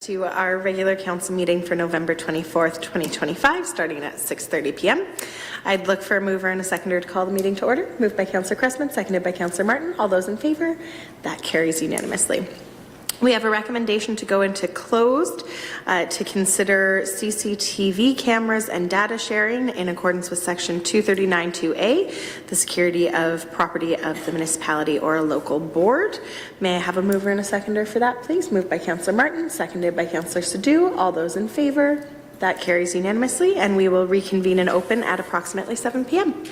To our regular council meeting for November 24th, 2025, starting at 6:30 p.m. I'd look for a mover and a seconder to call the meeting to order. Moved by Councillor Cressman, seconded by Councillor Martin. All those in favor? That carries unanimously. We have a recommendation to go into closed to consider CCTV cameras and data sharing in accordance with section 239(2)A, the security of property of the municipality or a local board. May I have a mover and a seconder for that, please? Moved by Councillor Martin, seconded by Councillor Sadhu. All those in favor? That carries unanimously, and we will reconvene and open at approximately 7 p.m.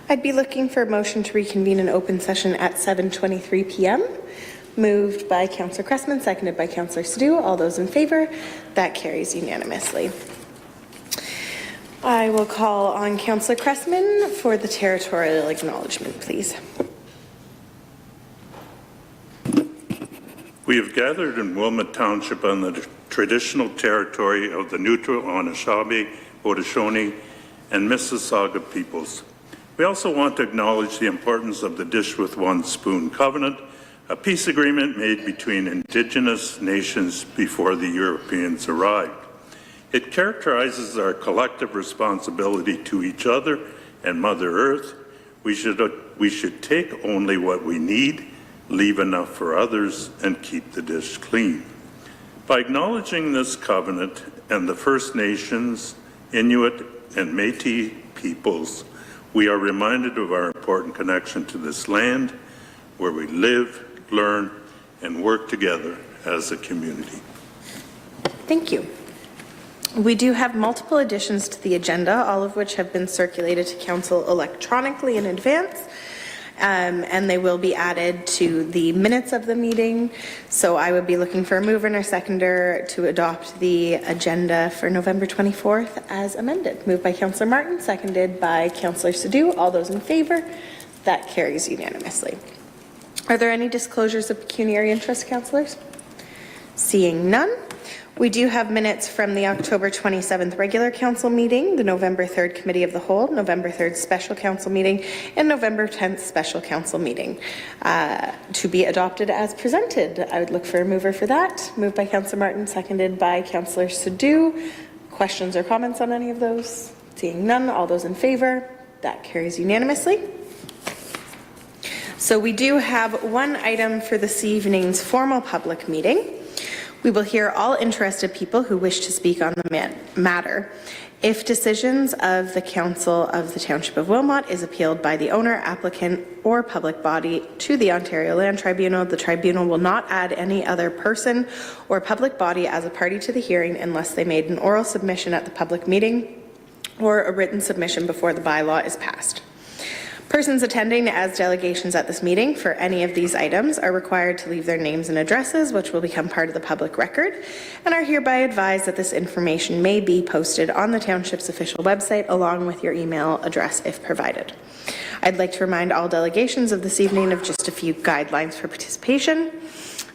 I'd be looking for a motion to reconvene an open session at 7:23 p.m. Moved by Councillor Cressman, seconded by Councillor Sadhu. All those in favor? That carries unanimously. I will call on Councillor Cressman for the territorial acknowledgement, please. We have gathered in Wilmot Township on the traditional territory of the Neutral, Anishinaabe, Haudenosaunee, and Mississauga peoples. We also want to acknowledge the importance of the Dish with One Spoon Covenant, a peace agreement made between Indigenous nations before the Europeans arrived. It characterizes our collective responsibility to each other and Mother Earth. We should take only what we need, leave enough for others, and keep the dish clean. By acknowledging this covenant and the First Nations, Inuit, and Métis peoples, we are reminded of our important connection to this land where we live, learn, and work together as a community. Thank you. We do have multiple additions to the agenda, all of which have been circulated to Council electronically in advance, and they will be added to the minutes of the meeting. So I would be looking for a mover and a seconder to adopt the agenda for November 24th as amended. Moved by Councillor Martin, seconded by Councillor Sadhu. All those in favor? That carries unanimously. Are there any disclosures of pecuniary interest, councillors? Seeing none. We do have minutes from the October 27th regular council meeting, the November 3rd committee of the whole, November 3rd special council meeting, and November 10th special council meeting to be adopted as presented. I would look for a mover for that. Moved by Councillor Martin, seconded by Councillor Sadhu. Questions or comments on any of those? Seeing none. All those in favor? That carries unanimously. So we do have one item for this evening's formal public meeting. We will hear all interested people who wish to speak on the matter. If decisions of the Council of the Township of Wilmot is appealed by the owner, applicant, or public body to the Ontario Land Tribunal, the Tribunal will not add any other person or public body as a party to the hearing unless they made an oral submission at the public meeting or a written submission before the bylaw is passed. Persons attending as delegations at this meeting for any of these items are required to leave their names and addresses, which will become part of the public record, and are hereby advised that this information may be posted on the Township's official website along with your email address if provided. I'd like to remind all delegations of this evening of just a few guidelines for participation.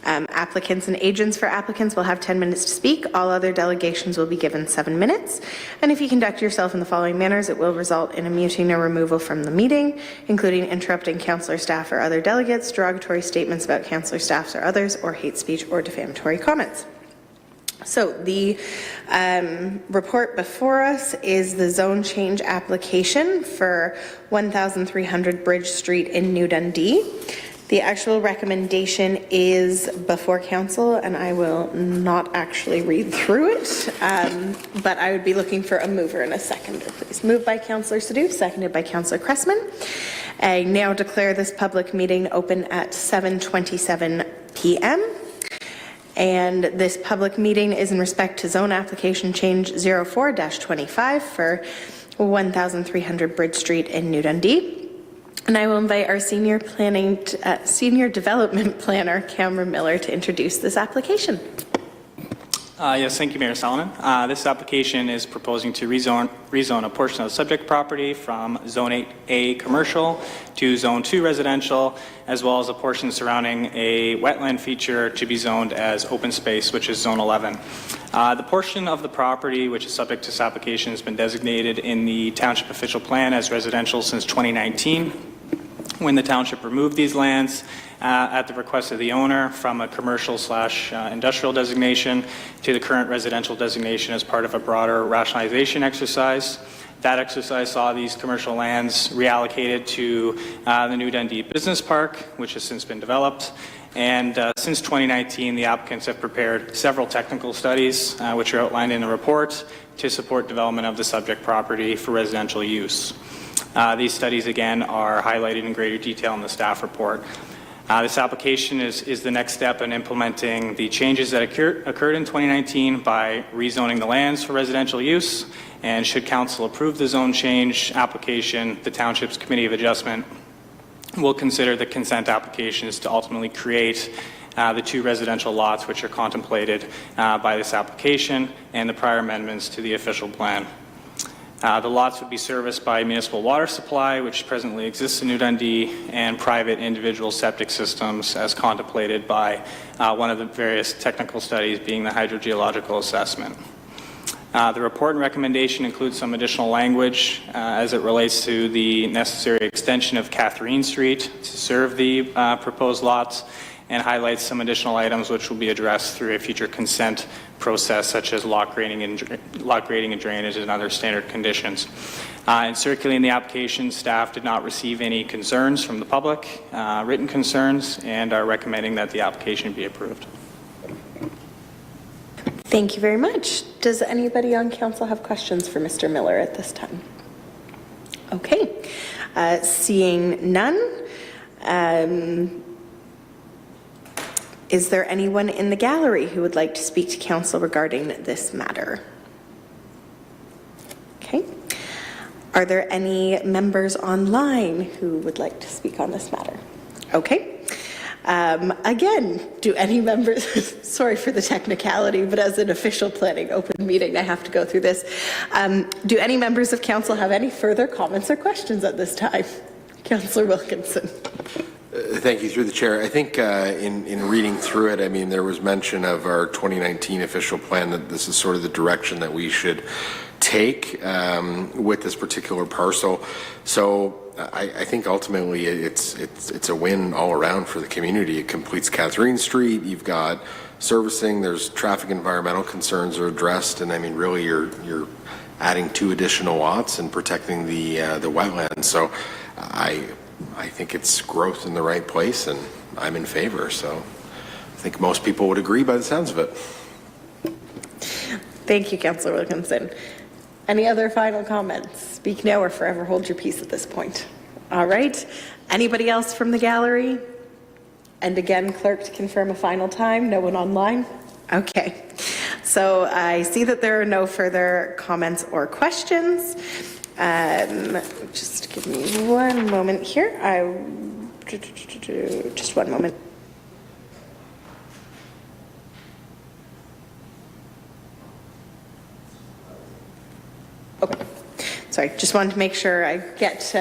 Applicants and agents for applicants will have 10 minutes to speak. All other delegations will be given 7 minutes. And if you conduct yourself in the following manners, it will result in a muting or removal from the meeting, including interrupting councillor staff or other delegates, derogatory statements about councillor staffs or others, or hate speech or defamatory comments. So the report before us is the zone change application for 1300 Bridge Street in New Dundee. The actual recommendation is before council, and I will not actually read through it, but I would be looking for a mover and a seconder, please. Moved by Councillor Sadhu, seconded by Councillor Cressman. I now declare this public meeting open at 7:27 p.m. And this public meeting is in respect to zone application change 04-25 for 1300 Bridge Street in New Dundee. And I will invite our senior development planner, Cameron Miller, to introduce this application. Yes, thank you, Mayor Solomon. This application is proposing to rezone a portion of the subject property from Zone 8A commercial to Zone 2 residential, as well as a portion surrounding a wetland feature to be zoned as open space, which is Zone 11. The portion of the property which is subject to this application has been designated in the Township Official Plan as residential since 2019, when the Township removed these lands at the request of the owner from a commercial/industrial designation to the current residential designation as part of a broader rationalization exercise. That exercise saw these commercial lands reallocated to the New Dundee Business Park, which has since been developed. And since 2019, the applicants have prepared several technical studies, which are outlined in the report, to support development of the subject property for residential use. These studies, again, are highlighted in greater detail in the staff report. This application is the next step in implementing the changes that occurred in 2019 by rezoning the lands for residential use. And should council approve the zone change application, the Township's Committee of Adjustment will consider the consent applications to ultimately create the 2 residential lots which are contemplated by this application and the prior amendments to the official plan. The lots would be serviced by municipal water supply, which presently exists in New Dundee, and private individual septic systems as contemplated by one of the various technical studies being the hydrogeological assessment. The report and recommendation includes some additional language as it relates to the necessary extension of Catherine Street to serve the proposed lots, and highlights some additional items which will be addressed through a future consent process, such as lot grading and drainage and other standard conditions. In circulating the application, staff did not receive any concerns from the public, written concerns, and are recommending that the application be approved. Thank you very much. Does anybody on council have questions for Mr. Miller at this time? Okay. Seeing none, is there anyone in the gallery who would like to speak to council regarding this matter? Okay. Are there any members online who would like to speak on this matter? Okay. Again, do any members, sorry for the technicality, but as an official planning open meeting, I have to go through this. Do any members of council have any further comments or questions at this time? Councillor Wilkinson. Thank you, through the chair. I think in reading through it, I mean, there was mention of our 2019 official plan that this is sort of the direction that we should take with this particular parcel. So I think ultimately it's a win all around for the community. It completes Catherine Street. You've got servicing. There's traffic environmental concerns are addressed, and I mean, really, you're adding 2 additional lots and protecting the wetlands. So I think it's growth in the right place, and I'm in favor. So I think most people would agree by the sounds of it. Thank you, Councillor Wilkinson. Any other final comments? Speak now or forever hold your peace at this point. All right. Anybody else from the gallery? And again, clerk, to confirm a final time. No one online? Okay. So I see that there are no further comments or questions. Just give me one moment here. Just one moment. Okay. Sorry, just wanted to make sure I get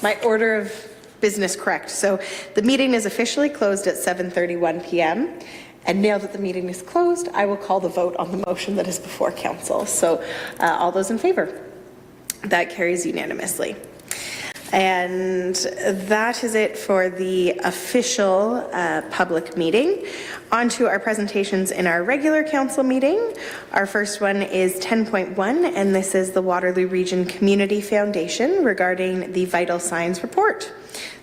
my order of business correct. So the meeting is officially closed at 7:31 p.m. And now that the meeting is closed, I will call the vote on the motion that is before council. So all those in favor? That carries unanimously. And that is it for the official public meeting. On to our presentations in our regular council meeting. Our first one is 10.1, and this is the Waterloo Region Community Foundation regarding the Vital Signs report.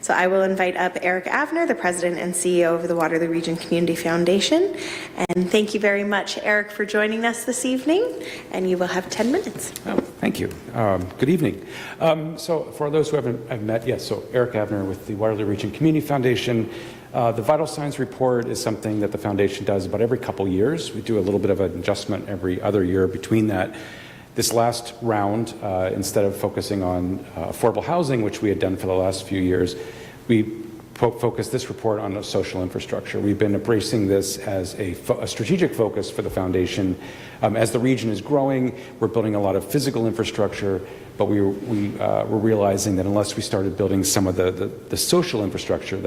So I will invite up Eric Avner, the President and CEO of the Waterloo Region Community Foundation. And thank you very much, Eric, for joining us this evening. And you will have 10 minutes. Oh, thank you. Good evening. So for those who haven't met, yes, so Eric Avner with the Waterloo Region Community Foundation. The Vital Signs report is something that the foundation does about every couple years. We do a little bit of an adjustment every other year between that. This last round, instead of focusing on affordable housing, which we had done for the last few years, we focused this report on social infrastructure. We've been embracing this as a strategic focus for the foundation. As the region is growing, we're building a lot of physical infrastructure, but we're realizing that unless we started building some of the social infrastructure,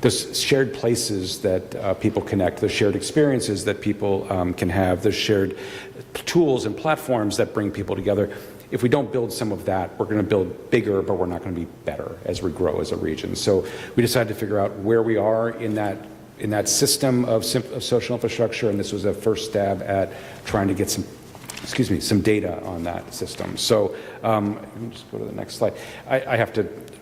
those shared places that people connect, the shared experiences that people can have, the shared tools and platforms that bring people together. If we don't build some of that, we're going to build bigger, but we're not going to be better as we grow as a region. So we decided to figure out where we are in that system of social infrastructure, and this was a first stab at trying to get some data on that system. So let me just go to the next slide.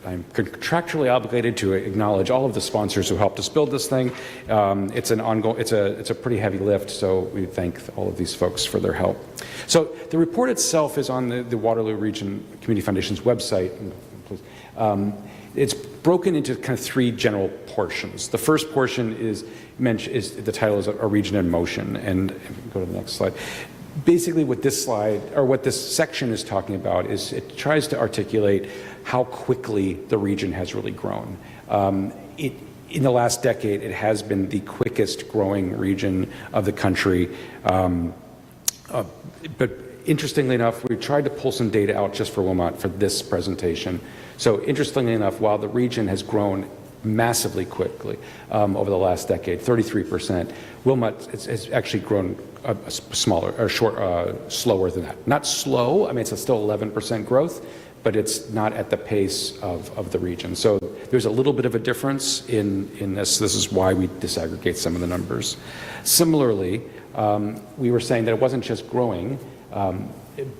I'm contractually obligated to acknowledge all of the sponsors who helped us build this thing. It's a pretty heavy lift, so we thank all of these folks for their help. So the report itself is on the Waterloo Region Community Foundation's website. It's broken into kind of three general portions. The first portion is the title is A Region in Motion, and go to the next slide. Basically what this slide, or what this section is talking about, is it tries to articulate how quickly the region has really grown. In the last decade, it has been the quickest growing region of the country. But interestingly enough, we tried to pull some data out just for Wilmot for this presentation. So interestingly enough, while the region has grown massively quickly over the last decade, 33%, Wilmot has actually grown slower than that. Not slow, I mean, it's still 11% growth, but it's not at the pace of the region. So there's a little bit of a difference in this. This is why we disaggregate some of the numbers. Similarly, we were saying that it wasn't just growing,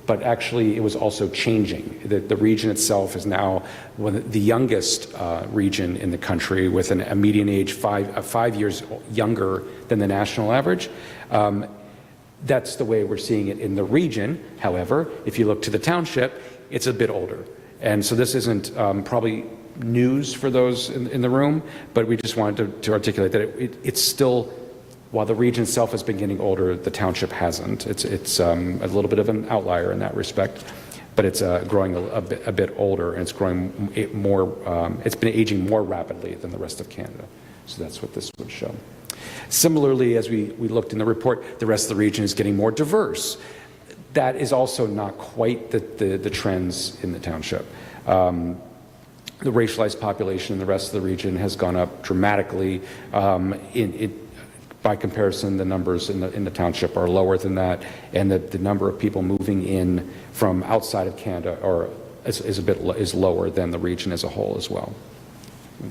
but actually it was also changing. The region itself is now the youngest region in the country, with a median age 5 years younger than the national average. That's the way we're seeing it in the region. However, if you look to the township, it's a bit older. And so this isn't probably news for those in the room, but we just wanted to articulate that it's still, while the region itself has been getting older, the township hasn't. It's a little bit of an outlier in that respect, but it's growing a bit older, and it's growing more, it's been aging more rapidly than the rest of Canada. So that's what this would show. Similarly, as we looked in the report, the rest of the region is getting more diverse. That is also not quite the trends in the township. The racialized population in the rest of the region has gone up dramatically. By comparison, the numbers in the township are lower than that, and the number of people moving in from outside of Canada is lower than the region as a whole as well.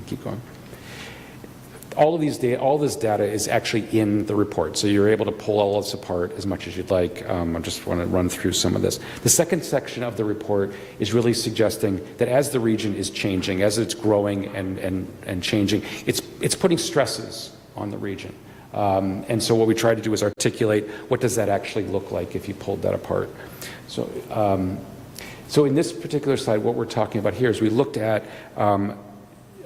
Keep going. All this data is actually in the report, so you're able to pull all of this apart as much as you'd like. I just want to run through some of this. The second section of the report is really suggesting that as the region is changing, as it's growing and changing, it's putting stresses on the region. And so what we try to do is articulate what does that actually look like if you pulled that apart. So in this particular slide, what we're talking about here is we looked at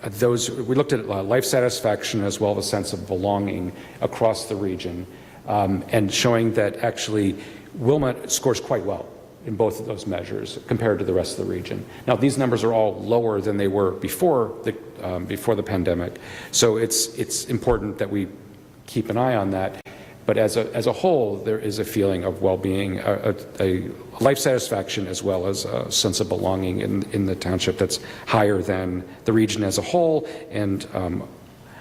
life satisfaction as well as a sense of belonging across the region, and showing that actually Wilmot scores quite well in both of those measures compared to the rest of the region. Now, these numbers are all lower than they were before the pandemic, so it's important that we keep an eye on that. But as a whole, there is a feeling of well-being, a life satisfaction, as well as a sense of belonging in the township that's higher than the region as a whole. And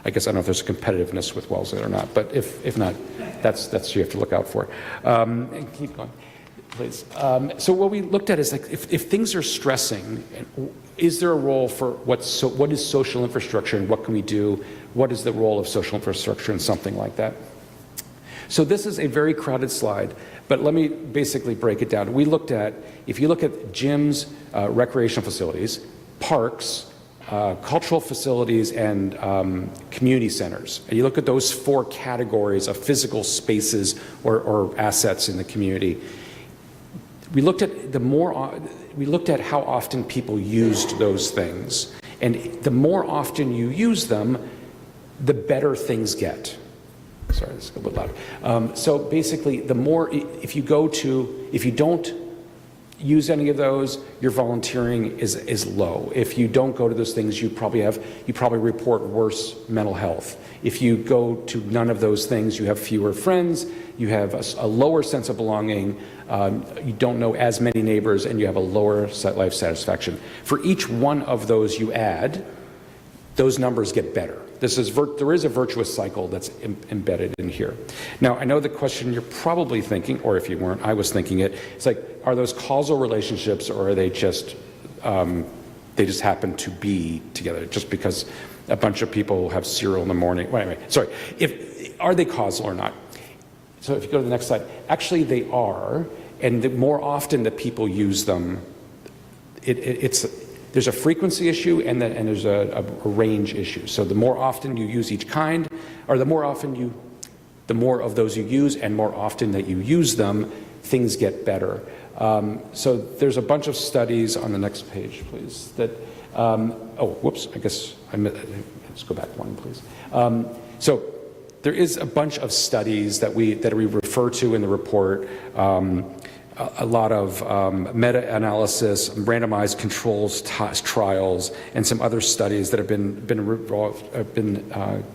I guess I don't know if there's a competitiveness with Wellesley or not, but if not, that's you have to look out for. And keep going, please. So what we looked at is, like, if things are stressing, is there a role for what is social infrastructure, and what can we do? What is the role of social infrastructure in something like that? So this is a very crowded slide, but let me basically break it down. We looked at, if you look at gyms, recreational facilities, parks, cultural facilities, and community centers, and you look at those four categories of physical spaces or assets in the community, we looked at how often people used those things, and the more often you use them, the better things get. Sorry, this is a bit loud. So basically, the more, if you don't use any of those, your volunteering is low. If you don't go to those things, you probably report worse mental health. If you go to none of those things, you have fewer friends, you have a lower sense of belonging, you don't know as many neighbors, and you have a lower life satisfaction. For each one of those you add, those numbers get better. There is a virtuous cycle that's embedded in here. Now, I know the question you're probably thinking, or if you weren't, I was thinking it, it's like, are those causal relationships, or are they just happen to be together just because a bunch of people have cereal in the morning? Wait, sorry. Are they causal or not? So if you go to the next slide, actually they are, and the more often that people use them, there's a frequency issue, and there's a range issue. So the more often you use each kind, or the more of those you use, and more often that you use them, things get better. So there's a bunch of studies on the next page, please, that Oh, whoops, I guess let's go back one, please. So there is a bunch of studies that we refer to in the report, a lot of meta-analysis, randomized controls trials, and some other studies that have been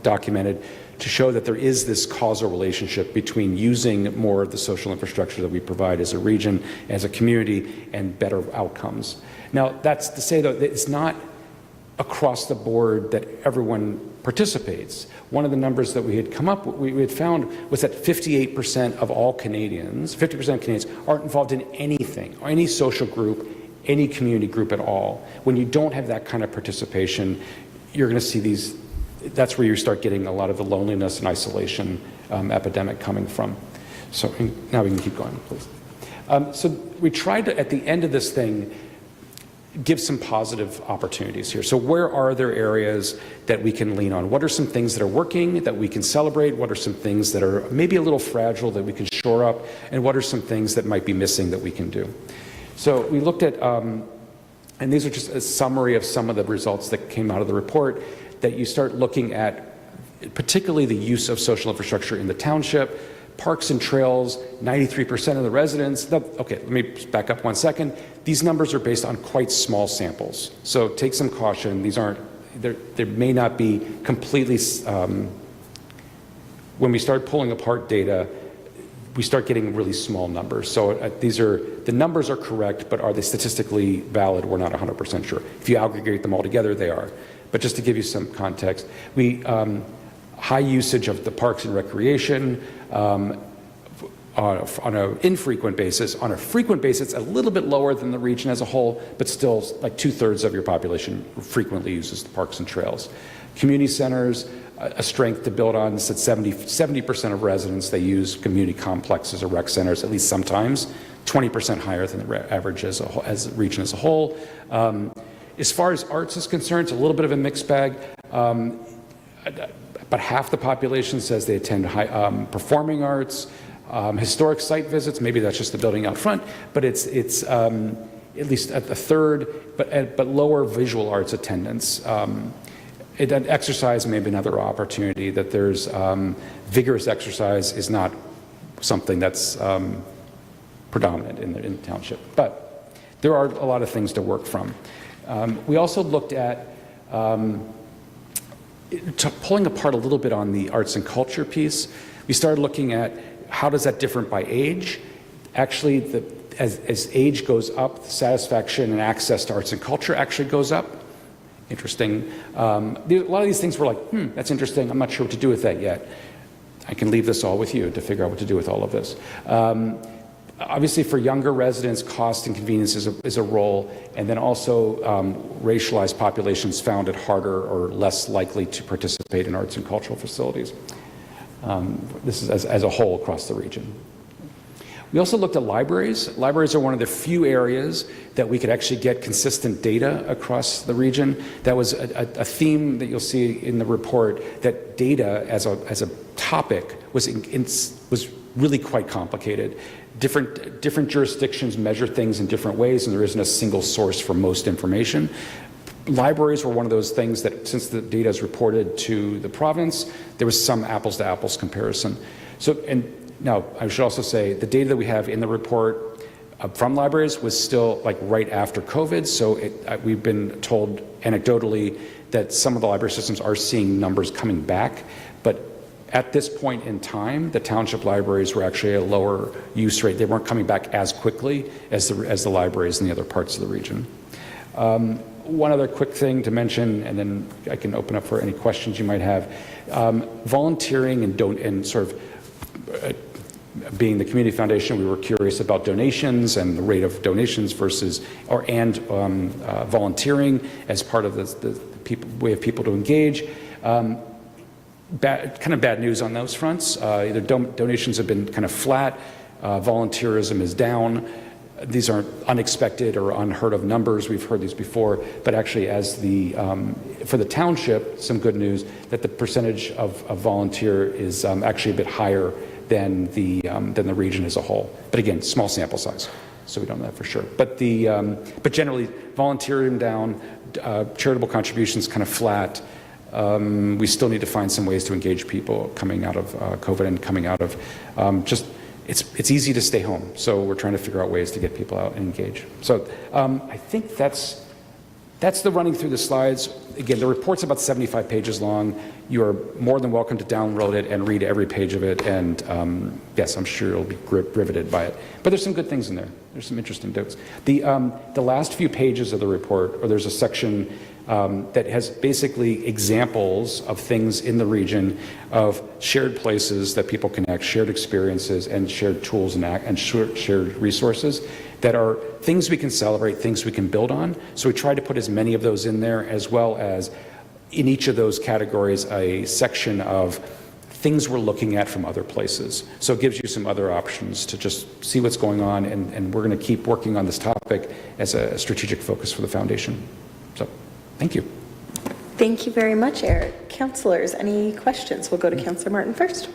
documented to show that there is this causal relationship between using more of the social infrastructure that we provide as a region, as a community, and better outcomes. Now, that's to say, though, that it's not across the board that everyone participates. One of the numbers that we had come up with, we had found was that 58% of all Canadians, 50% of Canadians, aren't involved in anything, or any social group, any community group at all. When you don't have that kind of participation, you're going to see these. That's where you start getting a lot of the loneliness and isolation epidemic coming from. So now we can keep going, please. So we tried to, at the end of this thing, give some positive opportunities here. So where are there areas that we can lean on? What are some things that are working that we can celebrate? What are some things that are maybe a little fragile that we can shore up? And what are some things that might be missing that we can do? So we looked at, and these are just a summary of some of the results that came out of the report, that you start looking at particularly the use of social infrastructure in the township, parks and trails, 93% of the residents. Okay, let me back up 1 second. These numbers are based on quite small samples. So take some caution. These aren't, there may not be completely, when we start pulling apart data, we start getting really small numbers. So the numbers are correct, but are they statistically valid? We're not 100% sure. If you aggregate them all together, they are. But just to give you some context, high usage of the parks and recreation on an infrequent basis. On a frequent basis, a little bit lower than the region as a whole, but still like 2/3 of your population frequently uses the parks and trails. Community centers, a strength to build on. This at 70% of residents, they use community complexes or rec centers at least sometimes, 20% higher than the average as a region as a whole. As far as arts is concerned, it's a little bit of a mixed bag. About half the population says they attend performing arts, historic site visits. Maybe that's just the building out front, but it's at least at the third. But lower visual arts attendance. Exercise may be another opportunity. That there's vigorous exercise is not something that's predominant in the township, but there are a lot of things to work from. We also looked at pulling apart a little bit on the arts and culture piece. We started looking at how does that differ by age. Actually, as age goes up, satisfaction and access to arts and culture actually goes up. Interesting. A lot of these things were like, that's interesting. I'm not sure what to do with that yet. I can leave this all with you to figure out what to do with all of this. Obviously, for younger residents, cost and convenience is a role, and then also racialized populations found it harder or less likely to participate in arts and cultural facilities. This is as a whole across the region. We also looked at libraries. Libraries are one of the few areas that we could actually get consistent data across the region. That was a theme that you'll see in the report, that data as a topic was really quite complicated. Different jurisdictions measure things in different ways, and there isn't a single source for most information. Libraries were one of those things that, since the data is reported to the province, there was some apples to apples comparison. Now, I should also say the data that we have in the report from libraries was still like right after COVID, so we've been told anecdotally that some of the library systems are seeing numbers coming back, but at this point in time, the township libraries were actually at a lower use rate. They weren't coming back as quickly as the libraries in the other parts of the region. One other quick thing to mention, and then I can open up for any questions you might have. Volunteering and sort of being the community foundation, we were curious about donations and the rate of donations versus volunteering as part of the way of people to engage. Kind of bad news on those fronts. Either donations have been kind of flat, volunteerism is down. These aren't unexpected or unheard of numbers. We've heard these before, but actually, for the township, some good news that the percentage of volunteer is actually a bit higher than the region as a whole. But again, small sample size, so we don't know that for sure. But generally, volunteering down, charitable contributions kind of flat. We still need to find some ways to engage people coming out of COVID and coming out of it's easy to stay home. So we're trying to figure out ways to get people out and engage. So I think that's the running through the slides. Again, the report's about 75 pages long. You are more than welcome to download it and read every page of it. And yes, I'm sure you'll be riveted by it. But there's some good things in there. There's some interesting notes. The last few pages of the report, or there's a section that has basically examples of things in the region of shared places that people connect, shared experiences, and shared tools and shared resources that are things we can celebrate, things we can build on. So we try to put as many of those in there, as well as in each of those categories a section of things we're looking at from other places. So it gives you some other options to just see what's going on, and we're going to keep working on this topic as a strategic focus for the foundation. So thank you. Thank you very much, Eric. Councillors, any questions? We'll go to Councillor Martin first.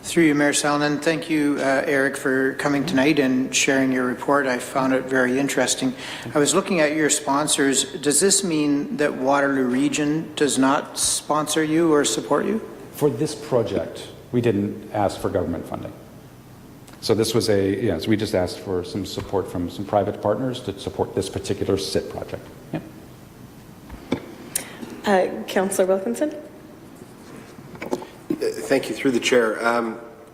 Through you, Mayor Salonen, thank you, Eric, for coming tonight and sharing your report. I found it very interesting. I was looking at your sponsors. Does this mean that Waterloo Region does not sponsor you or support you? For this project, we didn't ask for government funding. So this was so we just asked for some support from some private partners to support this particular SIT project. Yep. Councillor Wilkinson? Thank you. Through the chair.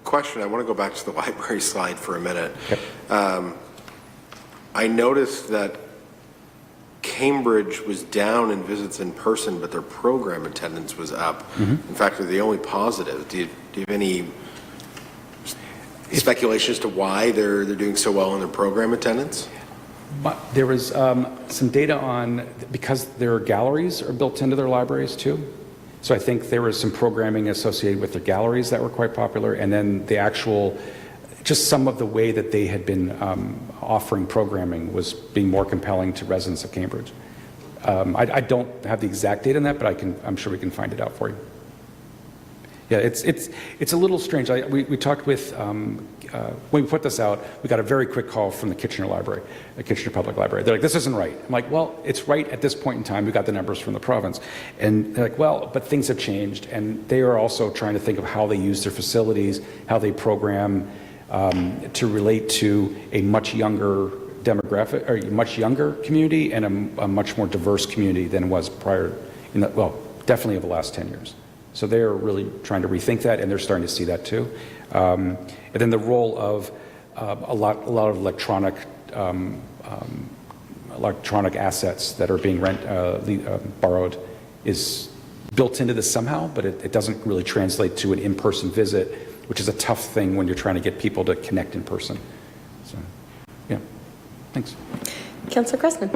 Question, I want to go back to the library slide for a minute. Okay. I noticed that Cambridge was down in visits in person, but their program attendance was up. Mm-hmm. In fact, they're the only positive. Do you have any speculation as to why they're doing so well in their program attendance? But there was some data on, because their galleries are built into their libraries too. So I think there was some programming associated with the galleries that were quite popular, and then the actual, just some of the way that they had been offering programming was being more compelling to residents of Cambridge. I don't have the exact data on that, but I'm sure we can find it out for you. Yeah, it's a little strange. We talked with, when we put this out, we got a very quick call from the Kitchener Library, the Kitchener Public Library. They're like, this isn't right. I'm like, well, it's right at this point in time. We got the numbers from the province. And they're like, well, but things have changed. And they are also trying to think of how they use their facilities, how they program to relate to a much younger demographic, or a much younger community, and a much more diverse community than was prior, definitely over the last 10 years. So they're really trying to rethink that, and they're starting to see that too. And then the role of a lot of electronic assets that are being borrowed is built into this somehow, but it doesn't really translate to an in-person visit, which is a tough thing when you're trying to get people to connect in person. So, yeah, thanks. Councillor Cressman.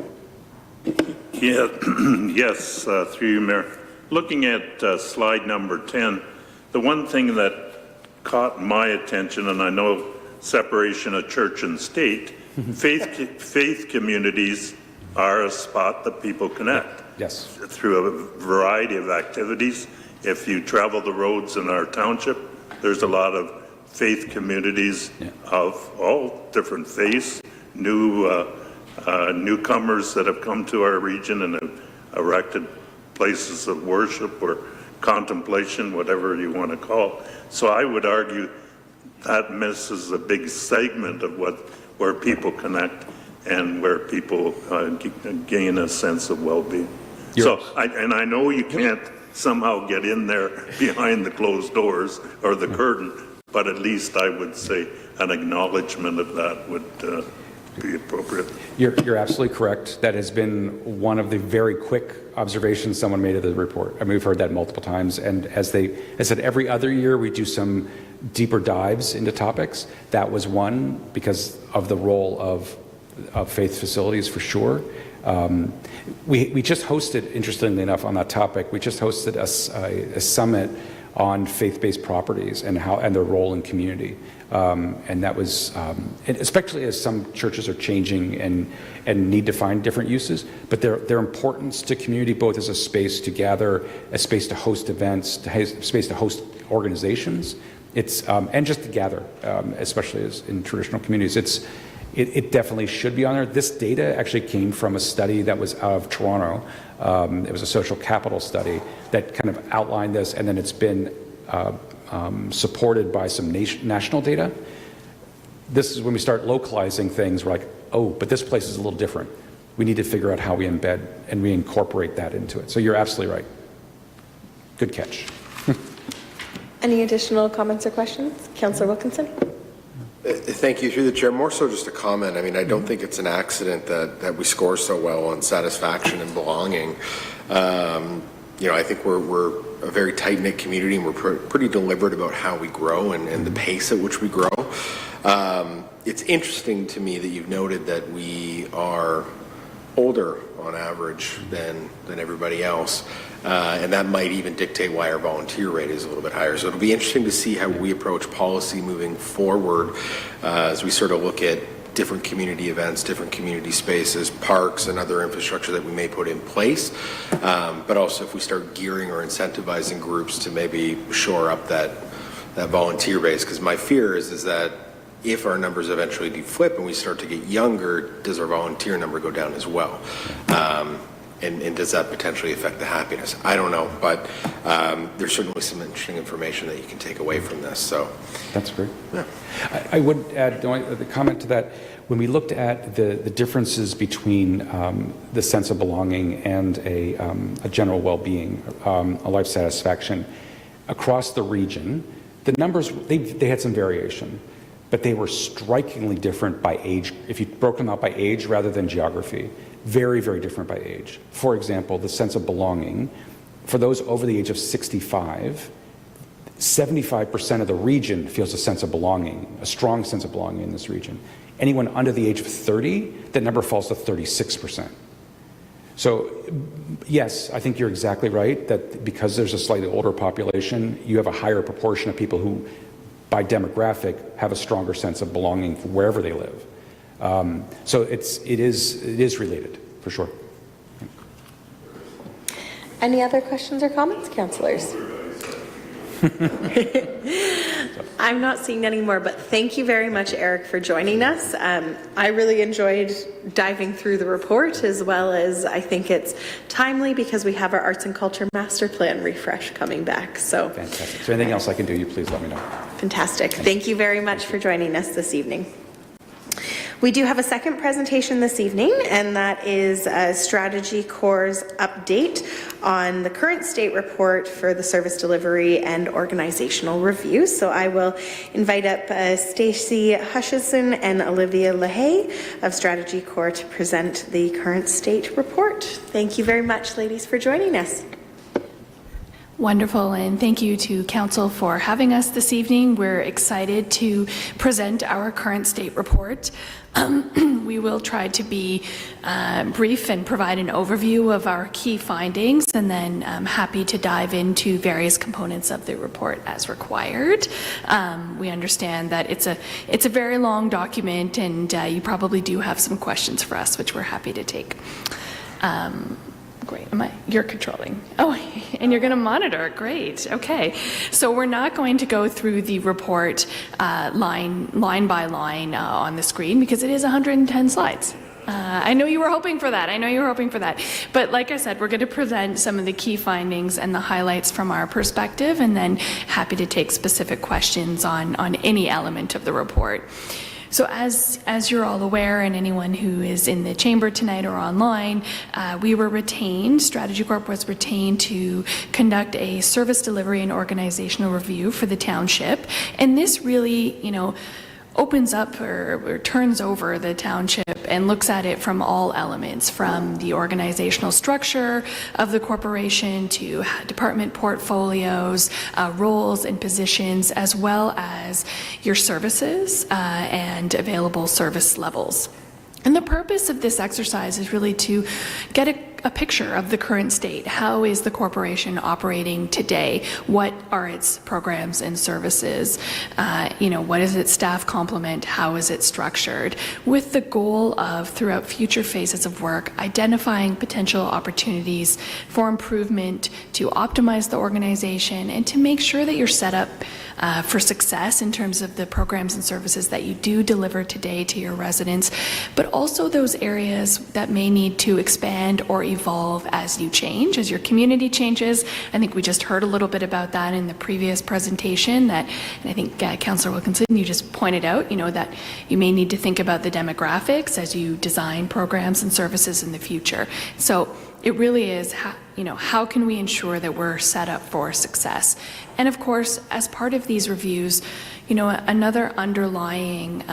Yeah, yes, through you, Mayor. Looking at slide number 10, the one thing that caught my attention, and I know separation of church and state, faith communities are a spot that people connect. Yes. Through a variety of activities. If you travel the roads in our township, there's a lot of faith communities of all different faiths, newcomers that have come to our region and have erected places of worship or contemplation, whatever you want to call it. So I would argue that misses a big segment of where people connect and where people gain a sense of well-being. So, I know you can't somehow get in there behind the closed doors or the curtain, but at least I would say an acknowledgement of that would be appropriate. You're absolutely correct. That has been one of the very quick observations someone made of the report. I mean, we've heard that multiple times. And as I said, every other year we do some deeper dives into topics. That was one because of the role of faith facilities, for sure. We just hosted, interestingly enough, on that topic, we just hosted a summit on faith-based properties and their role in community. And that was, and especially as some churches are changing and need to find different uses, but their importance to community, both as a space to gather, a space to host events, a space to host organizations, and just to gather, especially as in traditional communities. it definitely should be on there. This data actually came from a study that was out of Toronto. It was a social capital study that kind of outlined this, and then it's been supported by some national data. This is when we start localizing things, we're like, oh, but this place is a little different. We need to figure out how we embed and we incorporate that into it. So you're absolutely right. Good catch. Any additional comments or questions? Councillor Wilkinson? Thank you. Through the chair, more so just a comment. I mean, I don't think it's an accident that we score so well on satisfaction and belonging. I think we're a very tight-knit community, and we're pretty deliberate about how we grow and the pace at which we grow. It's interesting to me that you've noted that we are older on average than everybody else, and that might even dictate why our volunteer rate is a little bit higher. So it'll be interesting to see how we approach policy moving forward as we sort of look at different community events, different community spaces, parks, and other infrastructure that we may put in place, but also if we start gearing or incentivizing groups to maybe shore up that volunteer base, because my fear is that if our numbers eventually do flip and we start to get younger, does our volunteer number go down as well? And does that potentially affect the happiness? I don't know, but there's certainly some interesting information that you can take away from this. So that's great. Yeah. I would add the comment to that. When we looked at the differences between the sense of belonging and a general well-being, a life satisfaction across the region, the numbers, they had some variation, but they were strikingly different by age. If you broke them out by age rather than geography, very, very different by age. For example, the sense of belonging, for those over the age of 65, 75% of the region feels a sense of belonging, a strong sense of belonging in this region. Anyone under the age of 30, that number falls to 36%. So yes, I think you're exactly right that because there's a slightly older population, you have a higher proportion of people who, by demographic, have a stronger sense of belonging wherever they live. So it is related, for sure. Any other questions or comments, councillors? I'm not seeing any more, but thank you very much, Eric, for joining us. I really enjoyed diving through the report, as well as I think it's timely because we have our Arts and Culture Master Plan refresh coming back. So fantastic. So anything else I can do, you please let me know. Fantastic. Thank you very much for joining us this evening. We do have a second presentation this evening, and that is a Strategy Corps' update on the current state report for the service delivery and organizational review. So I will invite up Stacey Hutchison and Olivia LaHaye of Strategy Corps to present the current state report. Thank you very much, ladies, for joining us. Wonderful, and thank you to Council for having us this evening. We're excited to present our current state report. We will try to be brief and provide an overview of our key findings, and then I'm happy to dive into various components of the report as required. We understand that it's a very long document, and you probably do have some questions for us, which we're happy to take. Great. You're controlling. Oh, and you're going to monitor. Great. Okay. So we're not going to go through the report line by line on the screen because it is 110 slides. I know you were hoping for that. But like I said, we're going to present some of the key findings and the highlights from our perspective, and then happy to take specific questions on any element of the report. So as you're all aware, and anyone who is in the chamber tonight or online, we were retained, Strategy Corp was retained to conduct a service delivery and organizational review for the township. And this really, opens up or turns over the township and looks at it from all elements, from the organizational structure of the corporation to department portfolios, roles and positions, as well as your services and available service levels. And the purpose of this exercise is really to get a picture of the current state. How is the corporation operating today? What are its programs and services? What is its staff complement? How is it structured? With the goal of, throughout future phases of work, identifying potential opportunities for improvement to optimize the organization and to make sure that you're set up for success in terms of the programs and services that you do deliver today to your residents, but also those areas that may need to expand or evolve as you change, as your community changes. I think we just heard a little bit about that in the previous presentation, and I think Councillor Wilkinson, you just pointed out, that you may need to think about the demographics as you design programs and services in the future. So it really is, how can we ensure that we're set up for success? And of course, as part of these reviews, another underlying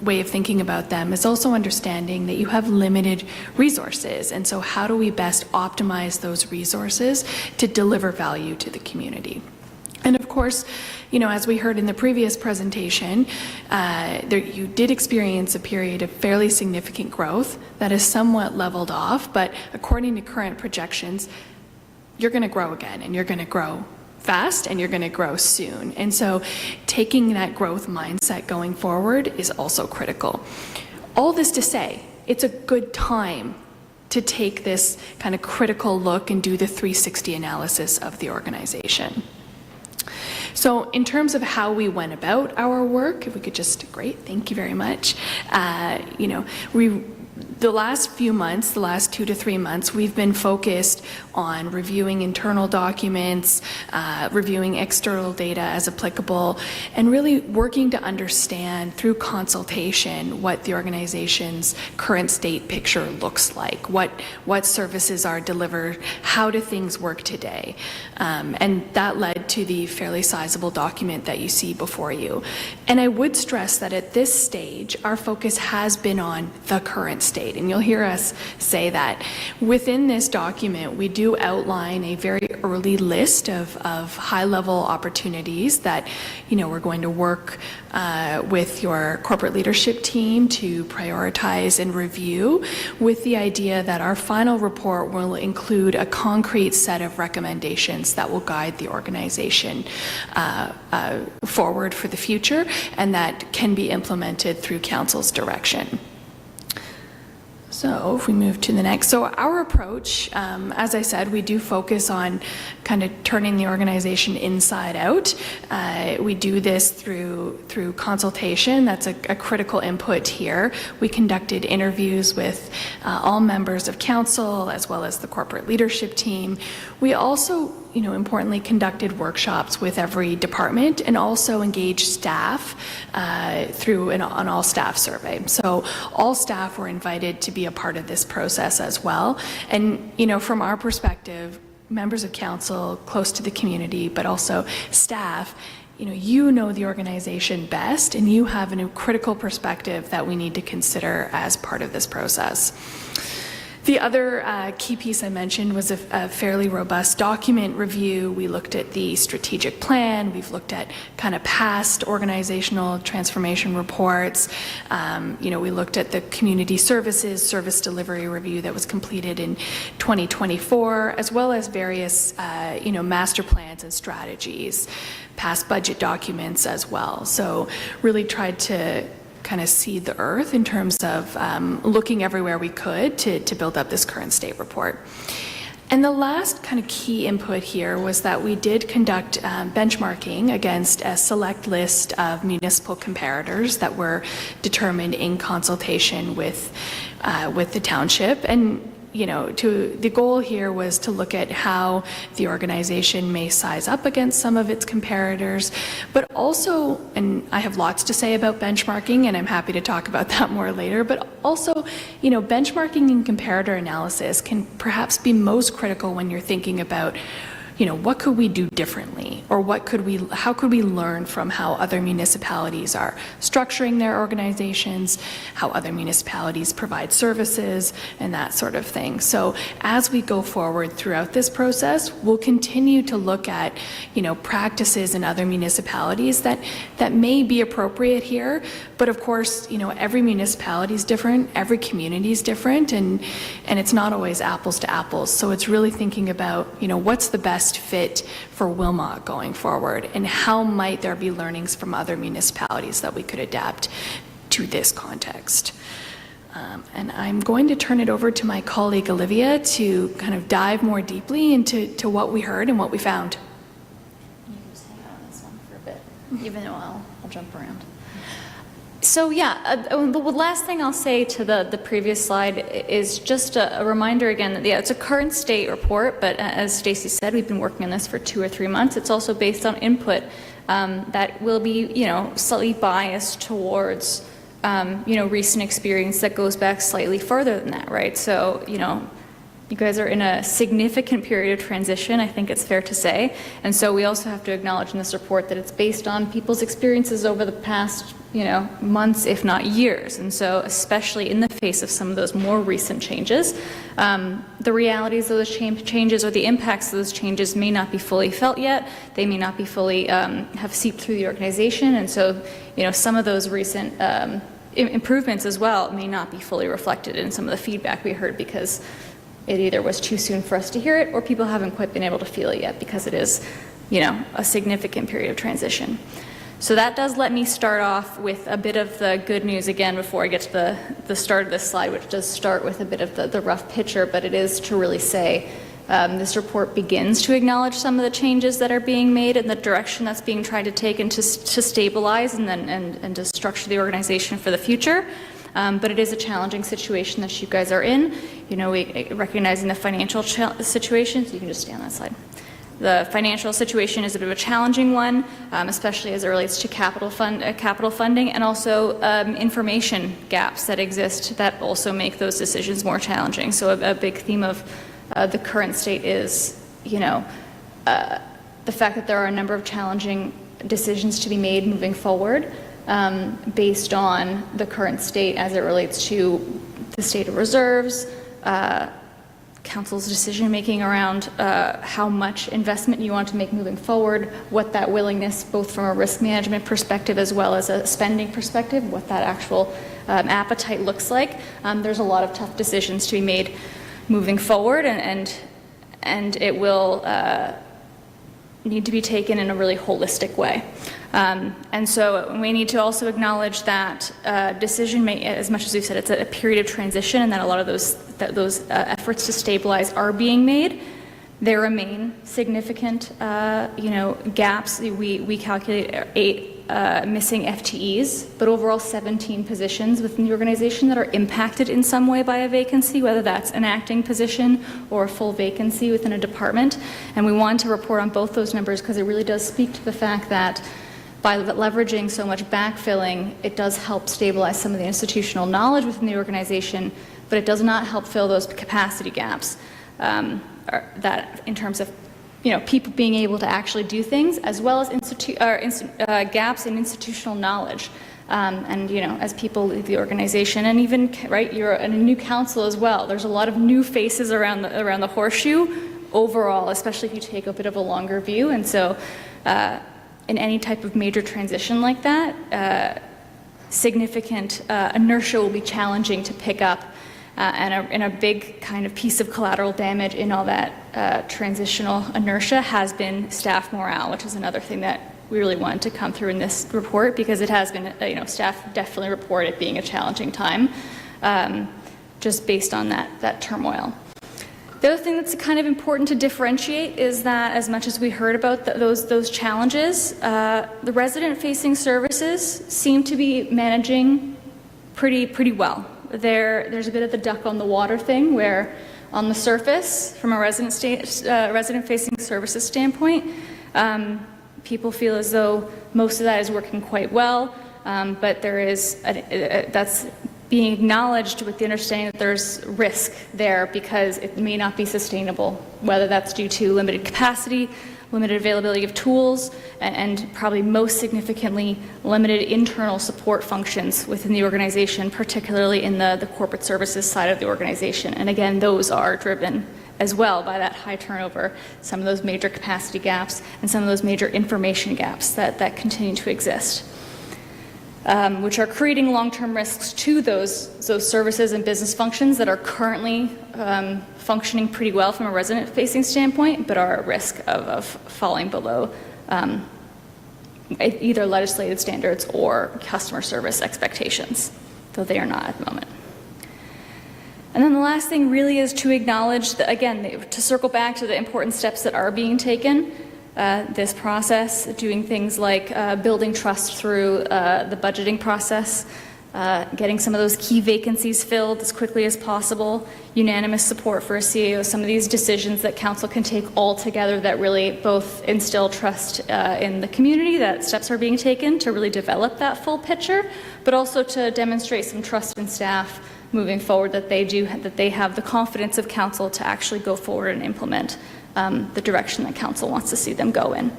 way of thinking about them is also understanding that you have limited resources. And so how do we best optimize those resources to deliver value to the community? And of course, as we heard in the previous presentation, you did experience a period of fairly significant growth that is somewhat leveled off, but according to current projections, you're going to grow again, and you're going to grow fast, and you're going to grow soon. And so taking that growth mindset going forward is also critical. All this to say, it's a good time to take this kind of critical look and do the 360 analysis of the organization. So in terms of how we went about our work, if we could just, great, thank you very much. The last few months, the last 2 to 3 months, we've been focused on reviewing internal documents, reviewing external data as applicable, and really working to understand through consultation what the organization's current state picture looks like, what services are delivered, how do things work today. And that led to the fairly sizable document that you see before you. And I would stress that at this stage, our focus has been on the current state. And you'll hear us say that. Within this document, we do outline a very early list of high-level opportunities that, we're going to work with your corporate leadership team to prioritize and review, with the idea that our final report will include a concrete set of recommendations that will guide the organization forward for the future, and that can be implemented through Council's direction. So if we move to the next, so our approach, as I said, we do focus on kind of turning the organization inside out. We do this through consultation. That's a critical input here. We conducted interviews with all members of council as well as the corporate leadership team. We also, importantly, conducted workshops with every department and also engaged staff through an all-staff survey. So all staff were invited to be a part of this process as well. And, from our perspective, members of council, close to the community, but also staff, you know the organization best, and you have a critical perspective that we need to consider as part of this process. The other key piece I mentioned was a fairly robust document review. We looked at the strategic plan. We've looked at kind of past organizational transformation reports. We looked at the community service delivery review that was completed in 2024, as well as various, master plans and strategies, past budget documents as well. So really tried to kind of seed the earth in terms of looking everywhere we could to build up this current state report. And the last kind of key input here was that we did conduct benchmarking against a select list of municipal comparators that were determined in consultation with the township. And the goal here was to look at how the organization may size up against some of its comparators, but also, and I have lots to say about benchmarking, and I'm happy to talk about that more later, but also, benchmarking and comparator analysis can perhaps be most critical when you're thinking about what could we do differently, or how could we learn from how other municipalities are structuring their organizations, how other municipalities provide services, and that sort of thing. So as we go forward throughout this process, we'll continue to look at, practices in other municipalities that may be appropriate here, but of course, every municipality is different, every community is different, and it's not always apples to apples. So it's really thinking about, what's the best fit for Wilmot going forward, and how might there be learnings from other municipalities that we could adapt to this context. And I'm going to turn it over to my colleague Olivia to kind of dive more deeply into what we heard and what we found. You can just hang out on this one for a bit. even though I'll jump around. So yeah, the last thing I'll say to the previous slide is just a reminder again that it's a current state report, but as Stacey said, we've been working on this for 2 or 3 months. It's also based on input that will be, slightly biased towards, recent experience that goes back slightly further than that, right? So, you guys are in a significant period of transition, I think it's fair to say. And so we also have to acknowledge in this report that it's based on people's experiences over the past, months, if not years. And so especially in the face of some of those more recent changes, the realities of those changes or the impacts of those changes may not be fully felt yet. They may not be fully have seeped through the organization. And so, some of those recent improvements as well may not be fully reflected in some of the feedback we heard because it either was too soon for us to hear it or people haven't quite been able to feel it yet because it is, a significant period of transition. So that does let me start off with a bit of the good news again before I get to the start of this slide, which does start with a bit of the rough picture, but it is to really say this report begins to acknowledge some of the changes that are being made and the direction that's being tried to take and to stabilize and to structure the organization for the future. But it is a challenging situation that you guys are in. We recognizing the financial situation, so you can just stay on that slide. The financial situation is a bit of a challenging one, especially as it relates to capital funding and also information gaps that exist that also make those decisions more challenging. So a big theme of the current state is, the fact that there are a number of challenging decisions to be made moving forward. Based on the current state as it relates to the state of reserves, council's decision-making around how much investment you want to make moving forward, what that willingness, both from a risk management perspective as well as a spending perspective, what that actual appetite looks like. There's a lot of tough decisions to be made moving forward, and it will need to be taken in a really holistic way. And so we need to also acknowledge that decision-making, as much as we've said, it's a period of transition and that a lot of those efforts to stabilize are being made. There remain significant, gaps. We calculate 8 missing FTEs, but overall 17 positions within the organization that are impacted in some way by a vacancy, whether that's an acting position or a full vacancy within a department. And we want to report on both those numbers because it really does speak to the fact that by leveraging so much backfilling, it does help stabilize some of the institutional knowledge within the organization, but it does not help fill those capacity gaps that in terms of people being able to actually do things, as well as gaps in institutional knowledge. And as people leave the organization, and even you're in a new council as well. There's a lot of new faces around the horseshoe overall, especially if you take a bit of a longer view. And so, in any type of major transition like that, significant inertia will be challenging to pick up. And a big kind of piece of collateral damage in all that transitional inertia has been staff morale, which is another thing that we really wanted to come through in this report because it has been, staff definitely report it being a challenging time, just based on that turmoil. The other thing that's kind of important to differentiate is that as much as we heard about those challenges, the resident-facing services seem to be managing pretty well. There's a bit of the duck on the water thing where on the surface, from a resident-facing services standpoint, people feel as though most of that is working quite well, but there is, that's being acknowledged with the understanding that there's risk there because it may not be sustainable, whether that's due to limited capacity, limited availability of tools, and probably most significantly, limited internal support functions within the organization, particularly in the corporate services side of the organization. And again, those are driven as well by that high turnover, some of those major capacity gaps, and some of those major information gaps that continue to exist, which are creating long-term risks to those services and business functions that are currently functioning pretty well from a resident-facing standpoint, but are at risk of falling below either legislated standards or customer service expectations, though they are not at the moment. And then the last thing really is to acknowledge that, again, to circle back to the important steps that are being taken. this process, doing things like building trust through the budgeting process, getting some of those key vacancies filled as quickly as possible, unanimous support for a CAO, some of these decisions that council can take all together that really both instill trust in the community that steps are being taken to really develop that full picture, but also to demonstrate some trust in staff moving forward that they have the confidence of council to actually go forward and implement the direction that council wants to see them go in.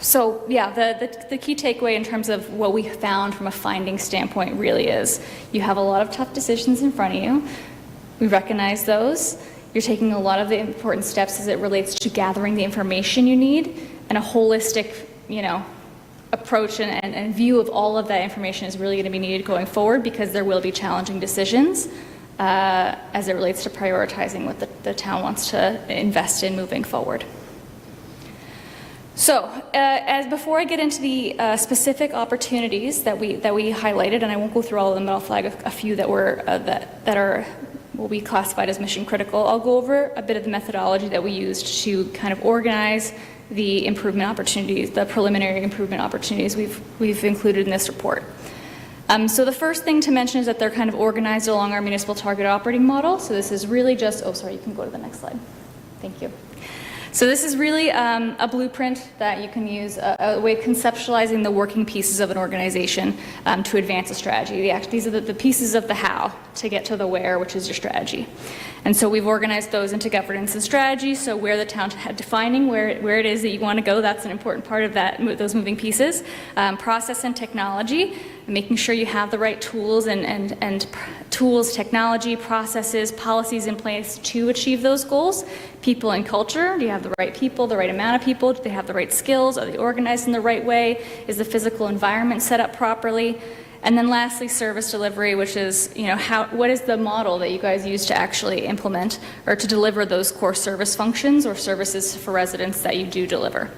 So yeah, the key takeaway in terms of what we found from a finding standpoint really is you have a lot of tough decisions in front of you. We recognize those. You're taking a lot of the important steps as it relates to gathering the information you need, and a holistic, approach and view of all of that information is really going to be needed going forward, because there will be challenging decisions as it relates to prioritizing what the town wants to invest in moving forward. So, before I get into the specific opportunities that we highlighted, and I won't go through all of them, but I'll flag a few that were that will be classified as mission critical. I'll go over a bit of the methodology that we used to kind of organize the improvement opportunities, the preliminary improvement opportunities we've included in this report. So the first thing to mention is that they're kind of organized along our municipal target operating model. So this is really just, you can go to the next slide. Thank you. So this is really a blueprint that you can use, a way of conceptualizing the working pieces of an organization to advance a strategy. These are the pieces of the how to get to the where, which is your strategy. And so we've organized those into governance and strategy. So where the town, defining where it is that you want to go, that's an important part of those moving pieces. Process and technology, making sure you have the right tools and tools, technology, processes, policies in place to achieve those goals. People and culture, do you have the right people, the right amount of people? Do they have the right skills? Are they organized in the right way? Is the physical environment set up properly? And then lastly, service delivery, which is, what is the model that you guys use to actually implement or to deliver those core service functions or services for residents that you do deliver?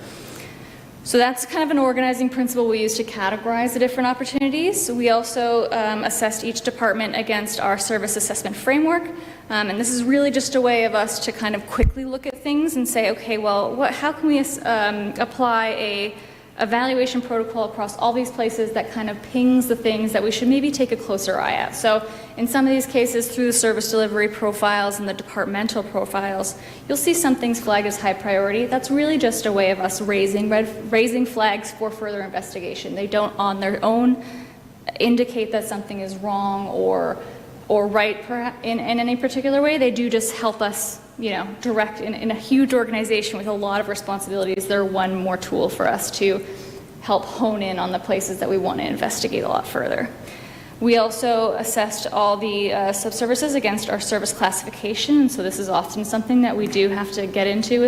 So that's kind of an organizing principle we use to categorize the different opportunities. We also assessed each department against our service assessment framework. And this is really just a way of us to kind of quickly look at things and say, okay, well, how can we apply a evaluation protocol across all these places that kind of pings the things that we should maybe take a closer eye at. So in some of these cases, through the service delivery profiles and the departmental profiles, you'll see some things flagged as high priority. That's really just a way of us raising flags for further investigation. They don't on their own indicate that something is wrong or right in any particular way. They do just help us direct in a huge organization with a lot of responsibilities. They're one more tool for us to help hone in on the places that we want to investigate a lot further. We also assessed all the subservices against our service classification. So this is often something that we do have to get into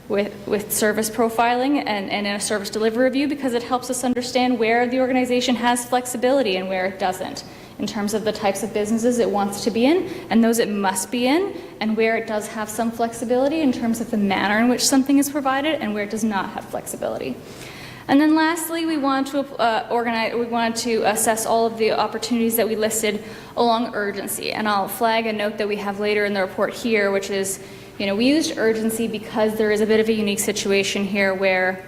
with service profiling and in a service delivery review, because it helps us understand where the organization has flexibility and where it doesn't, in terms of the types of businesses it wants to be in and those it must be in, and where it does have some flexibility in terms of the manner in which something is provided and where it does not have flexibility. And then lastly, we wanted to assess all of the opportunities that we listed along urgency. And I'll flag a note that we have later in the report here, which is, we used urgency because there is a bit of a unique situation here where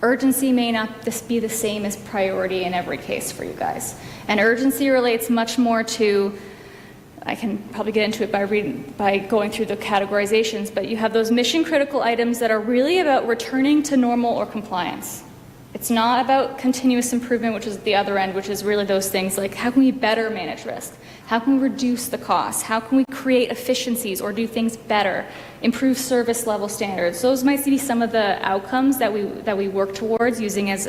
urgency may not be the same as priority in every case for you guys. And urgency relates much more to, I can probably get into it by going through the categorizations, but you have those mission critical items that are really about returning to normal or compliance. It's not about continuous improvement, which is the other end, which is really those things like how can we better manage risk? How can we reduce the costs? How can we create efficiencies or do things better? Improve service level standards. Those might be some of the outcomes that we work towards using as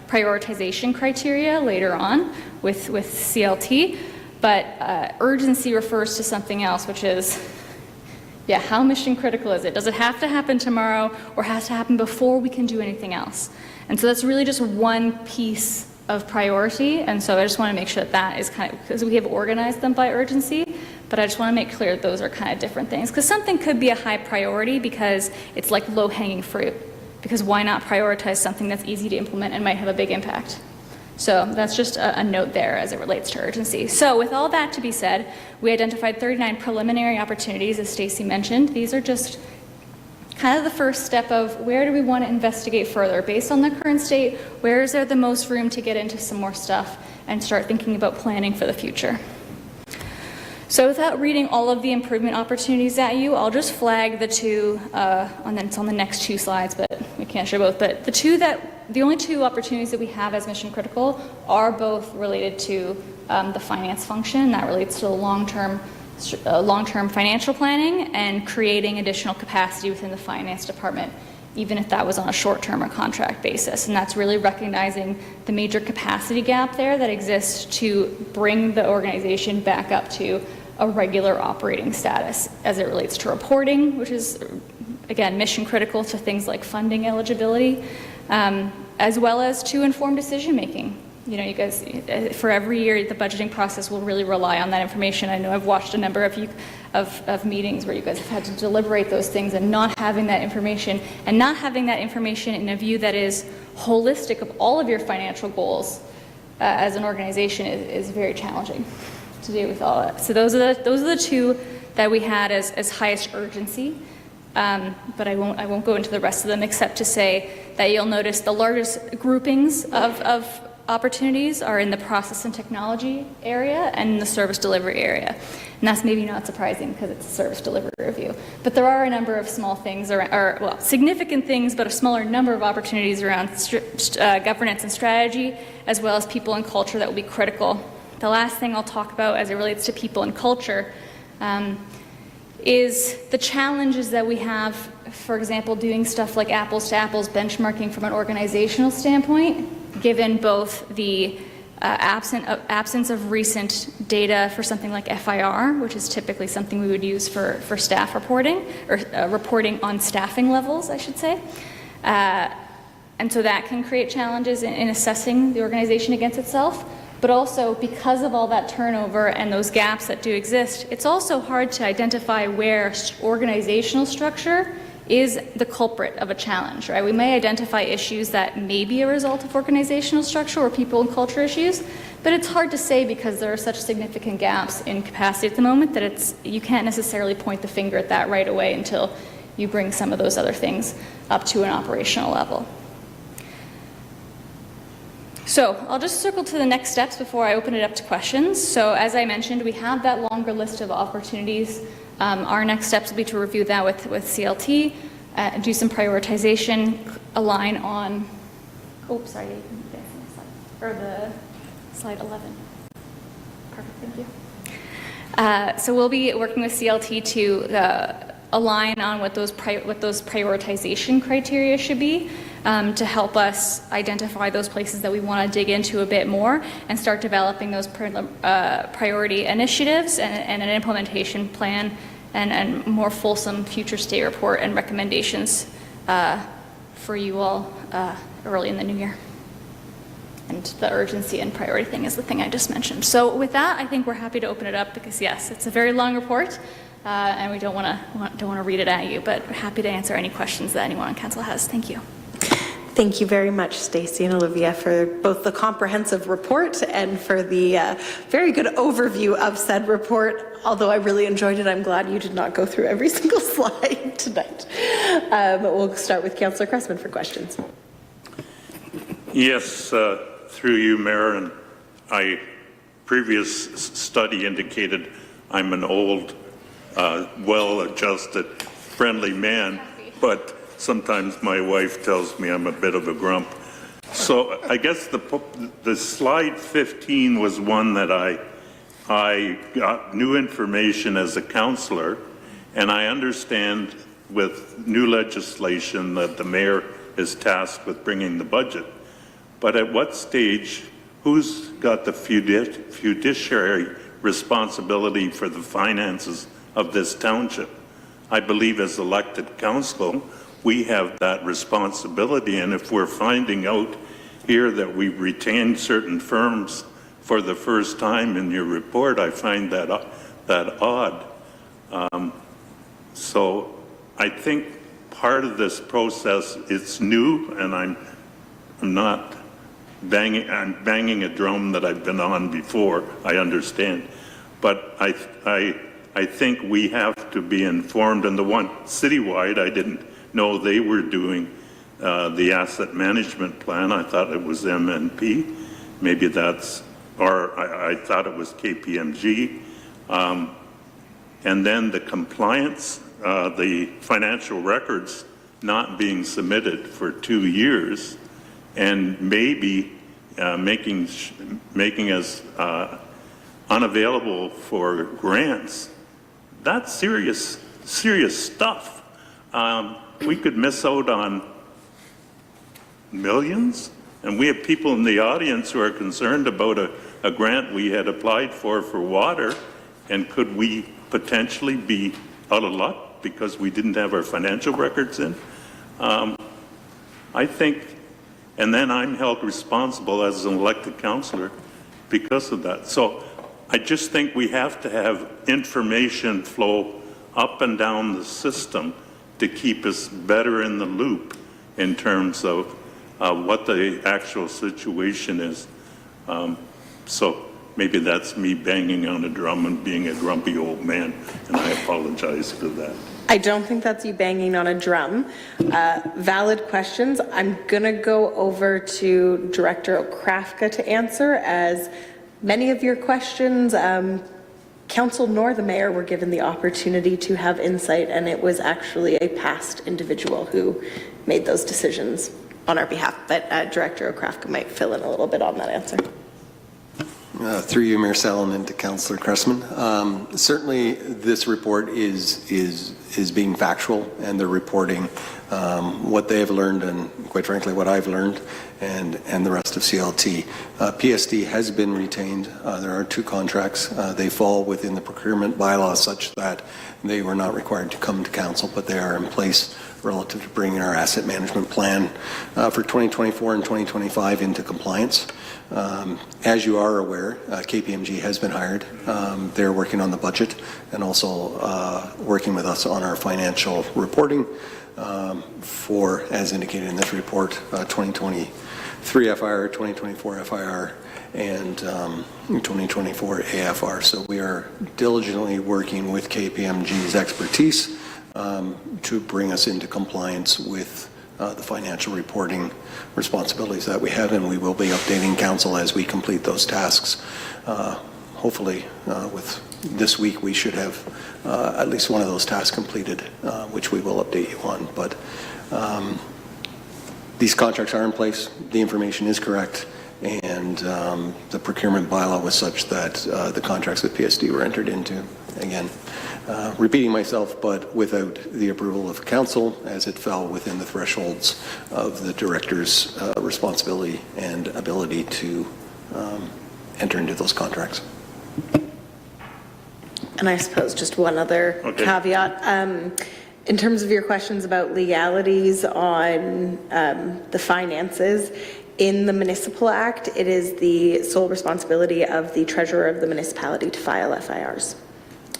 prioritization criteria later on with CLT. But urgency refers to something else, which is, how mission critical is it? Does it have to happen tomorrow or has to happen before we can do anything else? And so that's really just one piece of priority. And so I just want to make sure that is kind of, because we have organized them by urgency, but I just want to make clear that those are kind of different things. Because something could be a high priority because it's like low-hanging fruit. Because why not prioritize something that's easy to implement and might have a big impact? So that's just a note there as it relates to urgency. So with all that to be said, we identified 39 preliminary opportunities, as Stacy mentioned. These are just kind of the first step of where do we want to investigate further based on the current state, where is there the most room to get into some more stuff and start thinking about planning for the future. So without reading all of the improvement opportunities at you, I'll just flag the two, and then it's on the next two slides, but we can't show both, but the only two opportunities that we have as mission critical are both related to the finance function. That relates to long-term financial planning and creating additional capacity within the finance department, even if that was on a short-term or contract basis. And that's really recognizing the major capacity gap there that exists to bring the organization back up to a regular operating status as it relates to reporting, which is, again, mission critical to things like funding eligibility, as well as to informed decision-making. You know, you guys, for every year, the budgeting process will really rely on that information. I know I've watched a number of meetings where you guys have had to deliberate those things, and not having that information in a view that is holistic of all of your financial goals as an organization is very challenging to do with all that. So those are the two that we had as highest urgency. But I won't go into the rest of them except to say that you'll notice the largest groupings of opportunities are in the process and technology area and the service delivery area. And that's maybe not surprising because it's a service delivery review. But there are a number of small things, well, significant things, but a smaller number of opportunities around governance and strategy, as well as people and culture that will be critical. The last thing I'll talk about as it relates to people and culture is the challenges that we have, for example, doing stuff like apples to apples benchmarking from an organizational standpoint, given both the absence of recent data for something like FIR, which is typically something we would use for staff reporting, or reporting on staffing levels, I should say. And so that can create challenges in assessing the organization against itself. But also, because of all that turnover and those gaps that do exist, it's also hard to identify where organizational structure is the culprit of a challenge, right? We may identify issues that may be a result of organizational structure or people and culture issues, but it's hard to say because there are such significant gaps in capacity at the moment that you can't necessarily point the finger at that right away until you bring some of those other things up to an operational level. So I'll just circle to the next steps before I open it up to questions. So as I mentioned, we have that longer list of opportunities. Our next steps will be to review that with CLT, do some prioritization, align on, the slide 11. Perfect, thank you. So we'll be working with CLT to align on what those prioritization criteria should be, to help us identify those places that we want to dig into a bit more and start developing those priority initiatives and an implementation plan and more fulsome future state report and recommendations for you all early in the new year. And the urgency and priority thing is the thing I just mentioned. So with that, I think we're happy to open it up because yes, it's a very long report. And we don't want to read it at you, but happy to answer any questions that anyone on council has. Thank you. Thank you very much, Stacey and Olivia, for both the comprehensive report and for the very good overview of said report. Although I really enjoyed it, I'm glad you did not go through every single slide tonight. But we'll start with Councillor Cressman for questions. Yes, through you, Mayor, and previous study indicated I'm an old, well-adjusted, friendly man, but sometimes my wife tells me I'm a bit of a grump. So I guess the slide 15 was one that I got new information as a councillor, and I understand with new legislation that the mayor is tasked with bringing the budget. But at what stage, who's got the fiduciary responsibility for the finances of this township? I believe as elected council, we have that responsibility, and if we're finding out here that we retained certain firms for the first time in your report, I find that odd. So I think part of this process, it's new, and I'm not I'm banging a drum that I've been on before, I understand. But I think we have to be informed, and the one citywide, I didn't know they were doing the asset management plan. I thought it was MNP. Maybe that's, or I thought it was KPMG. And then the compliance, the financial records not being submitted for 2 years, and maybe making us unavailable for grants. That's serious stuff. We could miss out on millions, and we have people in the audience who are concerned about a grant we had applied for water, and could we potentially be out of luck because we didn't have our financial records in? I think, and then I'm held responsible as an elected councillor because of that. So I just think we have to have information flow up and down the system to keep us better in the loop in terms of what the actual situation is. So maybe that's me banging on a drum and being a grumpy old man, and I apologize for that. I don't think that's you banging on a drum. Valid questions. I'm going to go over to Director Okrafka to answer, as many of your questions, Council nor the Mayor were given the opportunity to have insight, and it was actually a past individual who made those decisions on our behalf. But Director Okrafka might fill in a little bit on that answer. Through you, Mayor Sallin, and to Councillor Cressman. Certainly, this report is being factual, and they're reporting what they have learned, and quite frankly, what I've learned, and the rest of CLT. PSD has been retained. There are 2 contracts. They fall within the procurement bylaw such that they were not required to come to council, but they are in place relative to bringing our asset management plan for 2024 and 2025 into compliance. As you are aware, KPMG has been hired. They're working on the budget and also working with us on our financial reporting for, as indicated in this report, 2023 FIR, 2024 FIR, and 2024 AFR. So we are diligently working with KPMG's expertise to bring us into compliance with the financial reporting responsibilities that we have, and we will be updating council as we complete those tasks. Hopefully, with this week, we should have at least one of those tasks completed, which we will update you on. But these contracts are in place, the information is correct, and the procurement bylaw was such that the contracts with PSD were entered into. Again, repeating myself, but without the approval of council, as it fell within the thresholds of the director's responsibility and ability to enter into those contracts. And I suppose just one other caveat. In terms of your questions about legalities on the finances, in the Municipal Act, it is the sole responsibility of the treasurer of the municipality to file FIRs.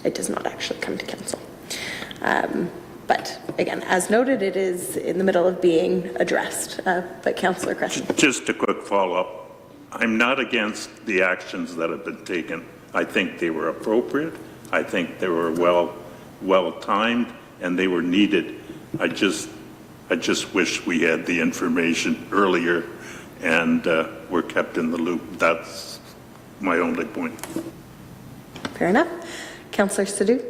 It does not actually come to council. But again, as noted, it is in the middle of being addressed. But Councillor Cressman. Just a quick follow-up. I'm not against the actions that have been taken. I think they were appropriate. I think they were well timed, and they were needed. I just wish we had the information earlier and were kept in the loop. That's my only point. Fair enough. Councillor Sadhu.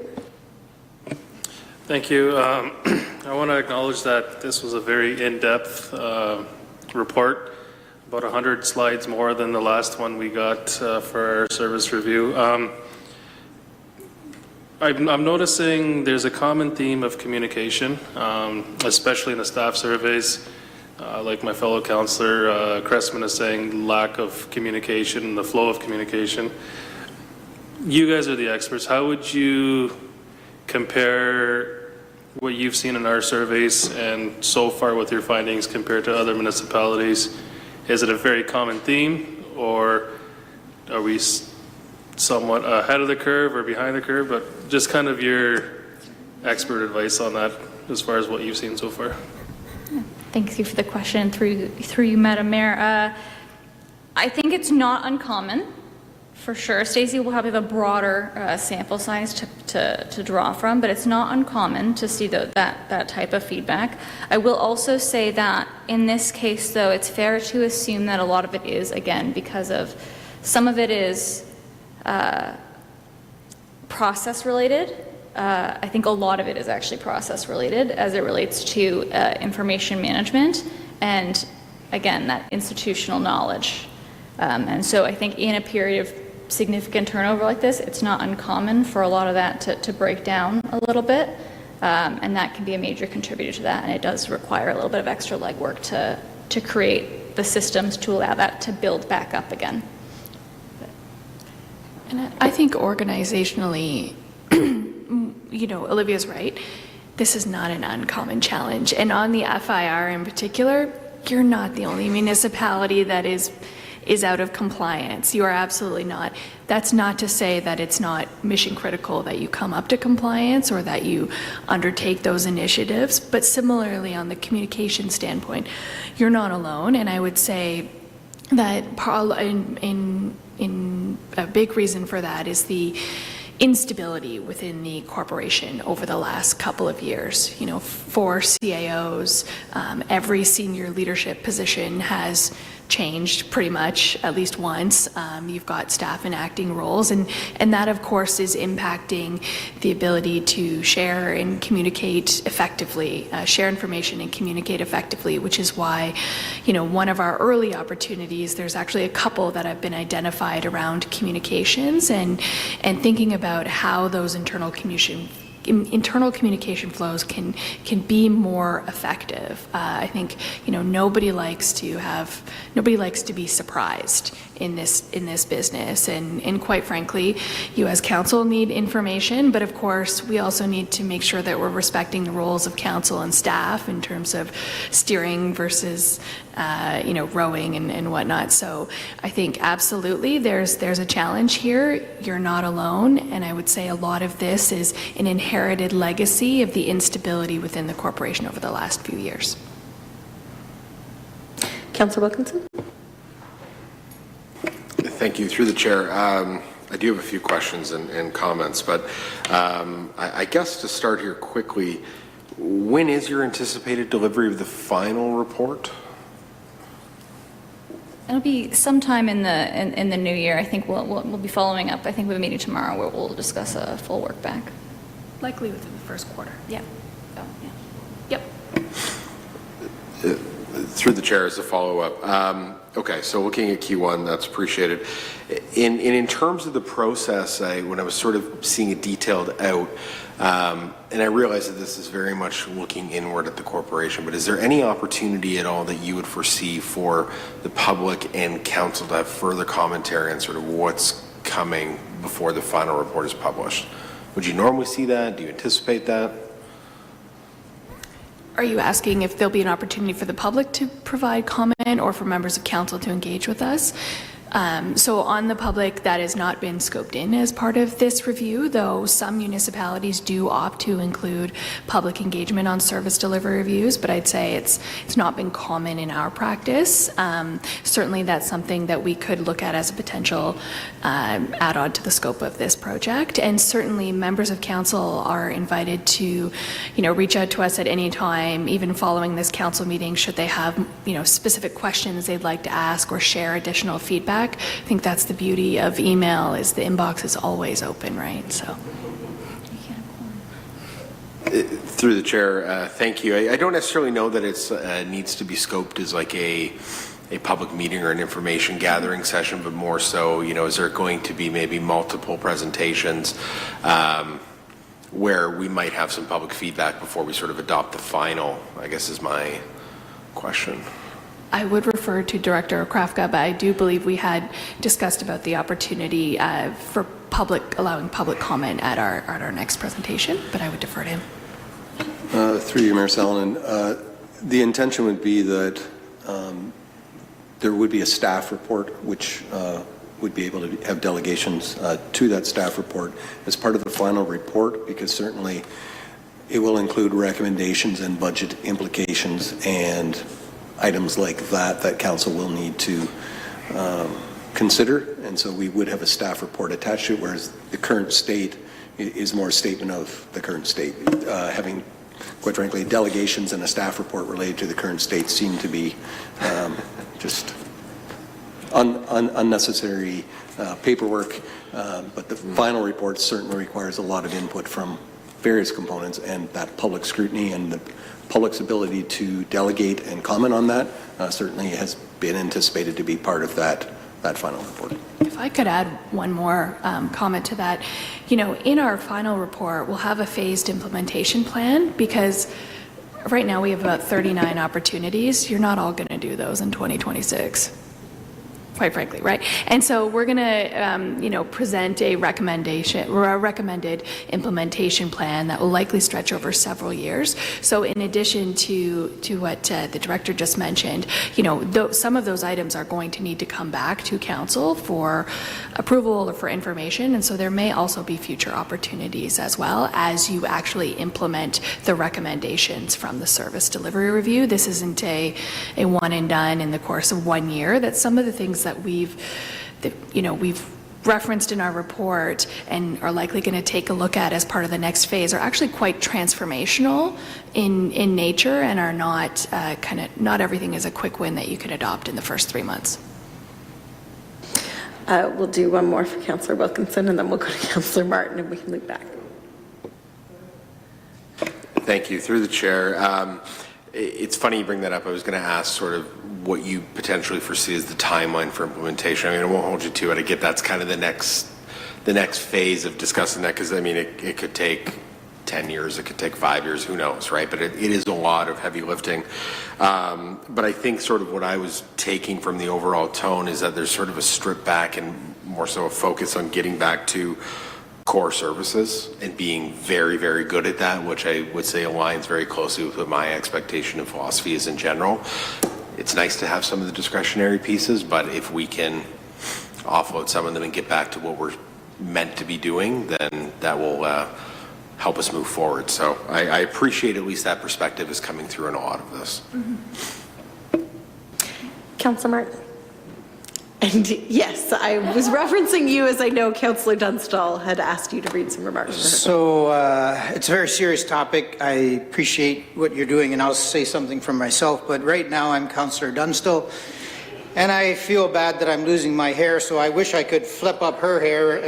Thank you. I want to acknowledge that this was a very in-depth report, about 100 slides more than the last one we got for our service review. I'm noticing there's a common theme of communication, especially in the staff surveys. Like my fellow councillor Cressman is saying, lack of communication, the flow of communication. You guys are the experts. How would you compare what you've seen in our surveys and so far with your findings compared to other municipalities? Is it a very common theme, or are we somewhat ahead of the curve or behind the curve? But just kind of your expert advice on that as far as what you've seen so far. Thank you for the question through you, Madam Mayor. I think it's not uncommon, for sure. Stacey will probably have a broader sample size to draw from, but it's not uncommon to see that type of feedback. I will also say that in this case, though, it's fair to assume that a lot of it is, again, because of some of it is process related. I think a lot of it is actually process related as it relates to information management and, again, that institutional knowledge. And so I think in a period of significant turnover like this, it's not uncommon for a lot of that to break down a little bit. And that can be a major contributor to that. And it does require a little bit of extra legwork to create the systems to allow that to build back up again. And I think organizationally, Olivia's right. This is not an uncommon challenge. And on the FIR in particular, you're not the only municipality that is out of compliance. You are absolutely not. That's not to say that it's not mission critical that you come up to compliance or that you undertake those initiatives, but similarly on the communication standpoint, you're not alone. And I would say that in a big reason for that is the instability within the corporation over the last couple of years. 4 CAOs, every senior leadership position has changed pretty much at least once. You've got staff in acting roles, and that of course is impacting the ability to share and communicate effectively, share information and communicate effectively, which is why, one of our early opportunities, there's actually a couple that have been identified around communications and thinking about how those internal communication flows can be more effective. I think nobody likes to be surprised in this business, and quite frankly, you as council need information, but of course we also need to make sure that we're respecting the roles of council and staff in terms of steering versus rowing and whatnot. So I think absolutely there's a challenge here. You're not alone, and I would say a lot of this is an inherited legacy of the instability within the corporation over the last few years. Councillor Wilkinson? Thank you. Through the chair, I do have a few questions and comments, but I guess to start here quickly, when is your anticipated delivery of the final report? It'll be sometime in the new year. I think we'll be following up. I think we have a meeting tomorrow where we'll discuss a full work back. Likely within the first quarter. Yeah. Oh, yeah. Yep. Through the chair as a follow-up. Okay, so looking at Q1, that's appreciated. In terms of the process, when I was sort of seeing it detailed out, and I realize that this is very much looking inward at the corporation, but is there any opportunity at all that you would foresee for the public and council to have further commentary on sort of what's coming before the final report is published? Would you normally see that? Do you anticipate that? Are you asking if there'll be an opportunity for the public to provide comment or for members of council to engage with us? So on the public, that has not been scoped in as part of this review, though some municipalities do opt to include public engagement on service delivery reviews, but I'd say it's not been common in our practice. Certainly that's something that we could look at as a potential add-on to the scope of this project, and certainly members of council are invited to reach out to us at any time, even following this council meeting, should they have specific questions they'd like to ask or share additional feedback. I think that's the beauty of email, is the inbox is always open, right? So. Through the chair, thank you. I don't necessarily know that it needs to be scoped as like a public meeting or an information gathering session, but more so, is there going to be maybe multiple presentations where we might have some public feedback before we sort of adopt the final, I guess is my question. I would refer to Director Krafka, but I do believe we had discussed about the opportunity for allowing public comment at our next presentation, but I would defer to him. Through you, Mayor Salonen, the intention would be that there would be a staff report which would be able to have delegations to that staff report as part of the final report, because certainly it will include recommendations and budget implications and items like that council will need to consider, and so we would have a staff report attached to it, whereas the current state is more a statement of the current state. Having, quite frankly, delegations and a staff report related to the current state seem to be just unnecessary paperwork, but the final report certainly requires a lot of input from various components, and that public scrutiny and the public's ability to delegate and comment on that certainly has been anticipated to be part of that final report. If I could add one more comment to that, in our final report, we'll have a phased implementation plan, because right now we have about 39 opportunities. You're not all going to do those in 2026. Quite frankly, right? And so we're going to, present a recommendation or a recommended implementation plan that will likely stretch over several years. So in addition to what the director just mentioned, some of those items are going to need to come back to council for approval or for information. And so there may also be future opportunities as well as you actually implement the recommendations from the service delivery review. This isn't a one and done in the course of 1 year. That some of the things that we've referenced in our report and are likely going to take a look at as part of the next phase are actually quite transformational in nature, and are not not everything is a quick win that you can adopt in the first 3 months. We'll do one more for Councillor Wilkinson, and then we'll go to Councillor Martin, and we can loop back. Thank you. Through the chair. It's funny you bring that up. I was going to ask sort of what you potentially foresee as the timeline for implementation. I mean, I won't hold you to it. I get that's kind of the next phase of discussing that, because I mean, it could take 10 years, it could take 5 years, who knows, right? But it is a lot of heavy lifting. But I think sort of what I was taking from the overall tone is that there's sort of a strip back and more so a focus on getting back to core services and being very, very good at that, which I would say aligns very closely with what my expectation and philosophy is in general. It's nice to have some of the discretionary pieces, but if we can offload some of them and get back to what we're meant to be doing, then that will help us move forward. So I appreciate at least that perspective is coming through in a lot of this. Mm-hmm. Councillor Martin. And yes, I was referencing you, as I know Councillor Dunstall had asked you to read some remarks. So it's a very serious topic. I appreciate what you're doing, and I'll say something from myself, but right now I'm Councillor Dunstall, and I feel bad that I'm losing my hair, so I wish I could flip up her hair,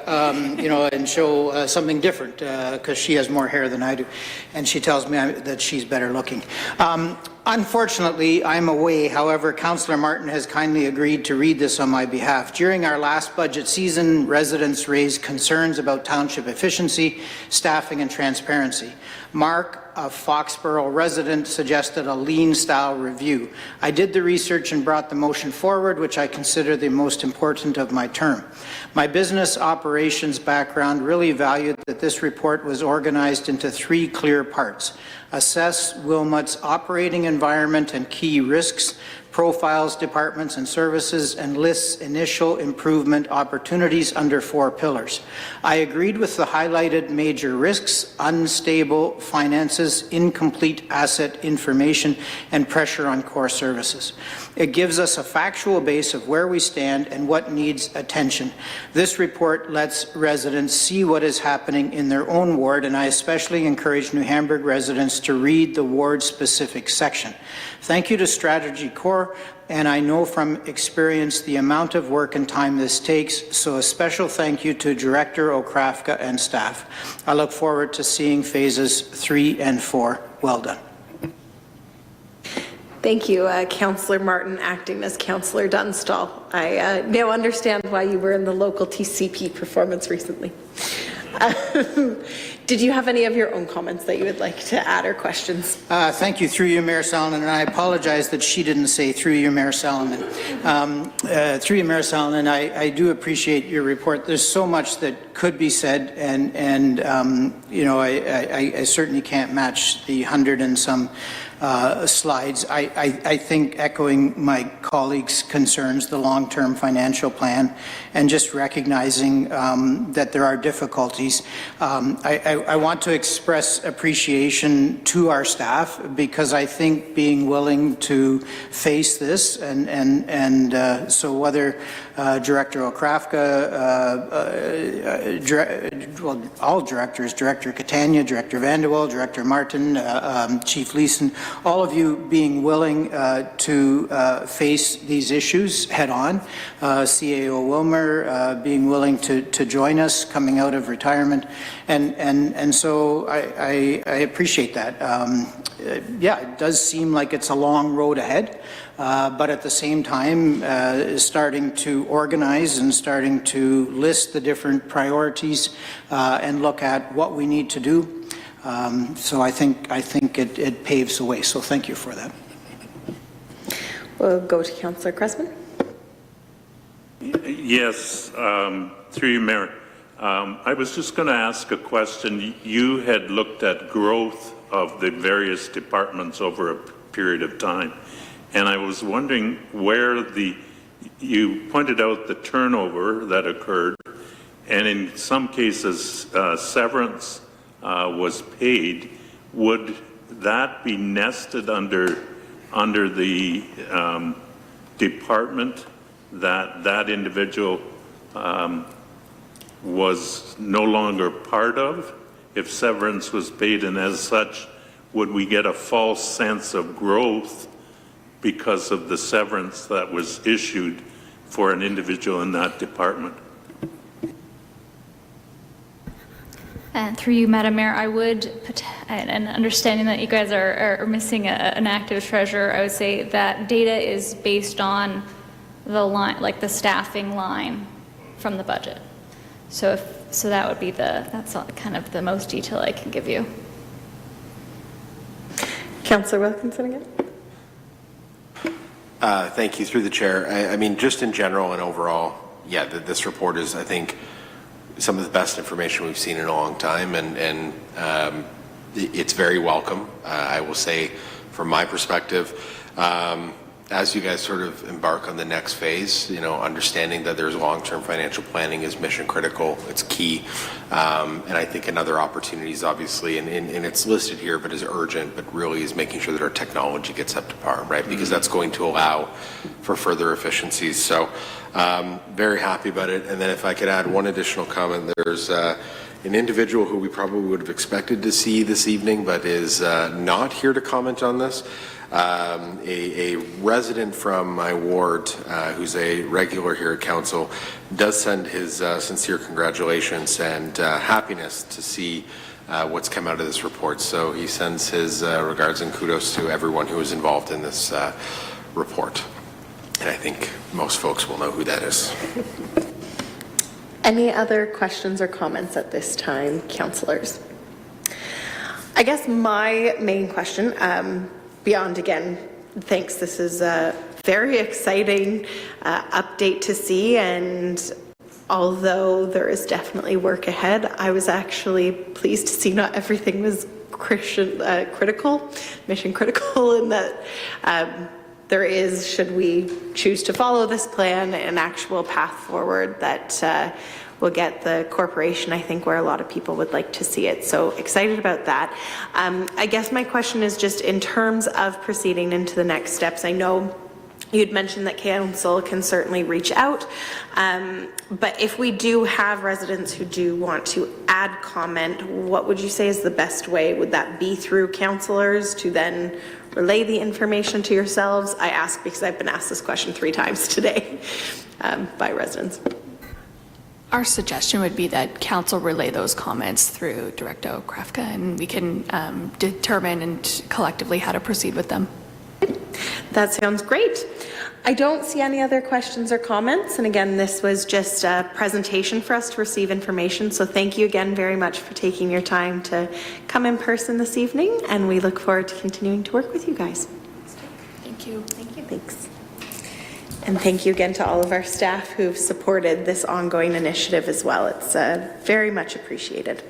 and show something different, because she has more hair than I do, and she tells me that she's better looking. Unfortunately, I'm away. However, Councillor Martin has kindly agreed to read this on my behalf. During our last budget season, residents raised concerns about township efficiency, staffing, and transparency. Mark, a Foxborough resident, suggested a lean-style review. I did the research and brought the motion forward, which I consider the most important of my term. My business operations background really valued that this report was organized into 3 clear parts: assess Wilmot's operating environment and key risks, profiles departments and services, and lists initial improvement opportunities under 4 pillars. I agreed with the highlighted major risks: unstable finances, incomplete asset information, and pressure on core services. It gives us a factual base of where we stand and what needs attention. This report lets residents see what is happening in their own ward, and I especially encourage New Hamburg residents to read the ward-specific section. Thank you to Strategy Corps, and I know from experience the amount of work and time this takes, so a special thank you to Director Okrafka and staff. I look forward to seeing phases 3 and 4. Well done. Thank you, Councillor Martin, acting as Councillor Dunstall. I now understand why you were in the local TCP performance recently. Did you have any of your own comments that you would like to add or questions? Thank you, through you, Mayor Salonen, and I apologize that she didn't say through you, Mayor Salonen. Through you, Mayor Salonen, I do appreciate your report. There's so much that could be said, and I certainly can't match the 100 and some slides. I think echoing my colleagues' concerns, the long-term financial plan, and just recognizing that there are difficulties. I want to express appreciation to our staff because I think being willing to face this and so whether Director Okrafka, well, all directors, Director Catania, Director Vanderwell, Director Martin, Chief Leeson, all of you being willing to face these issues head on. CAO Wilmer being willing to join us coming out of retirement. And so I appreciate that. Yeah, it does seem like it's a long road ahead, but at the same time, starting to organize and starting to list the different priorities and look at what we need to do. So I think it paves the way. So thank you for that. We'll go to Councillor Cressman. Yes, through you, Mayor. I was just going to ask a question. You had looked at growth of the various departments over a period of time, and I was wondering where you pointed out the turnover that occurred, and in some cases severance was paid. Would that be nested under the department that individual was no longer part of, if severance was paid, and as such, would we get a false sense of growth because of the severance that was issued for an individual in that department? And through you, Madam Mayor, I would, and understanding that you guys are missing an active treasurer, I would say that data is based on the line, like the staffing line from the budget. So that would be that's kind of the most detail I can give you. Councillor Wilkinson again. Thank you, through the chair. I mean, just in general and overall, yeah, this report is, I think, some of the best information we've seen in a long time, and it's very welcome. I will say, from my perspective, as you guys sort of embark on the next phase, understanding that there's long-term financial planning is mission critical, it's key, and I think another opportunity is obviously, and it's listed here, but is urgent, but really is making sure that our technology gets up to par, right? Because that's going to allow for further efficiencies. So very happy about it. And then if I could add one additional comment, there's an individual who we probably would have expected to see this evening, but is not here to comment on this. A resident from my ward who's a regular here at council does send his sincere congratulations and happiness to see what's come out of this report. So he sends his regards and kudos to everyone who was involved in this report. And I think most folks will know who that is. Any other questions or comments at this time, councillors? I guess my main question, beyond, again, thanks, this is a very exciting update to see, and although there is definitely work ahead, I was actually pleased to see not everything was mission critical, in that there is, should we choose to follow this plan, an actual path forward that will get the corporation, I think, where a lot of people would like to see it. So excited about that. I guess my question is just in terms of proceeding into the next steps. I know you'd mentioned that council can certainly reach out, but if we do have residents who do want to add comment, what would you say is the best way? Would that be through councillors to then relay the information to yourselves? I ask because I've been asked this question 3 times today by residents. Our suggestion would be that council relay those comments through Director Okrafka, and we can determine and collectively how to proceed with them. That sounds great. I don't see any other questions or comments. And again, this was just a presentation for us to receive information. So thank you again very much for taking your time to come in person this evening. And we look forward to continuing to work with you guys. Thank you. Thank you. Thanks. And thank you again to all of our staff who've supported this ongoing initiative as well. It's very much appreciated.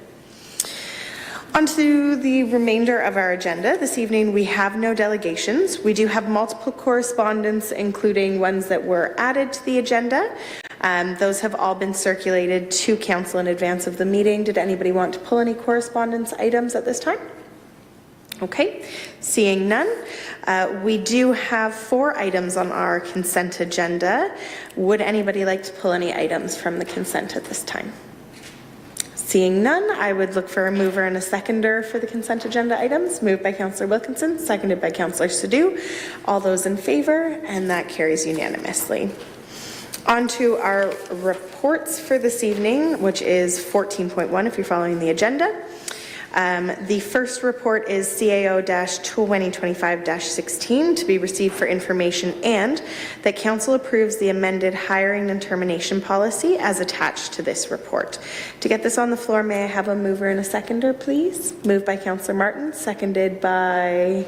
On to the remainder of our agenda. This evening, we have no delegations. We do have multiple correspondence, including ones that were added to the agenda. Those have all been circulated to council in advance of the meeting. Did anybody want to pull any correspondence items at this time? Okay, seeing none. We do have 4 items on our consent agenda. Would anybody like to pull any items from the consent at this time? Seeing none, I would look for a mover and a seconder for the consent agenda items. Moved by Councillor Wilkinson, seconded by Councillor Sadhu. All those in favor, and that carries unanimously. On to our reports for this evening, which is 14.1 if you're following the agenda. The first report is CAO-2025-16 to be received for information, and that Council approves the amended hiring and termination policy as attached to this report. To get this on the floor, may I have a mover and a seconder, please? Moved by Councillor Martin, seconded by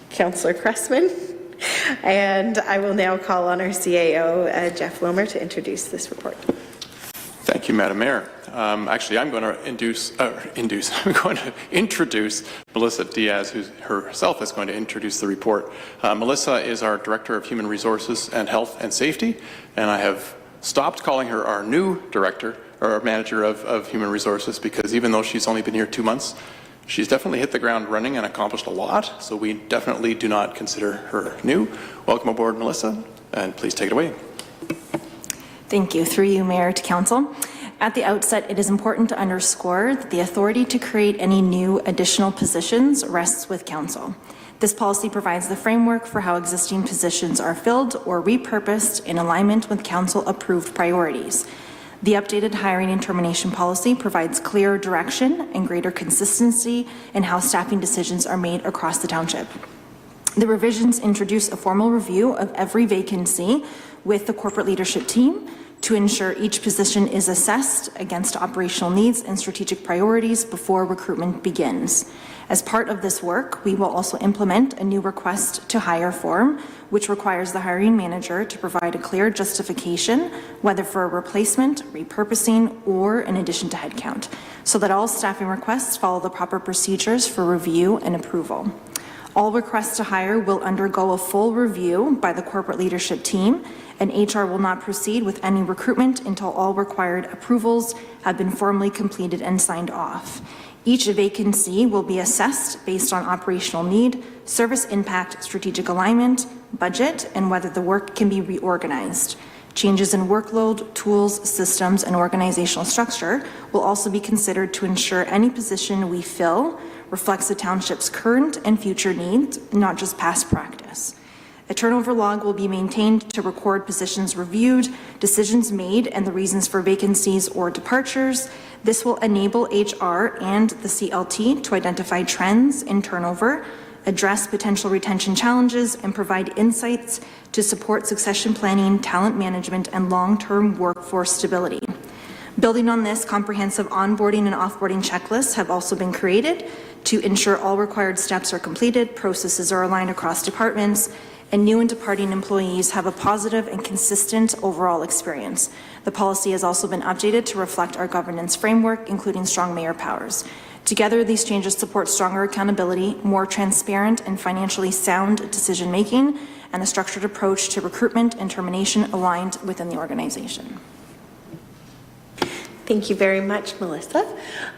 Councillor Cressman. And I will now call on our CAO, Jeff Wilmer, to introduce this report. Thank you, Madam Mayor. Actually, I'm going to I'm going to introduce Melissa Diaz, who herself is going to introduce the report. Melissa is our Director of Human Resources and Health and Safety, and I have stopped calling her our new Director or Manager of Human Resources because even though she's only been here 2 months, she's definitely hit the ground running and accomplished a lot, so we definitely do not consider her new. Welcome aboard, Melissa, and please take it away. Thank you. Through you, Mayor, to Council. At the outset, it is important to underscore that the authority to create any new additional positions rests with Council. This policy provides the framework for how existing positions are filled or repurposed in alignment with Council-approved priorities. The updated hiring and termination policy provides clearer direction and greater consistency in how staffing decisions are made across the township. The revisions introduce a formal review of every vacancy with the corporate leadership team to ensure each position is assessed against operational needs and strategic priorities before recruitment begins. As part of this work, we will also implement a new request to hire form, which requires the hiring manager to provide a clear justification, whether for a replacement, repurposing, or in addition to headcount, so that all staffing requests follow the proper procedures for review and approval. All requests to hire will undergo a full review by the corporate leadership team, and HR will not proceed with any recruitment until all required approvals have been formally completed and signed off. Each vacancy will be assessed based on operational need, service impact, strategic alignment, budget, and whether the work can be reorganized. Changes in workload, tools, systems, and organizational structure will also be considered to ensure any position we fill reflects the township's current and future needs, not just past practice. A turnover log will be maintained to record positions reviewed, decisions made, and the reasons for vacancies or departures. This will enable HR and the CLT to identify trends in turnover, address potential retention challenges, and provide insights to support succession planning, talent management, and long-term workforce stability. Building on this, comprehensive onboarding and offboarding checklists have also been created to ensure all required steps are completed, processes are aligned across departments, and new and departing employees have a positive and consistent overall experience. The policy has also been updated to reflect our governance framework, including strong mayor powers. Together, these changes support stronger accountability, more transparent and financially sound decision-making, and a structured approach to recruitment and termination aligned within the organization. Thank you very much, Melissa.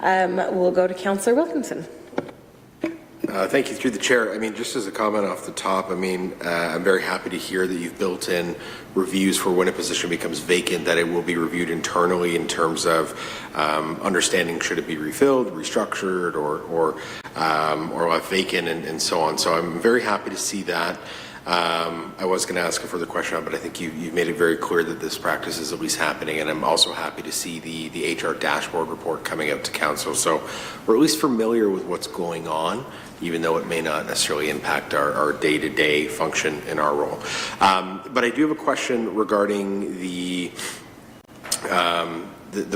We'll go to Councillor Wilkinson. Thank you. Through the chair, I mean, just as a comment off the top, I mean, I'm very happy to hear that you've built in reviews for when a position becomes vacant, that it will be reviewed internally in terms of understanding should it be refilled, restructured, or left vacant, and so on. So I'm very happy to see that. I was going to ask a further question, but I think you've made it very clear that this practice is at least happening, and I'm also happy to see the HR dashboard report coming out to council. So we're at least familiar with what's going on, even though it may not necessarily impact our day-to-day function in our role. But I do have a question regarding the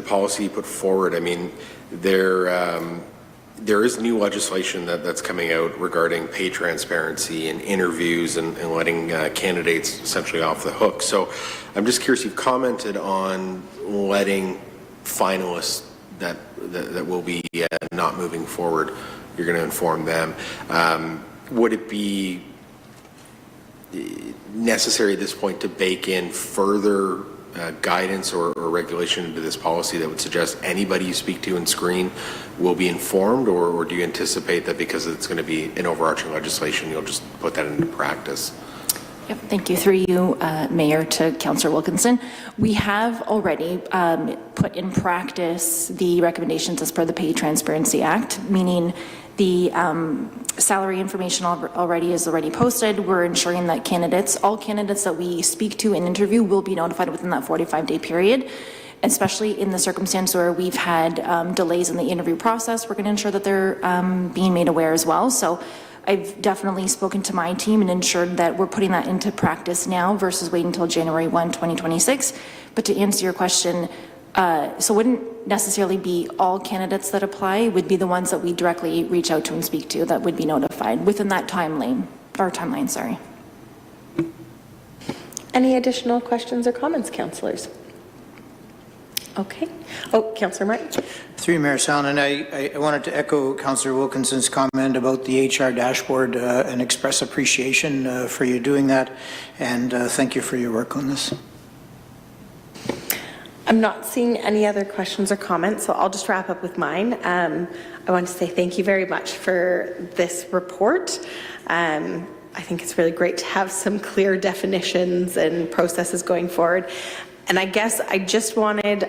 policy you put forward. I mean, there is new legislation that's coming out regarding pay transparency and interviews and letting candidates essentially off the hook. So I'm just curious, you've commented on letting finalists that will be not moving forward, you're going to inform them. Would it be necessary at this point to bake in further guidance or regulation into this policy that would suggest anybody you speak to and screen will be informed, or do you anticipate that because it's going to be an overarching legislation, you'll just put that into practice? Yep, thank you. Through you, Mayor, to Councillor Wilkinson. We have already put in practice the recommendations as per the Pay Transparency Act, meaning the salary information already is already posted. We're ensuring that all candidates that we speak to and interview will be notified within that 45-day period, especially in the circumstance where we've had delays in the interview process. We're going to ensure that they're being made aware as well. So I've definitely spoken to my team and ensured that we're putting that into practice now versus waiting until January 1, 2026. But to answer your question, so wouldn't necessarily be all candidates that apply, would be the ones that we directly reach out to and speak to that would be notified within that timeline, sorry. Any additional questions or comments, councillors? Okay. Oh, Councillor Martin. Through you, Mayor Sallin, I wanted to echo Councillor Wilkinson's comment about the HR dashboard and express appreciation for you doing that, and thank you for your work on this. I'm not seeing any other questions or comments, so I'll just wrap up with mine. I want to say thank you very much for this report. I think it's really great to have some clear definitions and processes going forward. And I guess I just wanted,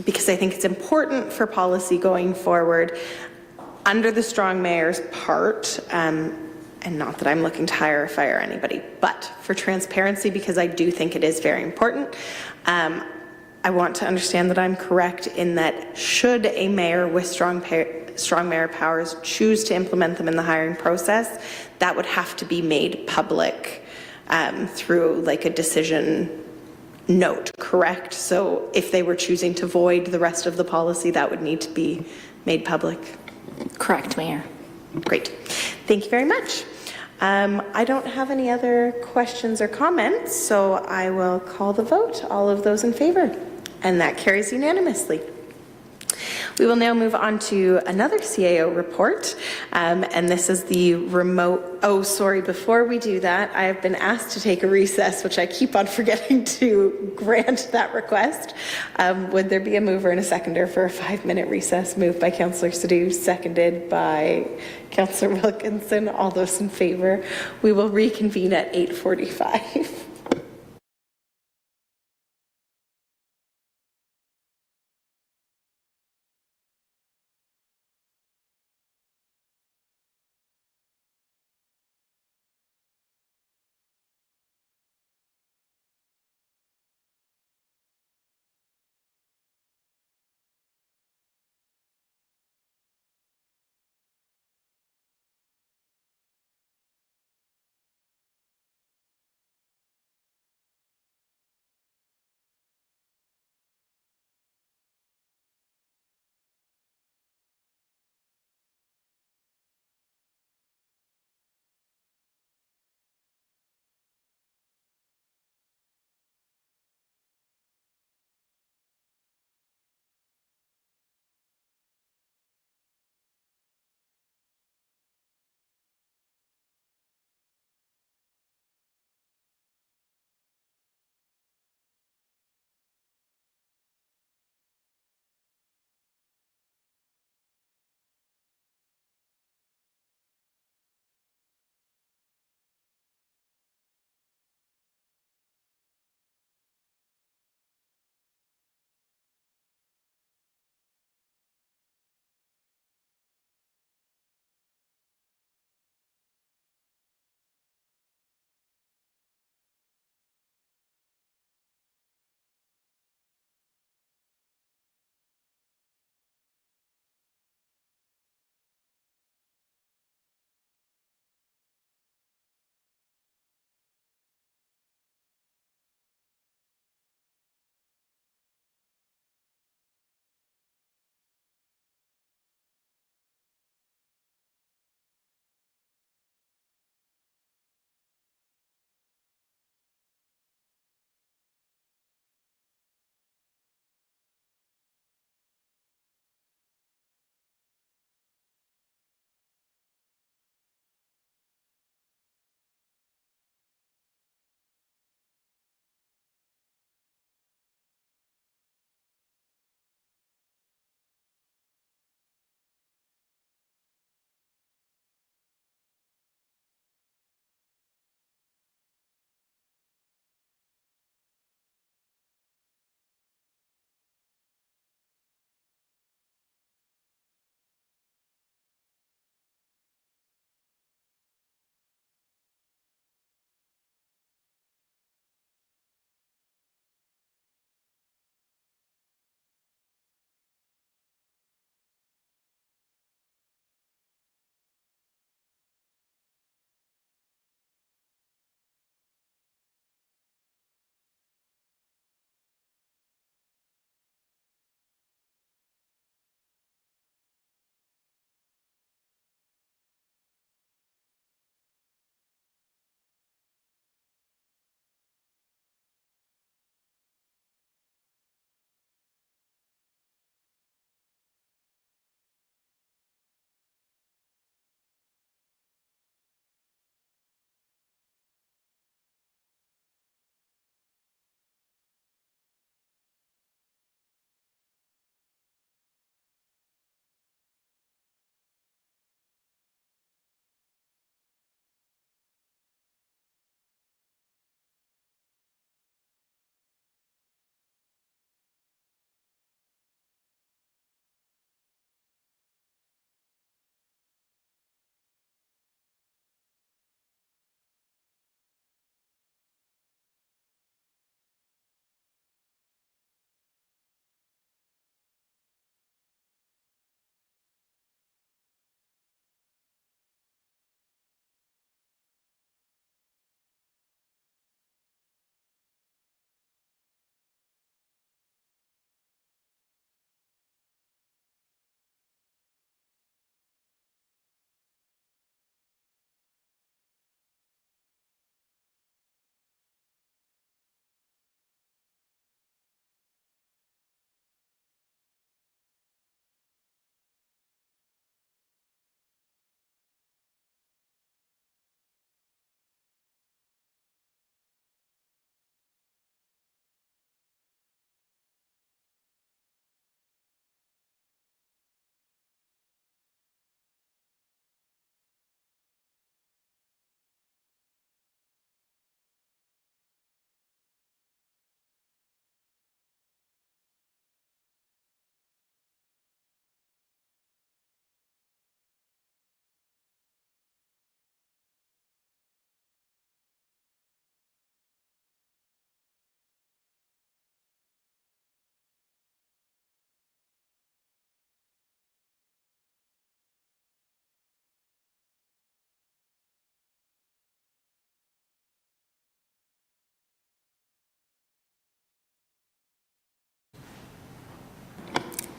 because I think it's important for policy going forward, under the strong mayor's part, and not that I'm looking to hire or fire anybody, but for transparency, because I do think it is very important. I want to understand that I'm correct in that should a mayor with strong mayor powers choose to implement them in the hiring process, that would have to be made public through like a decision note, correct? So if they were choosing to void the rest of the policy, that would need to be made public. Correct, Mayor. Great. Thank you very much. I don't have any other questions or comments, so I will call the vote. All of those in favor? And that carries unanimously. We will now move on to another CAO report, and this is the remote, before we do that, I have been asked to take a recess, which I keep on forgetting to grant that request. Would there be a mover and a seconder for a 5-minute recess? Moved by Councillor Sadhu, seconded by Councillor Wilkinson. All those in favor? We will reconvene at 8:45.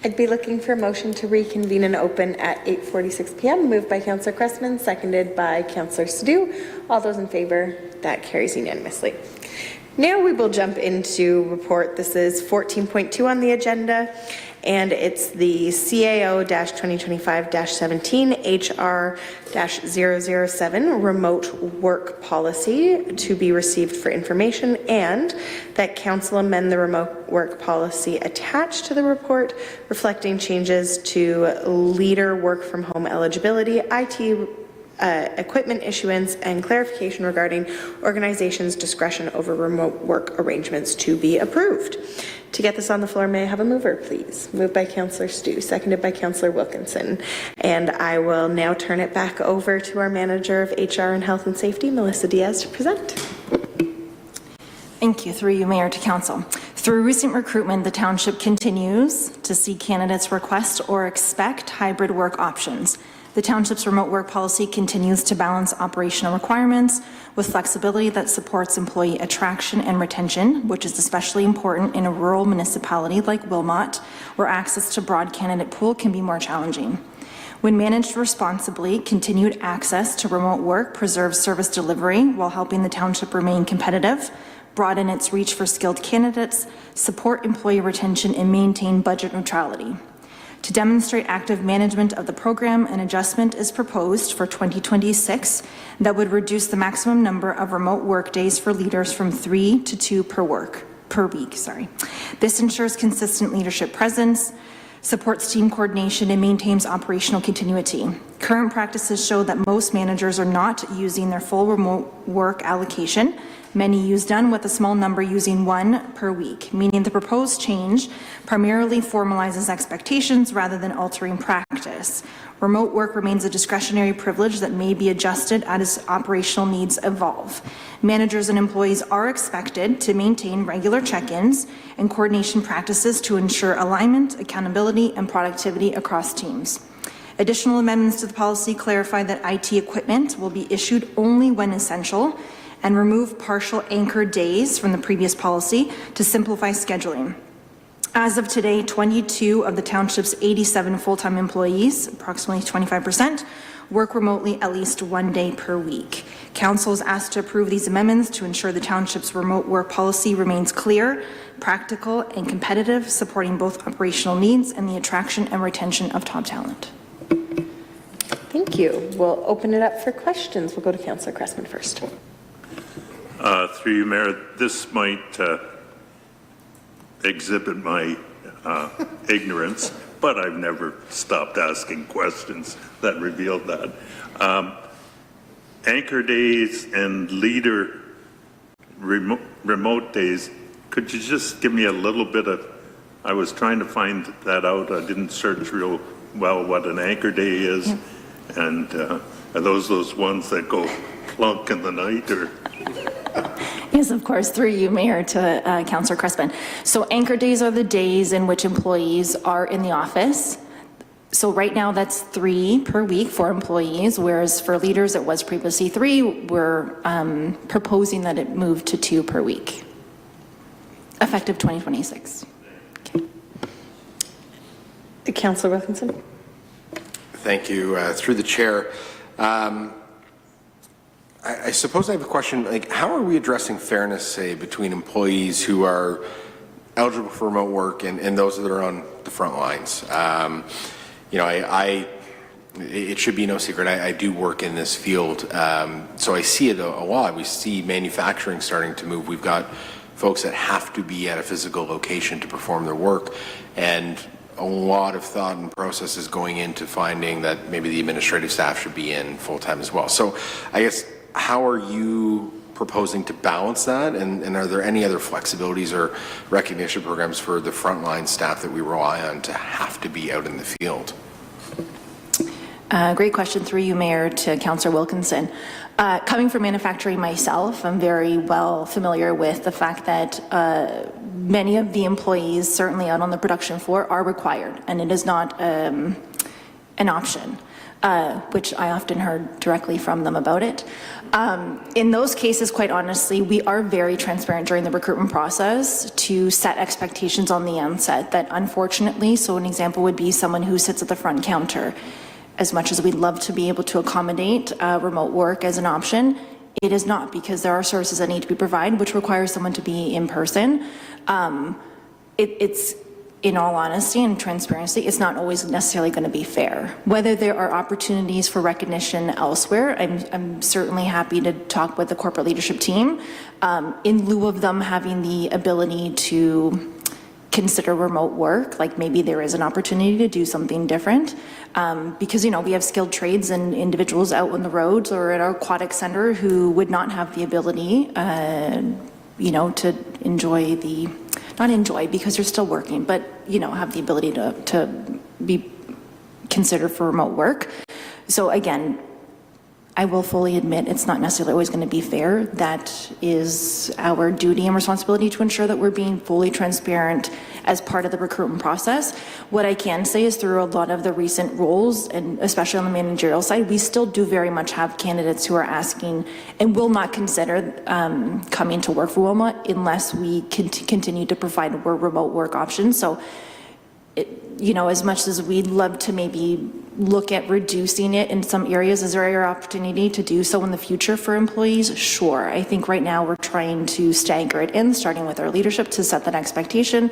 I'd be looking for a motion to reconvene and open at 8:46 p.m. Moved by Councillor Cressman, seconded by Councillor Sadoo. All those in favor? That carries unanimously. Now we will jump into report. This is 14.2 on the agenda, and it's the CAO-2025-17 HR-007 remote work policy to be received for information, and that council amend the remote work policy attached to the report, reflecting changes to leader work from home eligibility, IT equipment issuance, and clarification regarding organizations' discretion over remote work arrangements to be approved. To get this on the floor, may I have a mover, please? Moved by Councillor Stu, seconded by Councillor Wilkinson. And I will now turn it back over to our Manager of HR and Health and Safety, Melissa Diaz, to present. Thank you. Through you, Mayor, to Council. Through recent recruitment, the Township continues to see candidates request or expect hybrid work options. The Township's remote work policy continues to balance operational requirements with flexibility that supports employee attraction and retention, which is especially important in a rural municipality like Wilmot, where access to broad candidate pool can be more challenging. When managed responsibly, continued access to remote work preserves service delivery while helping the Township remain competitive, broaden its reach for skilled candidates, support employee retention, and maintain budget neutrality. To demonstrate active management of the program, an adjustment is proposed for 2026 that would reduce the maximum number of remote work days for leaders from 3 to 2 per week. This ensures consistent leadership presence, supports team coordination, and maintains operational continuity. Current practices show that most managers are not using their full remote work allocation. Many use done with a small number using 1 per week, meaning the proposed change primarily formalizes expectations rather than altering practice. Remote work remains a discretionary privilege that may be adjusted as operational needs evolve. Managers and employees are expected to maintain regular check-ins and coordination practices to ensure alignment, accountability, and productivity across teams. Additional amendments to the policy clarify that IT equipment will be issued only when essential and remove partial anchor days from the previous policy to simplify scheduling. As of today, 22 of the Township's 87 full-time employees, approximately 25%, work remotely at least 1 day per week. Council is asked to approve these amendments to ensure the Township's remote work policy remains clear, practical, and competitive, supporting both operational needs and the attraction and retention of top talent. Thank you. We'll open it up for questions. We'll go to Councillor Cressman first. Through you, Mayor, this might exhibit my ignorance, but I've never stopped asking questions that revealed that. Anchor days and leader remote days, could you just give me a little bit of, I was trying to find that out. I didn't search real well what an anchor day is. Yeah. And are those ones that go plunk in the night, or? Yes, of course, through you, Mayor, to Councillor Cressman. So anchor days are the days in which employees are in the office. So right now that's 3 per week for employees, whereas for leaders it was previously 3. We're proposing that it move to 2 per week, effective 2026. Okay. Councillor Wilkinson. Thank you. Through the chair. I suppose I have a question, like, how are we addressing fairness, say, between employees who are eligible for remote work and those that are on the front lines? You know, it should be no secret, I do work in this field, so I see it a lot. We see manufacturing starting to move. We've got folks that have to be at a physical location to perform their work, and a lot of thought and processes going into finding that maybe the administrative staff should be in full-time as well. So I guess, how are you proposing to balance that, and are there any other flexibilities or recognition programs for the frontline staff that we rely on to have to be out in the field? Great question. Through you, Mayor, to Councillor Wilkinson. Coming from manufacturing myself, I'm very well familiar with the fact that many of the employees, certainly out on the production floor, are required, and it is not an option. which I often heard directly from them about it. In those cases, quite honestly, we are very transparent during the recruitment process to set expectations on the onset that unfortunately, so an example would be someone who sits at the front counter. As much as we'd love to be able to accommodate remote work as an option, it is not, because there are services that need to be provided which require someone to be in person. It's, in all honesty and transparency, it's not always necessarily going to be fair. Whether there are opportunities for recognition elsewhere, I'm certainly happy to talk with the corporate leadership team in lieu of them having the ability to consider remote work, like maybe there is an opportunity to do something different. Because, you know, we have skilled trades and individuals out on the roads or at our aquatic center who would not have the ability, you know, to enjoy the, not enjoy because they're still working, but, you know, have the ability to be considered for remote work. So again, I will fully admit it's not necessarily always going to be fair. That is our duty and responsibility to ensure that we're being fully transparent as part of the recruitment process. What I can say is through a lot of the recent roles, and especially on the managerial side, we still do very much have candidates who are asking and will not consider coming to work for Wilmot unless we continue to provide remote work options. So, you know, as much as we'd love to maybe look at reducing it in some areas, is there an opportunity to do so in the future for employees? Sure. I think right now we're trying to stagger it in, starting with our leadership to set that expectation,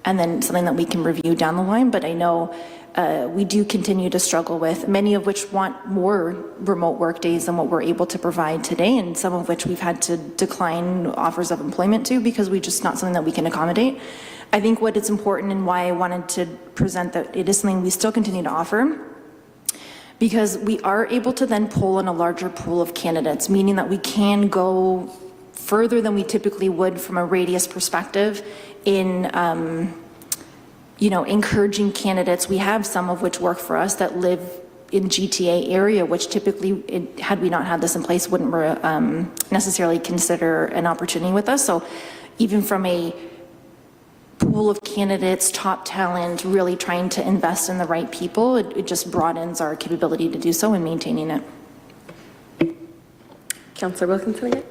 and then something that we can review down the line. But I know we do continue to struggle with, many of which want more remote work days than what we're able to provide today, and some of which we've had to decline offers of employment to because we just not something that we can accommodate. I think what is important and why I wanted to present that it is something we still continue to offer, because we are able to then pull in a larger pool of candidates, meaning that we can go further than we typically would from a radius perspective in, you know, encouraging candidates. We have some of which work for us that live in GTA area, which typically, had we not had this in place, wouldn't necessarily consider an opportunity with us. So even from a pool of candidates, top talent, really trying to invest in the right people, it just broadens our capability to do so and maintaining it. Councillor Wilkinson again.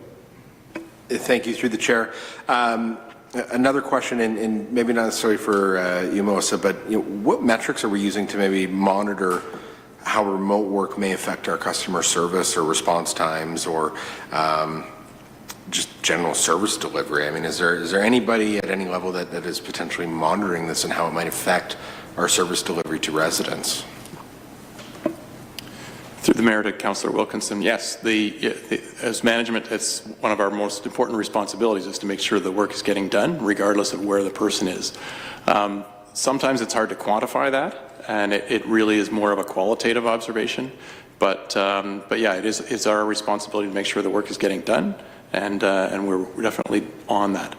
Thank you, through the chair. Another question, and maybe not necessarily for you, Melissa, but you know, what metrics are we using to maybe monitor how remote work may affect our customer service or response times, or just general service delivery? I mean, is there anybody at any level that is potentially monitoring this and how it might affect our service delivery to residents? Through the mayor to Councillor Wilkinson, yes, as management, it's one of our most important responsibilities is to make sure the work is getting done regardless of where the person is. Sometimes it's hard to quantify that, and it really is more of a qualitative observation, but yeah, it's our responsibility to make sure the work is getting done, and we're definitely on that.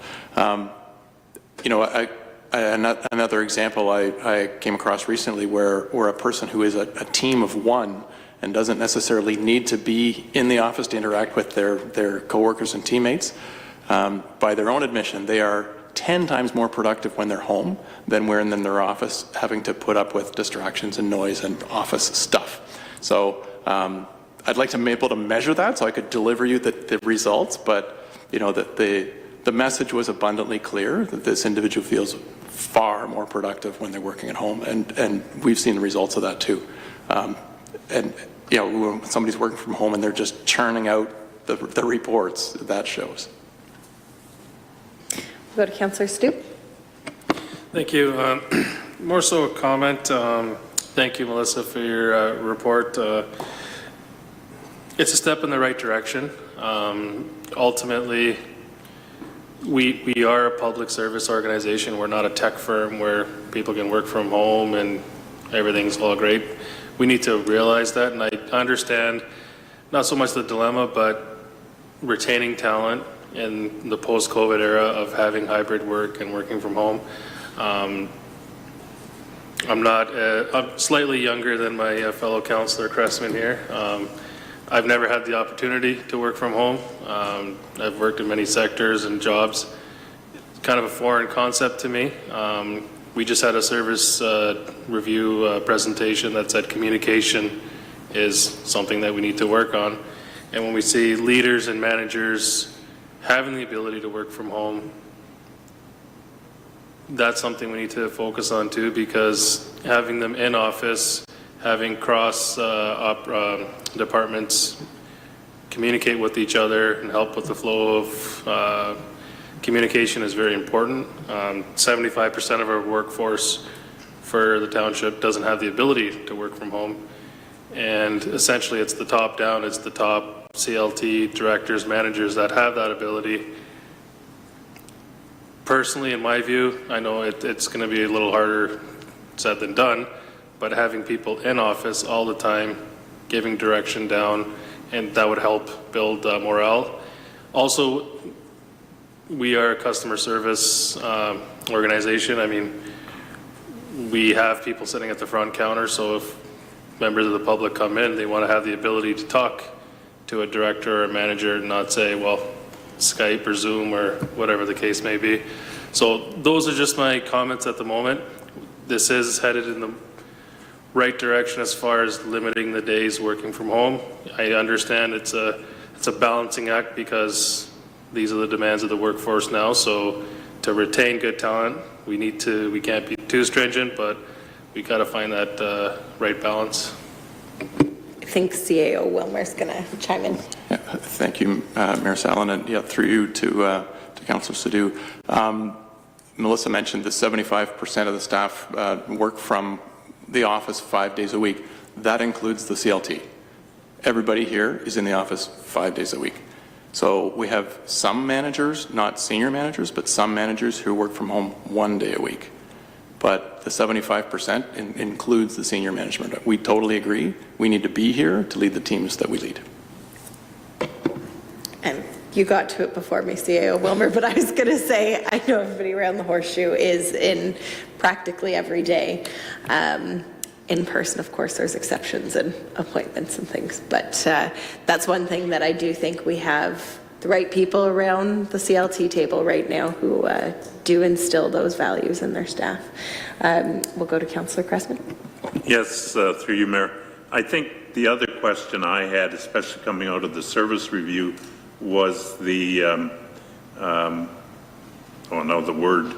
You know, another example I came across recently where a person who is a team of one and doesn't necessarily need to be in the office to interact with their coworkers and teammates, by their own admission, they are 10 times more productive when they're home than when in their office having to put up with distractions and noise and office stuff. So I'd like to be able to measure that so I could deliver you the results, but you know, the message was abundantly clear that this individual feels far more productive when they're working at home, and we've seen the results of that too. And you know, when somebody's working from home and they're just churning out the reports, that shows. We'll go to Councillor Stoop. Thank you. More so a comment. Thank you, Melissa, for your report. It's a step in the right direction. Ultimately, we are a public service organization. We're not a tech firm where people can work from home and everything's all great. We need to realize that, and I understand not so much the dilemma, but retaining talent in the post-COVID era of having hybrid work and working from home. I'm slightly younger than my fellow councillor Cressman here. I've never had the opportunity to work from home. I've worked in many sectors and jobs. It's kind of a foreign concept to me. We just had a service review presentation that said communication is something that we need to work on. And when we see leaders and managers having the ability to work from home, that's something we need to focus on too, because having them in office, having cross departments communicate with each other and help with the flow of communication is very important. 75% of our workforce for the township doesn't have the ability to work from home. And essentially it's the top down, it's the top CLT directors, managers that have that ability. Personally, in my view, I know it's going to be a little harder said than done, but having people in office all the time, giving direction down, and that would help build morale. Also, we are a customer service organization. I mean, we have people sitting at the front counter, so if members of the public come in, they want to have the ability to talk to a director or a manager and not say, well, Skype or Zoom or whatever the case may be. So those are just my comments at the moment. This is headed in the right direction as far as limiting the days working from home. I understand it's a balancing act because these are the demands of the workforce now. So to retain good talent, we can't be too stringent, but we got to find that right balance. I think CAO Wilmer's going to chime in. Yeah, thank you, Mayor Sallin, and yeah, through you to Councillor Sadhu. Melissa mentioned that 75% of the staff work from the office 5 days a week. That includes the CLT. Everybody here is in the office 5 days a week. So we have some managers, not senior managers, but some managers who work from home 1 day a week. But the 75% includes the senior management. We totally agree. We need to be here to lead the teams that we lead. And you got to it before me, CAO Wilmer, but I was going to say, I know everybody around the horseshoe is in practically every day. In person, of course, there's exceptions and appointments and things, but that's one thing that I do think we have the right people around the CLT table right now who do instill those values in their staff. We'll go to Councillor Cressman. Yes, through you, Mayor. I think the other question I had, especially coming out of the service review, was the, oh no, the word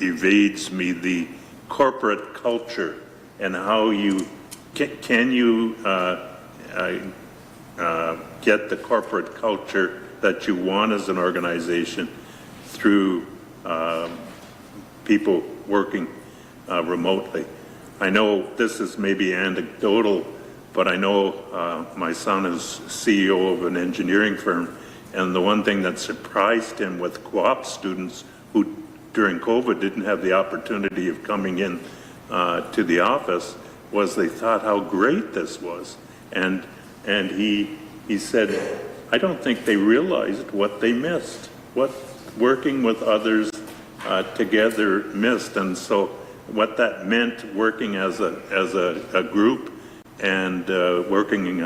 evades me, the corporate culture, and how you, can you get the corporate culture that you want as an organization through people working remotely. I know this is maybe anecdotal, but I know my son is CEO of an engineering firm, and the one thing that surprised him with co-op students who during COVID didn't have the opportunity of coming in to the office was they thought how great this was. And he said, I don't think they realized what they missed, what working with others together missed. And so what that meant working as a group and working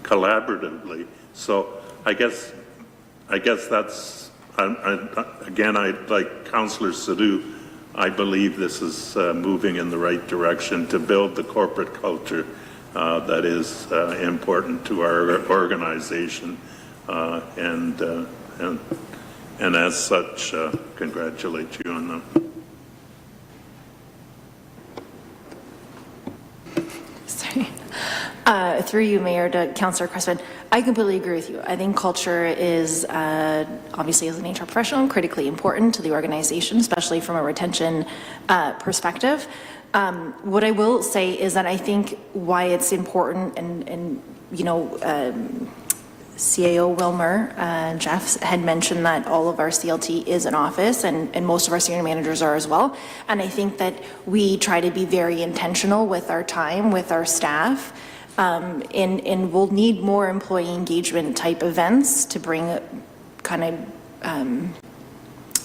collaboratively. So I guess that's, again, I like Councillor Sadhu, I believe this is moving in the right direction to build the corporate culture that is important to our organization, and as such, congratulate you on that. Sorry. Through you, Mayor, to Councillor Cressman, I completely agree with you. I think culture is, obviously as an HR professional, critically important to the organization, especially from a retention perspective. What I will say is that I think why it's important, and you know, CAO Wilmer, Jeff had mentioned that all of our CLT is in office, and most of our senior managers are as well. And I think that we try to be very intentional with our time, with our staff, and we'll need more employee engagement type events to bring kind of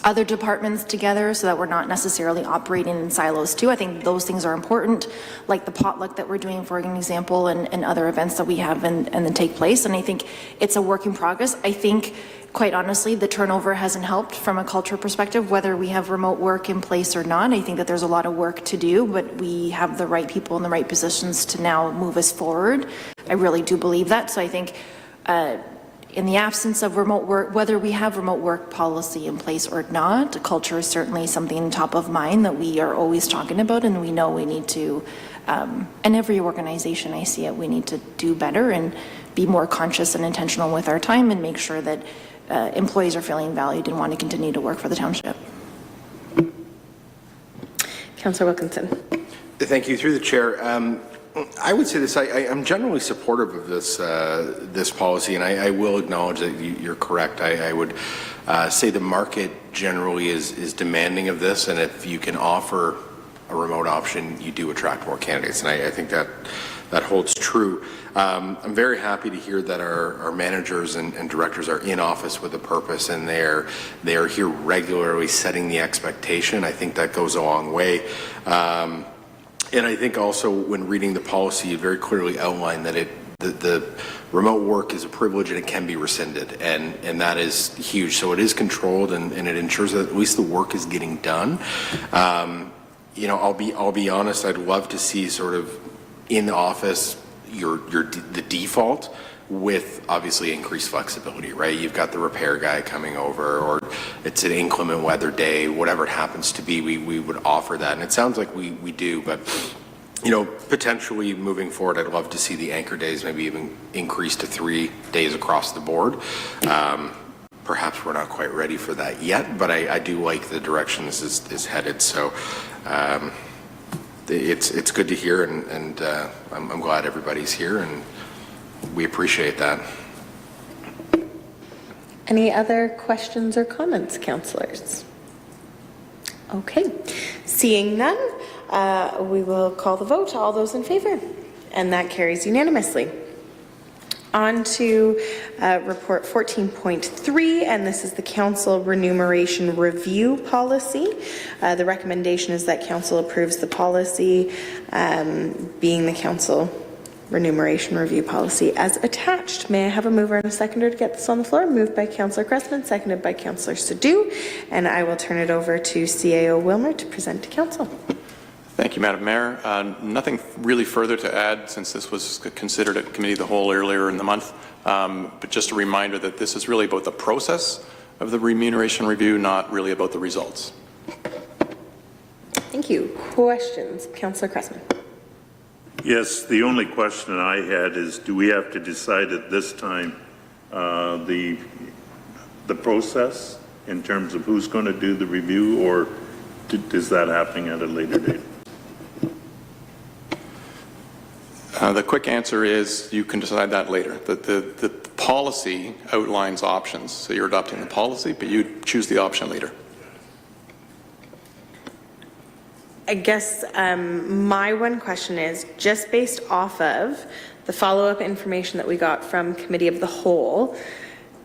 other departments together so that we're not necessarily operating in silos too. I think those things are important, like the potluck that we're doing, for an example, and other events that we have and that take place. And I think it's a work in progress. I think quite honestly, the turnover hasn't helped from a culture perspective, whether we have remote work in place or not. I think that there's a lot of work to do, but we have the right people in the right positions to now move us forward. I really do believe that. So I think in the absence of remote work, whether we have remote work policy in place or not, culture is certainly something top of mind that we are always talking about, and we know we need to, and every organization I see it, we need to do better and be more conscious and intentional with our time and make sure that employees are feeling valued and want to continue to work for the township. Councillor Wilkinson. Thank you. Through the chair, I would say this. I'm generally supportive of this policy, and I will acknowledge that you're correct. I would say the market generally is demanding of this, and if you can offer a remote option, you do attract more candidates, and I think that holds true. I'm very happy to hear that our managers and directors are in office with a purpose, and they are here regularly setting the expectation. I think that goes a long way. And I think also when reading the policy, you very clearly outline that the remote work is a privilege and it can be rescinded, and that is huge. So it is controlled, and it ensures that at least the work is getting done. You know, I'll be honest. I'd love to see sort of in the office the default, with obviously increased flexibility, right? You've got the repair guy coming over, or it's an inclement weather day, whatever it happens to be, we would offer that. And it sounds like we do, but you know, potentially moving forward, I'd love to see the anchor days maybe even increase to 3 days across the board. Perhaps we're not quite ready for that yet, but I do like the direction this is headed. So it's good to hear, and I'm glad everybody's here, and we appreciate that. Any other questions or comments, councillors? Okay, seeing none, we will call the vote. All those in favor? And that carries unanimously. On to report 14.3, and this is the council remuneration review policy. The recommendation is that council approves the policy, being the council remuneration review policy as attached. May I have a mover and a seconder to get this on the floor? Moved by Councillor Cressman, seconded by Councillor Sadhu, and I will turn it over to CAO Wilmot to present to council. Thank you, Madam Mayor. Nothing really further to add since this was considered at Committee of the Whole earlier in the month, but just a reminder that this is really about the process of the remuneration review, not really about the results. Thank you. Questions? Councillor Cressman. Yes, the only question I had is, do we have to decide at this time the process in terms of who's going to do the review, or is that happening at a later date? The quick answer is you can decide that later. The policy outlines options, so you're adopting the policy, but you choose the option later. I guess my one question is, just based off of the follow-up information that we got from Committee of the Whole,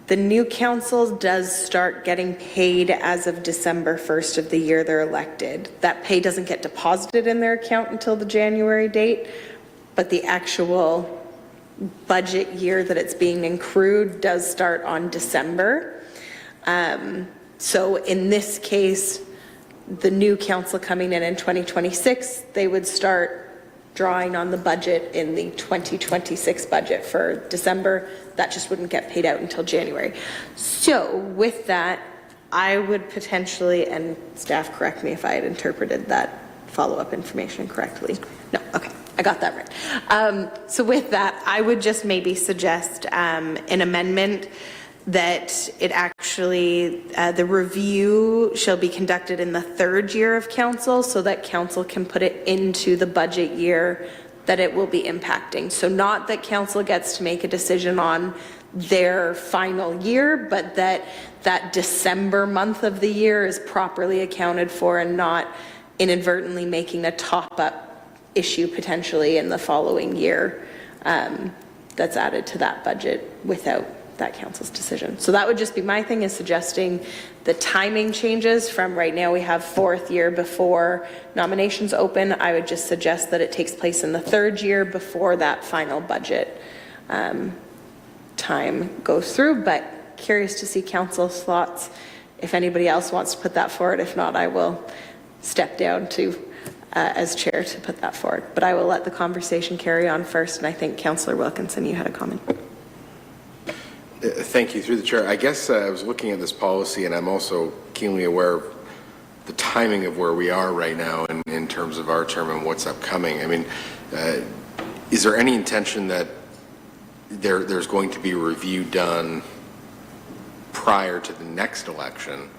the new council does start getting paid as of December 1st of the year they're elected. That pay doesn't get deposited in their account until the January date, but the actual budget year that it's being accrued does start on December. So in this case, the new council coming in 2026, they would start drawing on the budget in the 2026 budget for December. That just wouldn't get paid out until January. So with that, I would potentially, and staff correct me if I had interpreted that follow-up information correctly. No, okay, I got that right. So with that, I would just maybe suggest an amendment that it actually, the review shall be conducted in the third year of council, so that council can put it into the budget year that it will be impacting. So not that council gets to make a decision on their final year, but that December month of the year is properly accounted for, and not inadvertently making a top-up issue potentially in the following year that's added to that budget without that council's decision. So that would just be my thing, is suggesting the timing changes from right now we have fourth year before nominations open. I would just suggest that it takes place in the third year before that final budget time goes through, but curious to see council's thoughts. If anybody else wants to put that forward, if not, I will step down to as chair to put that forward. But I will let the conversation carry on first, and I think Councillor Wilkinson, you had a comment. Thank you. Through the chair, I guess I was looking at this policy, and I'm also keenly aware of the timing of where we are right now in terms of our term and what's upcoming. I mean, is there any intention that there's going to be a review done prior to the next election?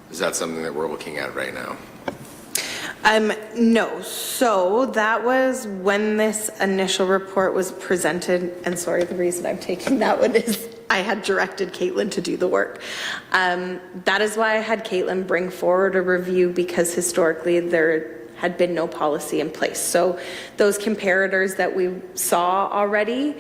Is that something that we're looking at right now? No. So that was when this initial report was presented, and sorry, the reason I'm taking that one is I had directed Caitlin to do the work. That is why I had Caitlin bring forward a review, because historically there had been no policy in place. So those comparators that we saw already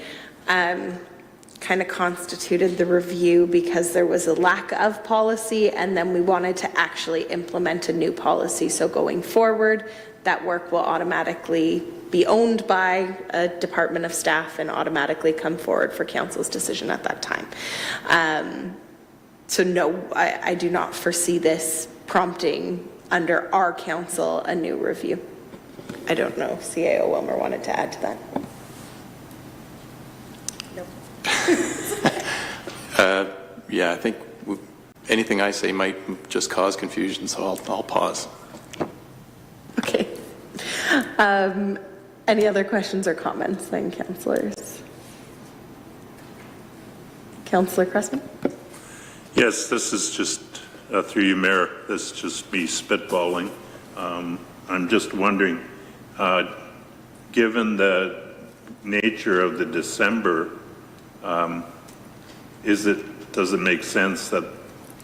kind of constituted the review, because there was a lack of policy, and then we wanted to actually implement a new policy. So going forward, that work will automatically be owned by a department of staff and automatically come forward for council's decision at that time. So no, I do not foresee this prompting under our council a new review. I don't know if CAO Wilmer wanted to add to that. Yeah, I think anything I say might just cause confusion, so I'll pause. Okay. Any other questions or comments then, councillors? Councillor Cressman? Yes, this is just, through you, Mayor, this is just me spitballing. I'm just wondering, given the nature of the December, does it make sense that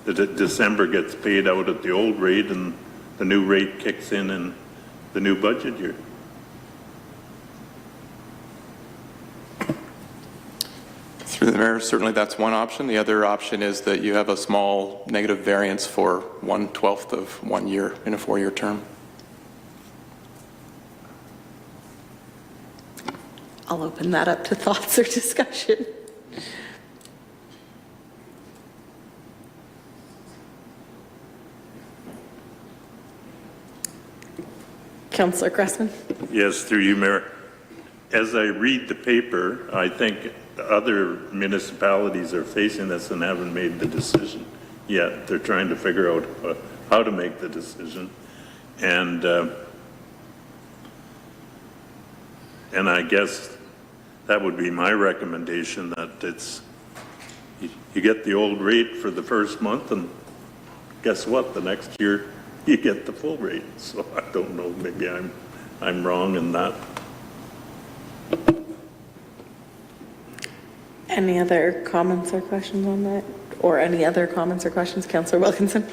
December gets paid out at the old rate and the new rate kicks in the new budget year? Through the mayor, certainly that's one option. The other option is that you have a small negative variance for 1/12 of 1 year in a 4-year term. I'll open that up to thoughts or discussion. Councillor Cressman? Yes, through you, Mayor. As I read the paper, I think other municipalities are facing this and haven't made the decision yet. They're trying to figure out how to make the decision. And I guess that would be my recommendation, that you get the old rate for the first month, and guess what? The next year you get the full rate. So I don't know, maybe I'm wrong in that. Any other comments or questions on that? Or any other comments or questions? Councillor Wilkinson?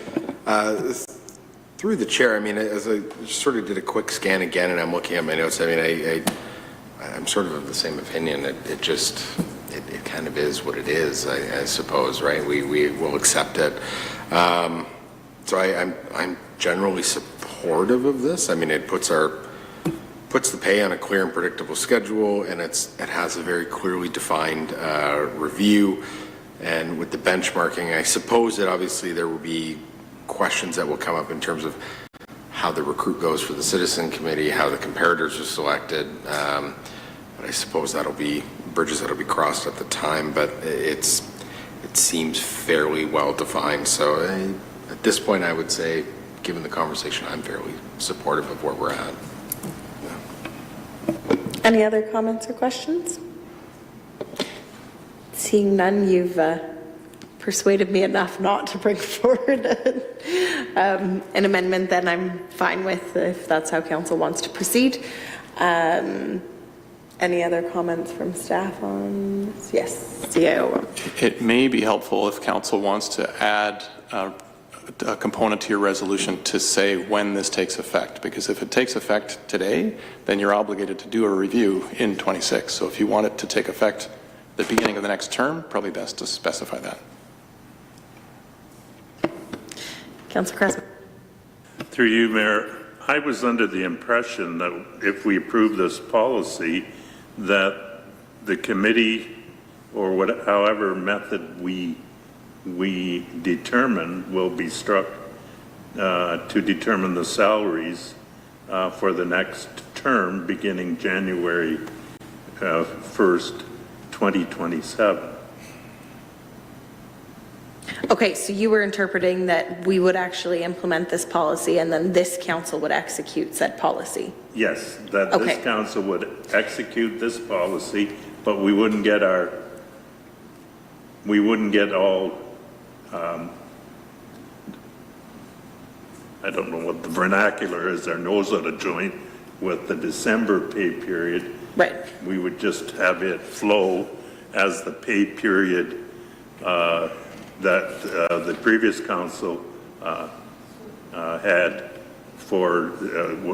Through the chair, I mean, as I sort of did a quick scan again, and I'm looking at my notes, I mean, I'm sort of the same opinion. It kind of is what it is, I suppose, right? We will accept it. So I'm generally supportive of this. I mean, it puts the pay on a clear and predictable schedule, and it has a very clearly defined review. And with the benchmarking, I suppose that obviously there will be questions that will come up in terms of how the recruit goes for the citizen committee, how the comparators are selected. But I suppose that'll be bridges that'll be crossed at the time. But it seems fairly well defined. So at this point, I would say, given the conversation, I'm fairly supportive of where we're at. Any other comments or questions? Seeing none, you've persuaded me enough not to bring forward an amendment, then I'm fine with, if that's how council wants to proceed. Any other comments from staff on this? Yes, CAO. It may be helpful if council wants to add a component to your resolution to say when this takes effect, because if it takes effect today, then you're obligated to do a review in 26. So if you want it to take effect at the beginning of the next term, probably best to specify that. Councillor Cressman. Through you, Mayor, I was under the impression that if we approve this policy, that the committee, or however method we we determine will be struck to determine the salaries for the next term beginning January 1st, 2027. Okay, so you were interpreting that we would actually implement this policy and then this council would execute said policy? Yes, that Okay. this council would execute this policy, but we wouldn't get all, I don't know what the vernacular is, our nose out of joint with the December pay period. Right. We would just have it flow as the pay period that the previous council had for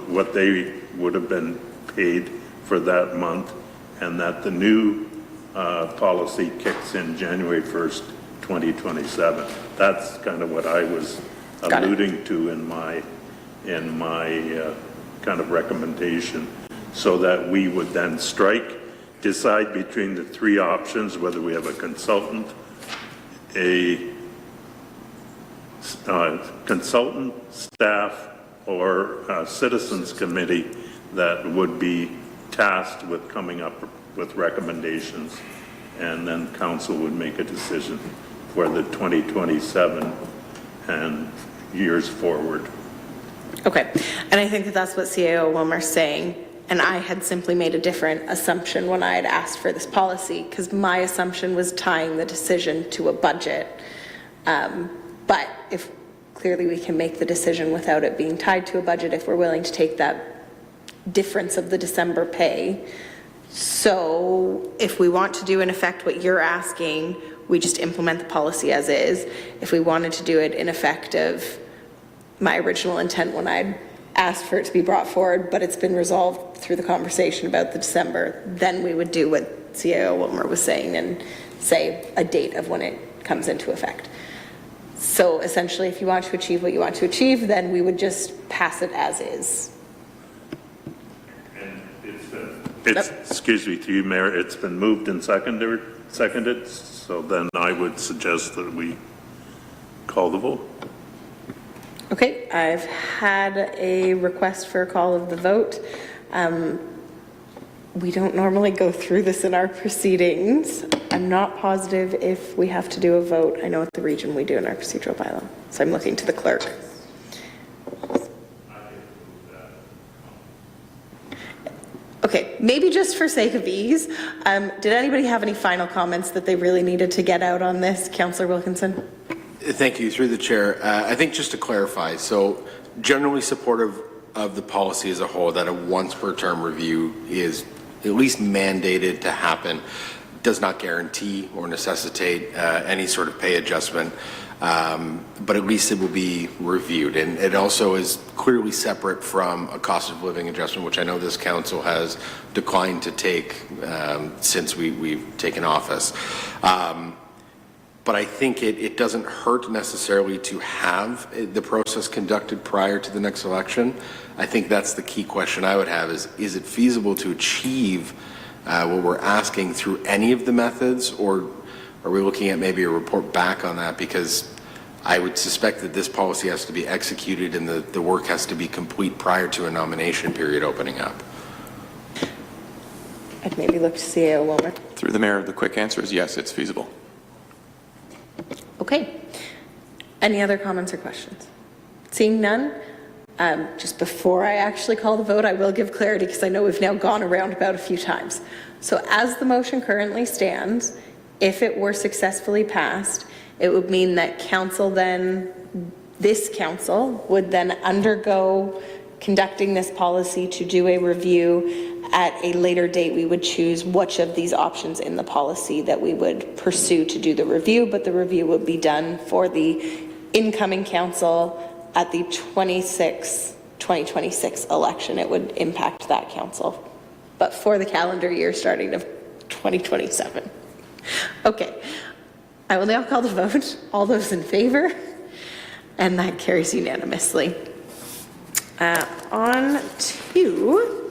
what they would have been paid for that month, and that the new policy kicks in January 1st, 2027. That's kind of what I was alluding to in my kind of recommendation, so that we would then decide between the three options, whether we have a consultant, consultant, staff, or a citizens committee that would be tasked with coming up with recommendations, and then council would make a decision for the 2027 and years forward. Okay, and I think that that's what CAO Wilmer's saying, and I had simply made a different assumption when I had asked for this policy, because my assumption was tying the decision to a budget. But if clearly we can make the decision without it being tied to a budget, if we're willing to take that difference of the December pay. So if we want to do in effect what you're asking, we just implement the policy as is. If we wanted to do it in effect of my original intent when I asked for it to be brought forward, but it's been resolved through the conversation about the December, then we would do what CAO Wilmer was saying and say a date of when it comes into effect. So essentially, if you want to achieve what you want to achieve, then we would just pass it as is. And excuse me, through you, Mayor, it's been moved and seconded, so then I would suggest that we call the vote. Okay, I've had a request for a call of the vote. We don't normally go through this in our proceedings. I'm not positive if we have to do a vote. I know at the region we do in our procedural bylaw, so I'm looking to the clerk. Okay, maybe just for sake of ease, did anybody have any final comments that they really needed to get out on this? Councillor Wilkinson? Thank you. Through the chair, I think just to clarify, so generally supportive of the policy as a whole, that a once per term review is at least mandated to happen, does not guarantee or necessitate any sort of pay adjustment, but at least it will be reviewed. And it also is clearly separate from a cost of living adjustment, which I know this council has declined to take since we've taken office. But I think it doesn't hurt necessarily to have the process conducted prior to the next election. I think that's the key question I would have is it feasible to achieve what we're asking through any of the methods, or are we looking at maybe a report back on that? Because I would suspect that this policy has to be executed and the work has to be complete prior to a nomination period opening up. I'd maybe look to CAO Wilmer. Through the mayor, the quick answer is yes, it's feasible. Okay. Any other comments or questions? Seeing none, just before I actually call the vote, I will give clarity because I know we've now gone around about a few times. So as the motion currently stands, if it were successfully passed, it would mean that this council would then undergo conducting this policy to do a review. At a later date, we would choose which of these options in the policy that we would pursue to do the review, but the review would be done for the incoming council at the 2026 election. It would impact that council, but for the calendar year starting of 2027. Okay, I will now call the vote. All those in favor? And that carries unanimously. On to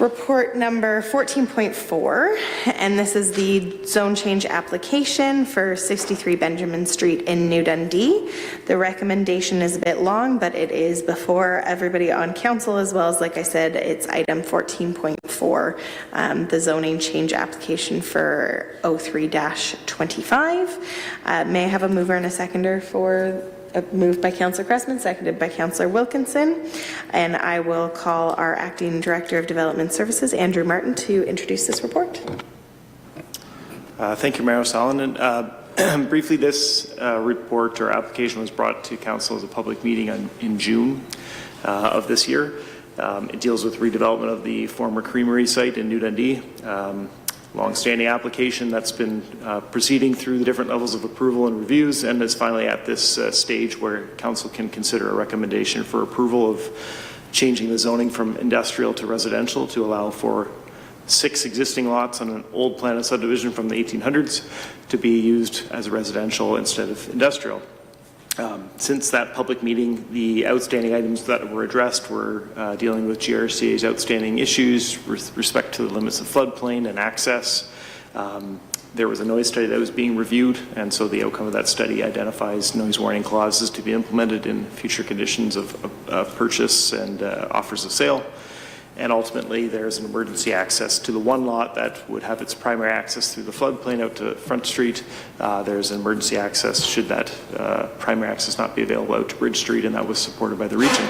Report number 14.4, and this is the zone change application for 63 Benjamin Street in New Dundee. The recommendation is a bit long, but it is before everybody on council, as well as, like I said, it's item 14.4, the zoning change application for 03-25. May I have a mover and a seconder for moved by Councillor Cressman, seconded by Councillor Wilkinson. And I will call our Acting Director of Development Services, Andrew Martin, to introduce this report. Thank you, Mayor O'Sullivan. Briefly, this report or application was brought to Council as a public meeting in June of this year. It deals with redevelopment of the former creamery site in New Dundee. Long-standing application that's been proceeding through the different levels of approval and reviews, and is finally at this stage where Council can consider a recommendation for approval of changing the zoning from industrial to residential to allow for 6 existing lots on an old plan of subdivision from the 1800s to be used as residential instead of industrial. Since that public meeting, the outstanding items that were addressed were dealing with GRCA's outstanding issues with respect to the limits of floodplain and access. There was a noise study that was being reviewed, and so the outcome of that study identifies noise warning clauses to be implemented in future conditions of purchase and offers of sale. And ultimately, there's an emergency access to the one lot that would have its primary access through the floodplain out to Front Street. There's an emergency access should that primary access not be available out to Bridge Street, and that was supported by the region.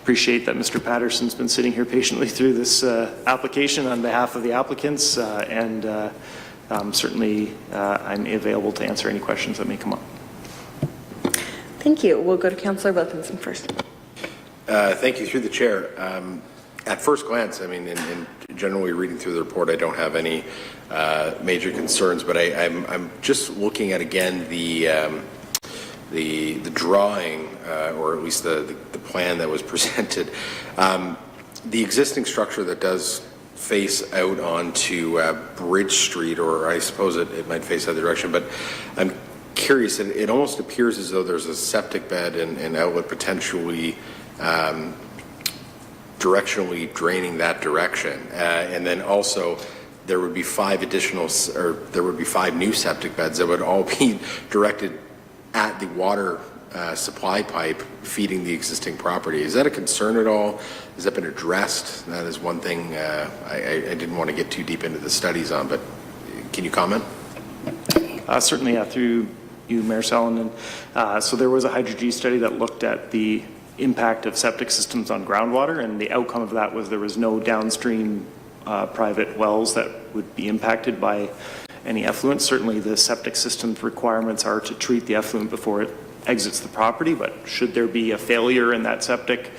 Appreciate that Mr. Patterson's been sitting here patiently through this application on behalf of the applicants, and certainly I'm available to answer any questions that may come up. Thank you. We'll go to Councillor Wilkinson first. Thank you. Through the chair. At first glance, I mean, in generally reading through the report, I don't have any major concerns, but I'm just looking at again the drawing, or at least the plan that was presented. The existing structure that does face out onto Bridge Street, or I suppose it might face the other direction, but I'm curious. It almost appears as though there's a septic bed and outlet potentially directionally draining that direction, and then also there would be 5 new septic beds that would all be directed at the water supply pipe feeding the existing property. Is that a concern at all? Has that been addressed? That is one thing I didn't want to get too deep into the studies on, but can you comment? Certainly, yeah, through you, Mayor Sullivan. So there was a Hydro-G study that looked at the impact of septic systems on groundwater, and the outcome of that was there was no downstream private wells that would be impacted by any effluent. Certainly the septic system's requirements are to treat the effluent before it exits the property, but should there be a failure in that septic,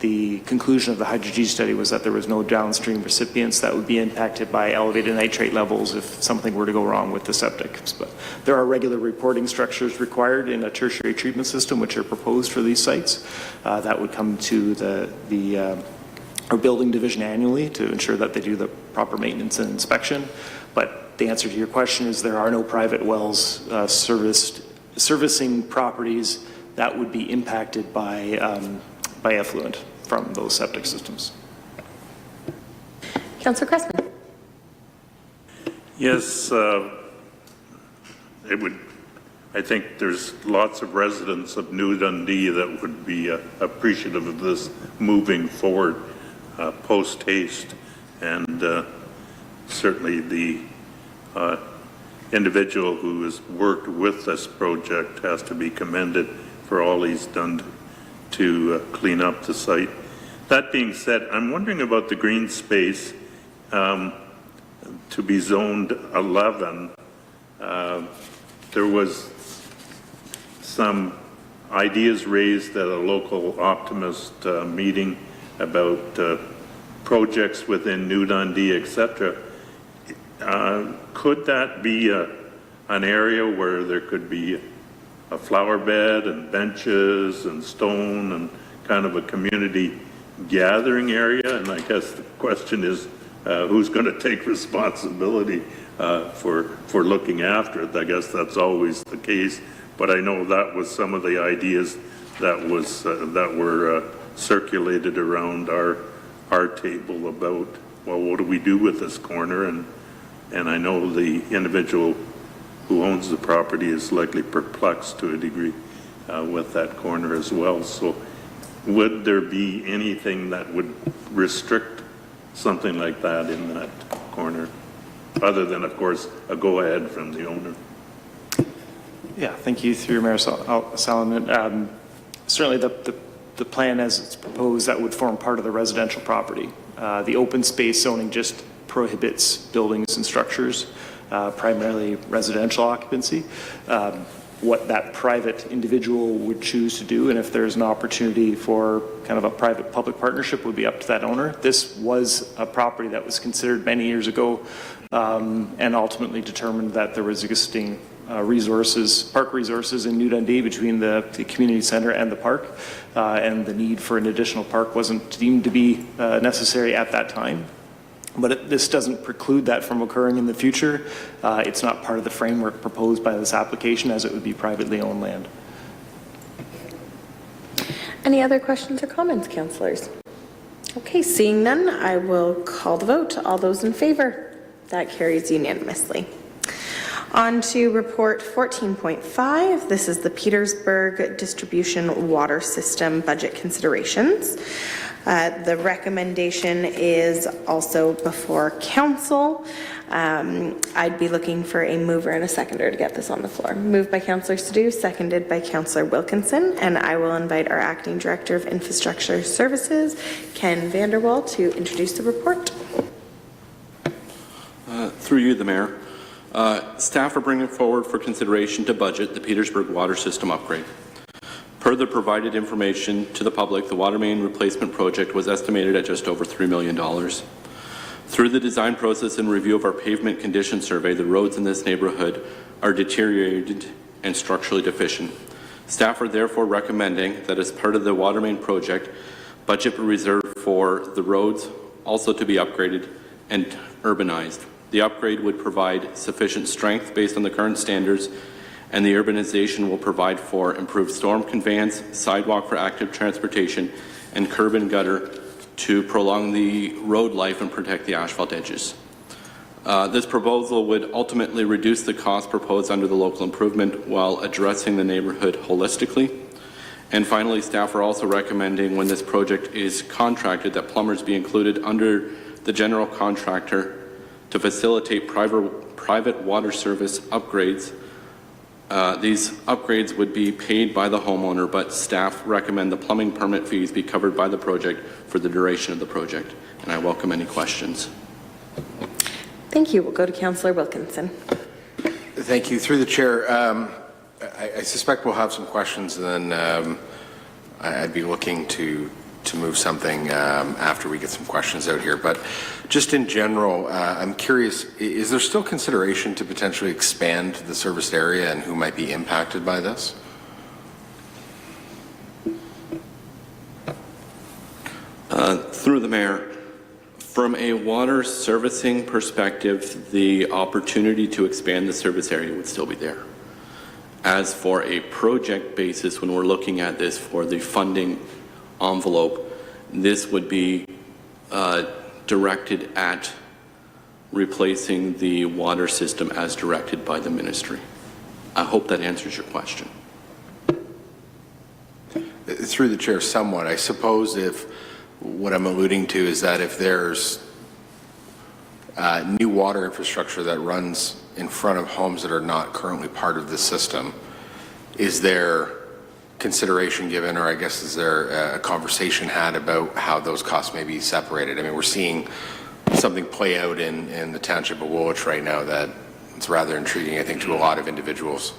the conclusion of the Hydro-G study was that there was no downstream recipients that would be impacted by elevated nitrate levels if something were to go wrong with the septic. But there are regular reporting structures required in a tertiary treatment system which are proposed for these sites that would come to our building division annually to ensure that they do the proper maintenance and inspection. But the answer to your question is there are no private wells servicing properties that would be impacted by effluent from those septic systems. Councillor Cressman. Yes, I think there's lots of residents of New Dundee that would be appreciative of this moving forward post haste, and certainly the individual who has worked with this project has to be commended for all he's done to clean up the site. That being said, I'm wondering about the green space to be zoned 11. There was some ideas raised at a local optimist meeting about projects within New Dundee, etc. Could that be an area where there could be a flower bed and benches and stone and kind of a community gathering area? And I guess the question is, who's going to take responsibility for looking after it? I guess that's always the case, but I know that was some of the ideas that were circulated around our our table about, well, what do we do with this corner? And I know the individual who owns the property is likely perplexed to a degree with that corner as well. So would there be anything that would restrict something like that in that corner, other than, of course, a go-ahead from the owner? Yeah, thank you, through Mayor Salomon. Certainly the plan as it's proposed, that would form part of the residential property. The open space zoning just prohibits buildings and structures, primarily residential occupancy. What that private individual would choose to do, and if there's an opportunity for kind of a private-public partnership, would be up to that owner. This was a property that was considered many years ago and ultimately determined that there was existing park resources in New Dundee between the community center and the park, and the need for an additional park wasn't deemed to be necessary at that time. But this doesn't preclude that from occurring in the future. It's not part of the framework proposed by this application, as it would be privately owned land. Any other questions or comments, councillors? Okay, seeing none, I will call the vote. All those in favor? That carries unanimously. On to report 14.5. This is the Petersburg Distribution Water System budget considerations. The recommendation is also before council. I'd be looking for a mover and a seconder to get this on the floor. Moved by Councillor Sadoo, seconded by Councillor Wilkinson, and I will invite our Acting Director of Infrastructure Services, Ken Vanderwall, to introduce the report. Through you, the Mayor. Staff are bringing forward for consideration to budget the Petersburg water system upgrade. Per the provided information to the public, the water main replacement project was estimated at just over $3 million. Through the design process and review of our pavement condition survey, the roads in this neighborhood are deteriorated and structurally deficient. Staff are therefore recommending that as part of the water main project, budget be reserved for the roads also to be upgraded and urbanized. The upgrade would provide sufficient strength based on the current standards, and the urbanization will provide for improved storm conveyance, sidewalk for active transportation, and curb and gutter to prolong the road life and protect the asphalt edges. This proposal would ultimately reduce the cost proposed under the local improvement while addressing the neighborhood holistically. And finally, staff are also recommending, when this project is contracted, that plumbers be included under the general contractor to facilitate private water service upgrades. These upgrades would be paid by the homeowner, but staff recommend the plumbing permit fees be covered by the project for the duration of the project. And I welcome any questions. Thank you. We'll go to Councillor Wilkinson. Thank you. Through the chair, I suspect we'll have some questions, and then I'd be looking to move something after we get some questions out here. But just in general, I'm curious, is there still consideration to potentially expand the serviced area, and who might be impacted by this? Through the Mayor, from a water servicing perspective, the opportunity to expand the service area would still be there. As for a project basis, when we're looking at this for the funding envelope, this would be directed at replacing the water system as directed by the ministry. I hope that answers your question. Through the chair, somewhat. I suppose if what I'm alluding to is that if there's new water infrastructure that runs in front of homes that are not currently part of the system, is there consideration given, or I guess is there a conversation had about how those costs may be separated? I mean, we're seeing something play out in the Township of Wilmot right now that it's rather intriguing, I think, to a lot of individuals.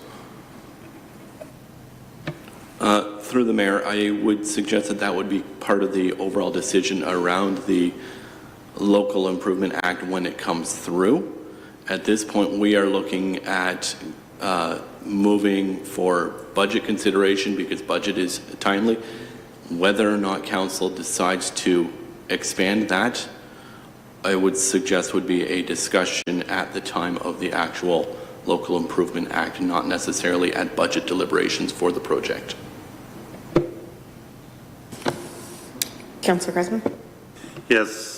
Through the Mayor, I would suggest that that would be part of the overall decision around the Local Improvement Act when it comes through. At this point, we are looking at moving for budget consideration because budget is timely. Whether or not council decides to expand that, I would suggest would be a discussion at the time of the actual Local Improvement Act, not necessarily at budget deliberations for the project. Councillor Cressman. Yes,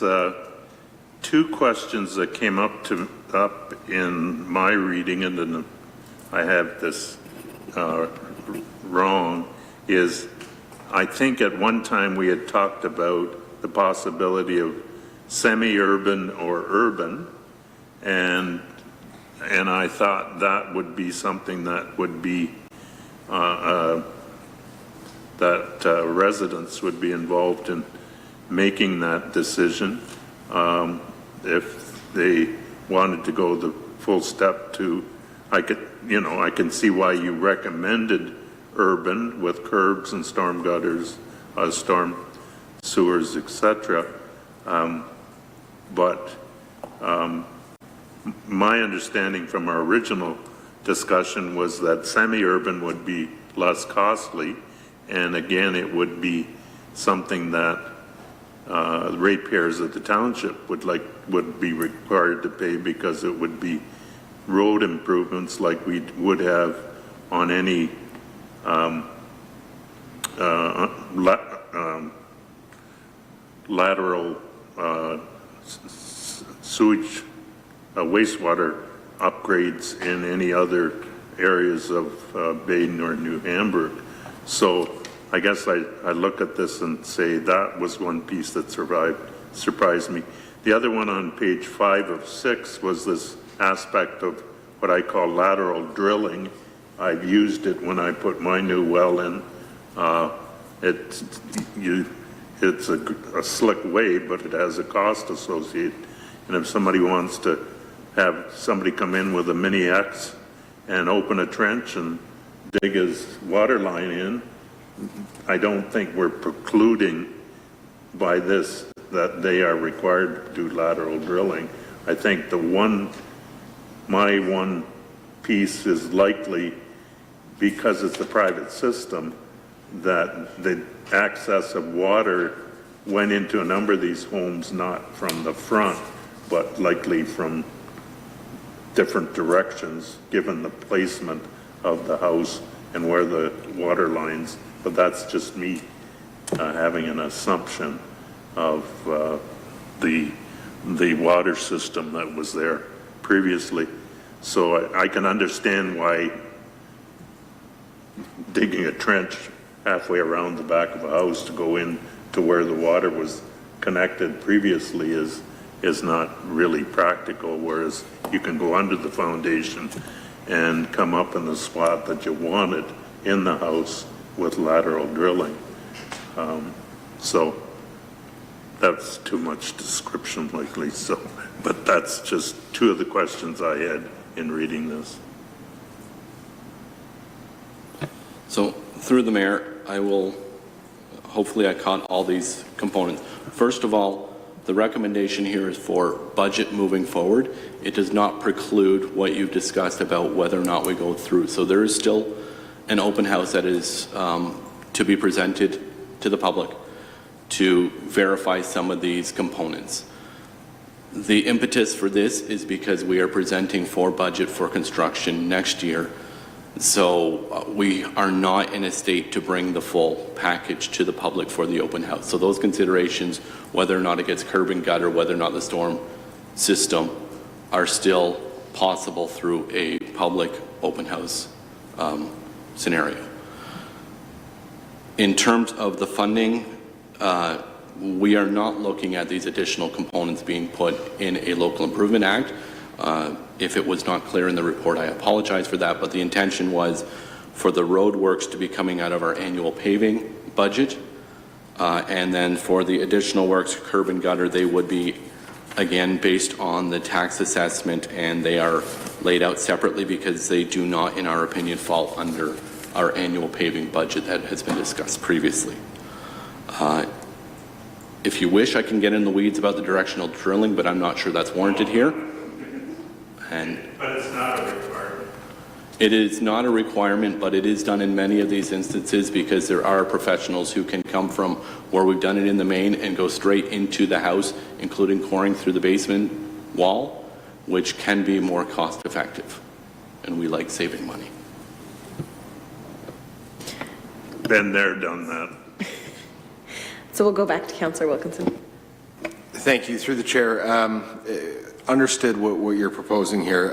two questions that came up in my reading, and then I have this wrong, is I think at one time we had talked about the possibility of semi-urban or urban, and I thought that would be something that would be that residents would be involved in making that decision if they wanted to go the full step to. I can see why you recommended urban with curbs and storm gutters, storm sewers, etc. But my understanding from our original discussion was that semi-urban would be less costly, and again, it would be something that the ratepayers of the township would be required to pay, because it would be road improvements like we would have on any lateral sewage wastewater upgrades in any other areas of Baden or New Hamburg. So I guess I look at this and say that was one piece that surprised me. The other one on page 5 of 6 was this aspect of what I call lateral drilling. I've used it when I put my new well in. It's a slick way, but it has a cost associated. And if somebody wants to have somebody come in with a mini X and open a trench and dig his water line in, I don't think we're precluding by this that they are required to do lateral drilling. I think my one piece is likely, because it's a private system, that the access of water went into a number of these homes not from the front, but likely from different directions, given the placement of the house and where the water lines. But that's just me having an assumption of the water system that was there previously. So I can understand why digging a trench halfway around the back of a house to go in to where the water was connected previously is not really practical, whereas you can go under the foundation and come up in the spot that you wanted in the house with lateral drilling. So that's too much description likely. So, but that's just two of the questions I had in reading this. So through the mayor, hopefully I caught all these components. First of all, the recommendation here is for budget moving forward. It does not preclude what you've discussed about whether or not we go through. So there is still an open house that is to be presented to the public to verify some of these components. The impetus for this is because we are presenting for budget for construction next year. So we are not in a state to bring the full package to the public for the open house. So those considerations, whether or not it gets curb and gutter, whether or not the storm system, are still possible through a public open house scenario. In terms of the funding, we are not looking at these additional components being put in a local improvement act. If it was not clear in the report, I apologize for that, but the intention was for the road works to be coming out of our annual paving budget, and then for the additional works, curb and gutter, they would be, again, based on the tax assessment, and they are laid out separately because they do not, in our opinion, fall under our annual paving budget that has been discussed previously. If you wish, I can get in the weeds about the directional drilling, but I'm not sure that's warranted here. But it's not a requirement. It is not a requirement, but it is done in many of these instances because there are professionals who can come from where we've done it in the main and go straight into the house, including coring through the basement wall, which can be more cost effective. And we like saving money. Been there, done that. So we'll go back to Councillor Wilkinson. Thank you. Through the chair, understood what you're proposing here.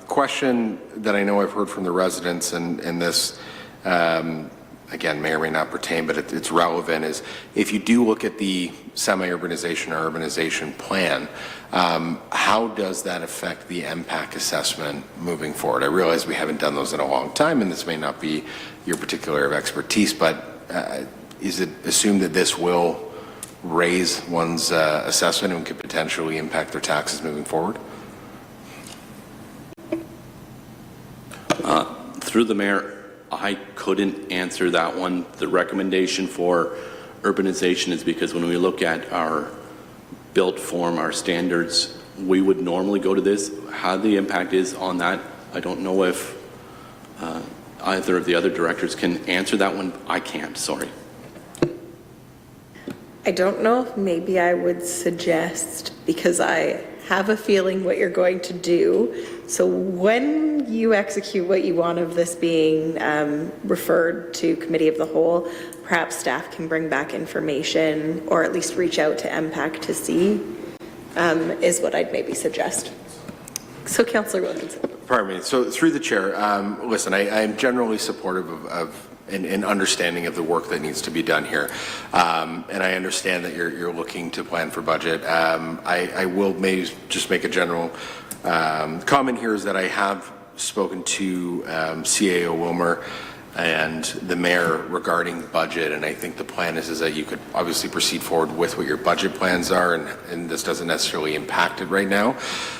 Question that I know I've heard from the residents, and this, again, may or may not pertain, but it's relevant, is if you do look at the semi-urbanization or urbanization plan, how does that affect the MPAC assessment moving forward? I realize we haven't done those in a long time, and this may not be your particular area of expertise, but is it assumed that this will raise one's assessment and could potentially impact their taxes moving forward? Through the mayor, I couldn't answer that one. The recommendation for urbanization is because when we look at our built form, our standards, we would normally go to this. How the impact is on that, I don't know if either of the other directors can answer that one. I can't, sorry. I don't know if maybe I would suggest, because I have a feeling what you're going to do. So when you execute what you want of this being referred to committee of the whole, perhaps staff can bring back information or at least reach out to MPAC to see, is what I'd maybe suggest. So Councillor Wilkinson. Pardon me. So through the chair, listen, I'm generally supportive of an understanding of the work that needs to be done here. And I understand that you're looking to plan for budget. I will maybe just make a general comment here, is that I have spoken to CAO Wilmer and the mayor regarding budget, and I think the plan is that you could obviously proceed forward with what your budget plans are, and this doesn't necessarily impact it right now.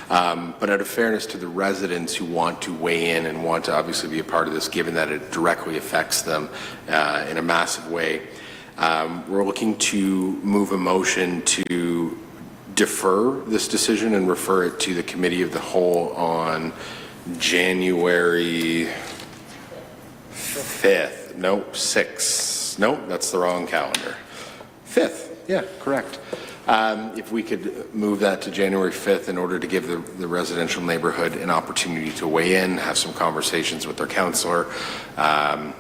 But out of fairness to the residents who want to weigh in and want to obviously be a part of this, given that it directly affects them in a massive way, we're looking to move a motion to defer this decision and refer it to the committee of the whole on January 5th. No, 6th. No, that's the wrong calendar. 5th. Yeah, correct. If we could move that to January 5th in order to give the residential neighborhood an opportunity to weigh in, have some conversations with their councillor, and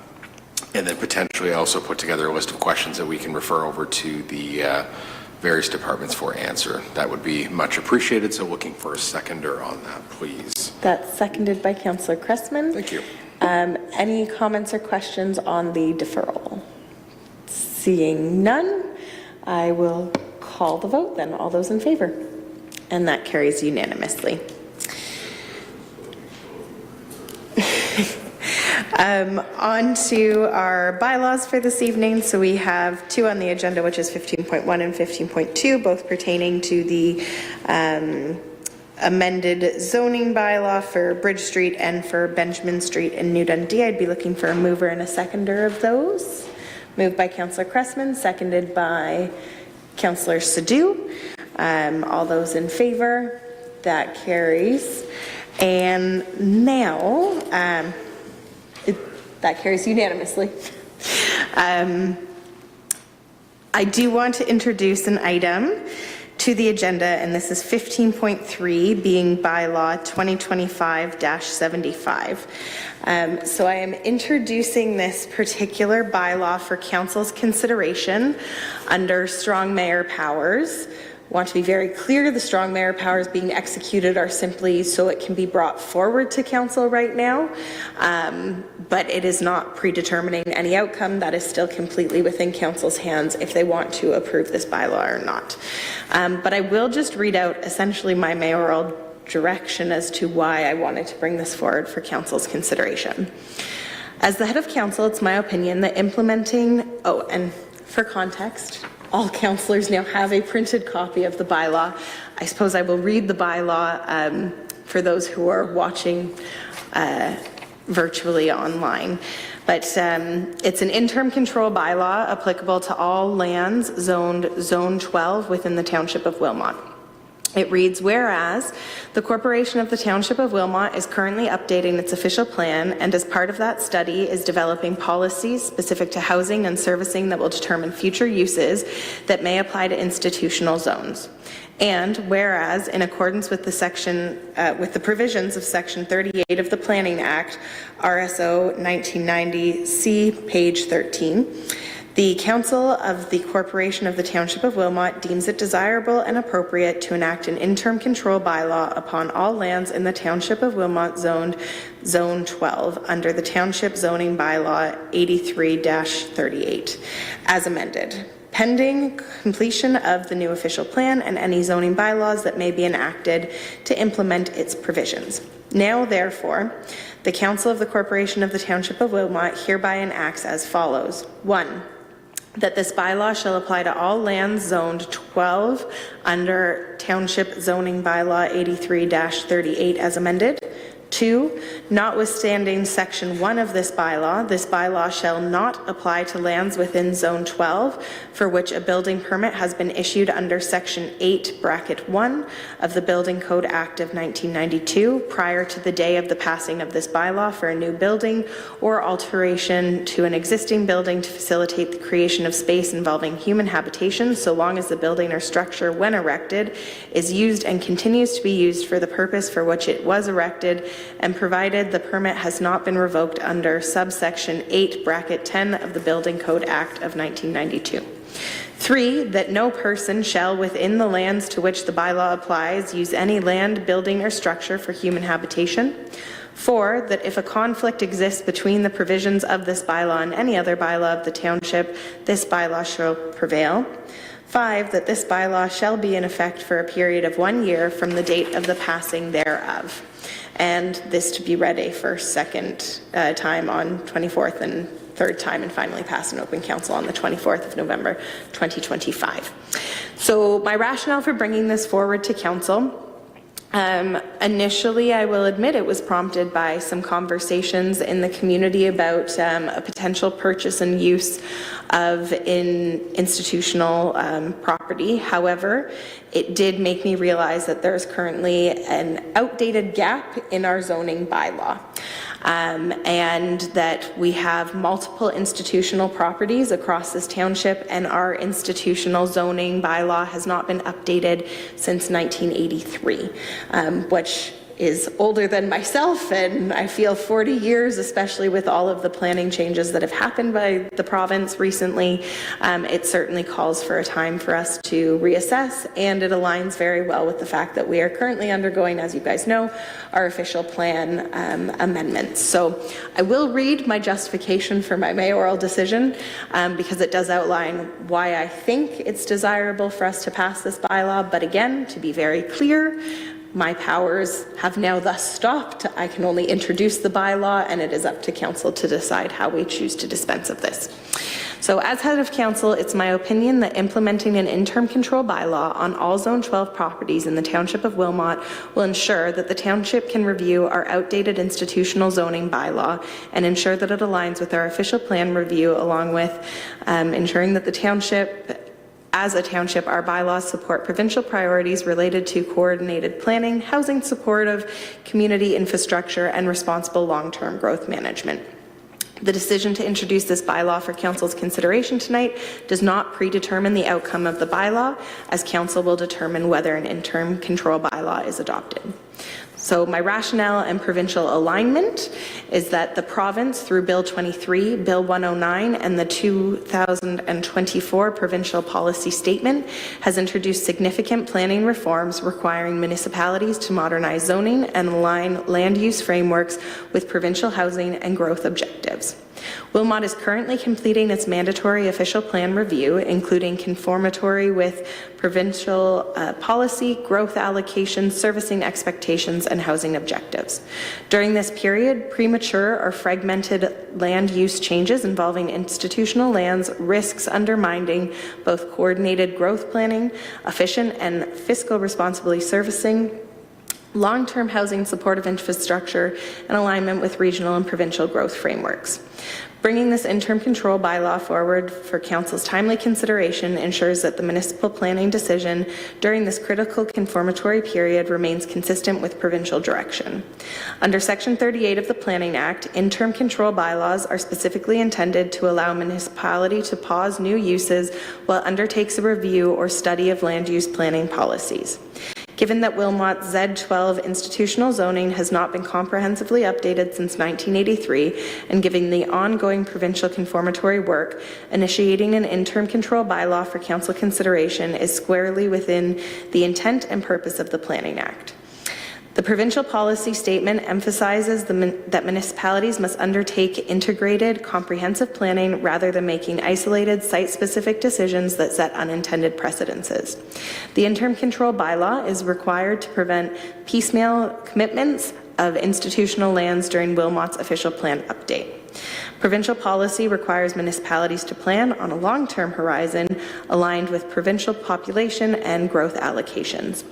then potentially also put together a list of questions that we can refer over to the various departments for answer. That would be much appreciated. So looking for a seconder on that, please. That's seconded by Councillor Cressman. Thank you. Any comments or questions on the deferral? Seeing none, I will call the vote then. All those in favor? And that carries unanimously. On to our bylaws for this evening. So we have two on the agenda, which is 15.1 and 15.2, both pertaining to the amended zoning bylaw for Bridge Street and for Benjamin Street in New Dundee. I'd be looking for a mover and a seconder of those. Moved by Councillor Cressman, seconded by Councillor Sadhu. All those in favor? That carries. And now, that carries unanimously. I do want to introduce an item to the agenda, and this is 15.3, being bylaw 2025-75. So I am introducing this particular bylaw for council's consideration under strong mayor powers. Want to be very clear, the strong mayor powers being executed are simply so it can be brought forward to council right now, but it is not predetermining any outcome. That is still completely within council's hands if they want to approve this bylaw or not. But I will just read out essentially my mayoral direction as to why I wanted to bring this forward for council's consideration. As the head of council, it's my opinion that implementing, and for context, all councillors now have a printed copy of the bylaw. I suppose I will read the bylaw for those who are watching virtually online. But it's an interim control bylaw applicable to all lands zoned Zone 12 within the Township of Wilmot. It reads, whereas the Corporation of the Township of Wilmot is currently updating its official plan, and as part of that study is developing policies specific to housing and servicing that will determine future uses that may apply to institutional zones. And whereas, in accordance with the provisions of Section 38 of the Planning Act, RSO 1990C, page 13, The Council of the Corporation of the Township of Wilmot deems it desirable and appropriate to enact an interim control bylaw upon all lands in the Township of Wilmot zoned Zone 12 under the Township Zoning Bylaw 83-38 as amended, pending completion of the new official plan and any zoning bylaws that may be enacted to implement its provisions. Now, therefore, the Council of the Corporation of the Township of Wilmot hereby enacts as follows. 1. That this bylaw shall apply to all lands zoned 12 under Township Zoning Bylaw 83-38 as amended. 2, notwithstanding Section 1 of this bylaw shall not apply to lands within Zone 12 for which a building permit has been issued under Section 8(1) of the Building Code Act of 1992 prior to the day of the passing of this bylaw for a new building or alteration to an existing building to facilitate the creation of space involving human habitation, so long as the building or structure, when erected, is used and continues to be used for the purpose for which it was erected, and provided the permit has not been revoked under subsection 8(10) of the Building Code Act of 1992. 3, that no person shall within the lands to which the bylaw applies use any land, building, or structure for human habitation. 4, that if a conflict exists between the provisions of this bylaw and any other bylaw of the township, this bylaw shall prevail. 5, that this bylaw shall be in effect for a period of 1 year from the date of the passing thereof. And this to be read a first, second time on 24th and third time and finally passed in open council on the 24th of November 2025. So my rationale for bringing this forward to council, initially, I will admit it was prompted by some conversations in the community about a potential purchase and use of institutional property. However, it did make me realize that there's currently an outdated gap in our zoning bylaw. And that we have multiple institutional properties across this township, and our institutional zoning bylaw has not been updated since 1983, which is older than myself, and I feel 40 years, especially with all of the planning changes that have happened by the province recently. It certainly calls for a time for us to reassess, and it aligns very well with the fact that we are currently undergoing, as you guys know, our official plan amendments. So I will read my justification for my mayoral decision because it does outline why I think it's desirable for us to pass this bylaw. But again, to be very clear, my powers have now thus stopped. I can only introduce the bylaw, and it is up to council to decide how we choose to dispense of this. So as head of council, it's my opinion that implementing an interim control bylaw on all Zone 12 properties in the Township of Wilmot will ensure that the township can review our outdated institutional zoning bylaw and ensure that it aligns with our official plan review, along with ensuring that the township, as a township, our bylaws support provincial priorities related to coordinated planning, housing supportive, community infrastructure, and responsible long-term growth management. The decision to introduce this bylaw for council's consideration tonight does not predetermine the outcome of the bylaw, as council will determine whether an interim control bylaw is adopted. So my rationale and provincial alignment is that the province, through Bill 23, Bill 109, and the 2024 Provincial Policy Statement, has introduced significant planning reforms requiring municipalities to modernize zoning and align land use frameworks with provincial housing and growth objectives. Wilmot is currently completing its mandatory official plan review, including conformatory with provincial policy, growth allocations, servicing expectations, and housing objectives. During this period, premature or fragmented land use changes involving institutional lands risks undermining both coordinated growth planning, efficient and fiscal responsibility servicing, long-term housing supportive infrastructure, and alignment with regional and provincial growth frameworks. Bringing this interim control bylaw forward for council's timely consideration ensures that the municipal planning decision during this critical conformatory period remains consistent with provincial direction. Under Section 38 of the Planning Act, interim control bylaws are specifically intended to allow municipality to pause new uses while undertakes a review or study of land use planning policies. Given that Wilmot's Z12 institutional zoning has not been comprehensively updated since 1983, and given the ongoing provincial conformatory work, initiating an interim control bylaw for council consideration is squarely within the intent and purpose of the Planning Act. The provincial policy statement emphasizes that municipalities must undertake integrated, comprehensive planning rather than making isolated, site-specific decisions that set unintended precedences. The interim control bylaw is required to prevent piecemeal commitments of institutional lands during Wilmot's official plan update. Provincial policy requires municipalities to plan on a long-term horizon aligned with provincial population and growth allocations.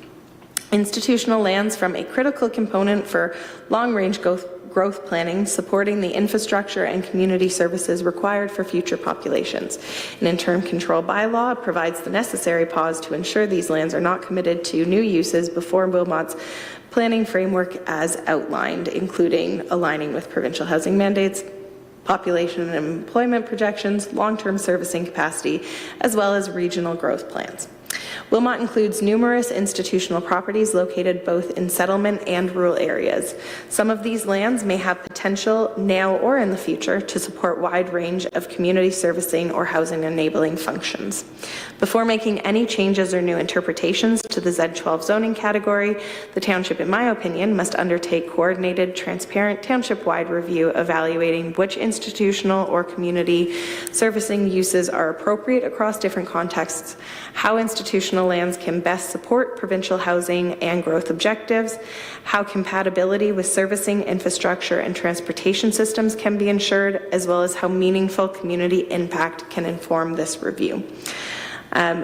Institutional lands form a critical component for long-range growth planning, supporting the infrastructure and community services required for future populations. An interim control bylaw provides the necessary pause to ensure these lands are not committed to new uses before Wilmot's planning framework as outlined, including aligning with provincial housing mandates, population and employment projections, long-term servicing capacity, as well as regional growth plans. Wilmot includes numerous institutional properties located both in settlement and rural areas. Some of these lands may have potential now or in the future to support wide range of community servicing or housing enabling functions. Before making any changes or new interpretations to the Z12 zoning category, the township, in my opinion, must undertake coordinated, transparent township-wide review evaluating which institutional or community servicing uses are appropriate across different contexts, how institutional lands can best support provincial housing and growth objectives, how compatibility with servicing, infrastructure, and transportation systems can be ensured, as well as how meaningful community impact can inform this review.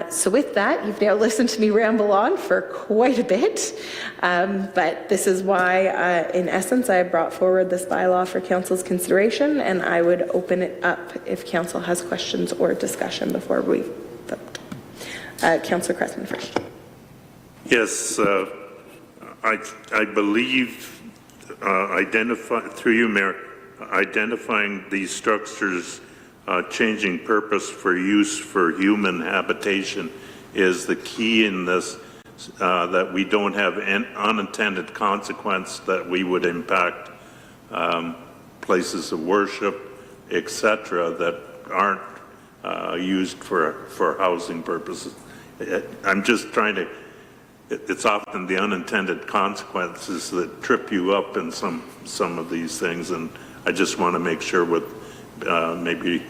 So with that, you've now listened to me ramble on for quite a bit, but this is why, in essence, I brought forward this bylaw for council's consideration, and I would open it up if council has questions or discussion before we vote. Councillor Cressman first. Yes, I believe through you, Mayor, identifying these structures changing purpose for use for human habitation is the key in this, that we don't have an unintended consequence that we would impact places of worship, etc., that aren't used for housing purposes. I'm just trying to, it's often the unintended consequences that trip you up in some of these things, and I just want to make sure with maybe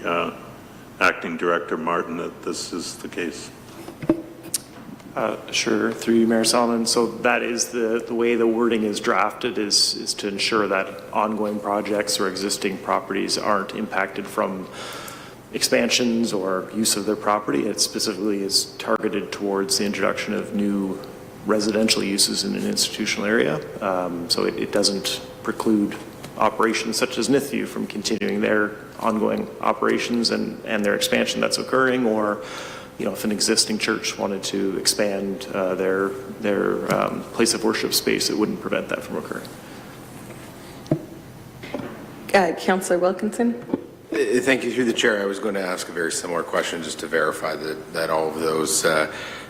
Acting Director Martin that this is the case. Sure, through you, Mayor Solomon. So that is the way the wording is drafted is to ensure that ongoing projects or existing properties aren't impacted from expansions or use of their property. It specifically is targeted towards the introduction of new residential uses in an institutional area. So it doesn't preclude operations such as NITHU from continuing their ongoing operations and their expansion that's occurring, or if an existing church wanted to expand their place of worship space, it wouldn't prevent that from occurring. Councillor Wilkinson. Thank you. Through the chair, I was going to ask a very similar question just to verify that all of those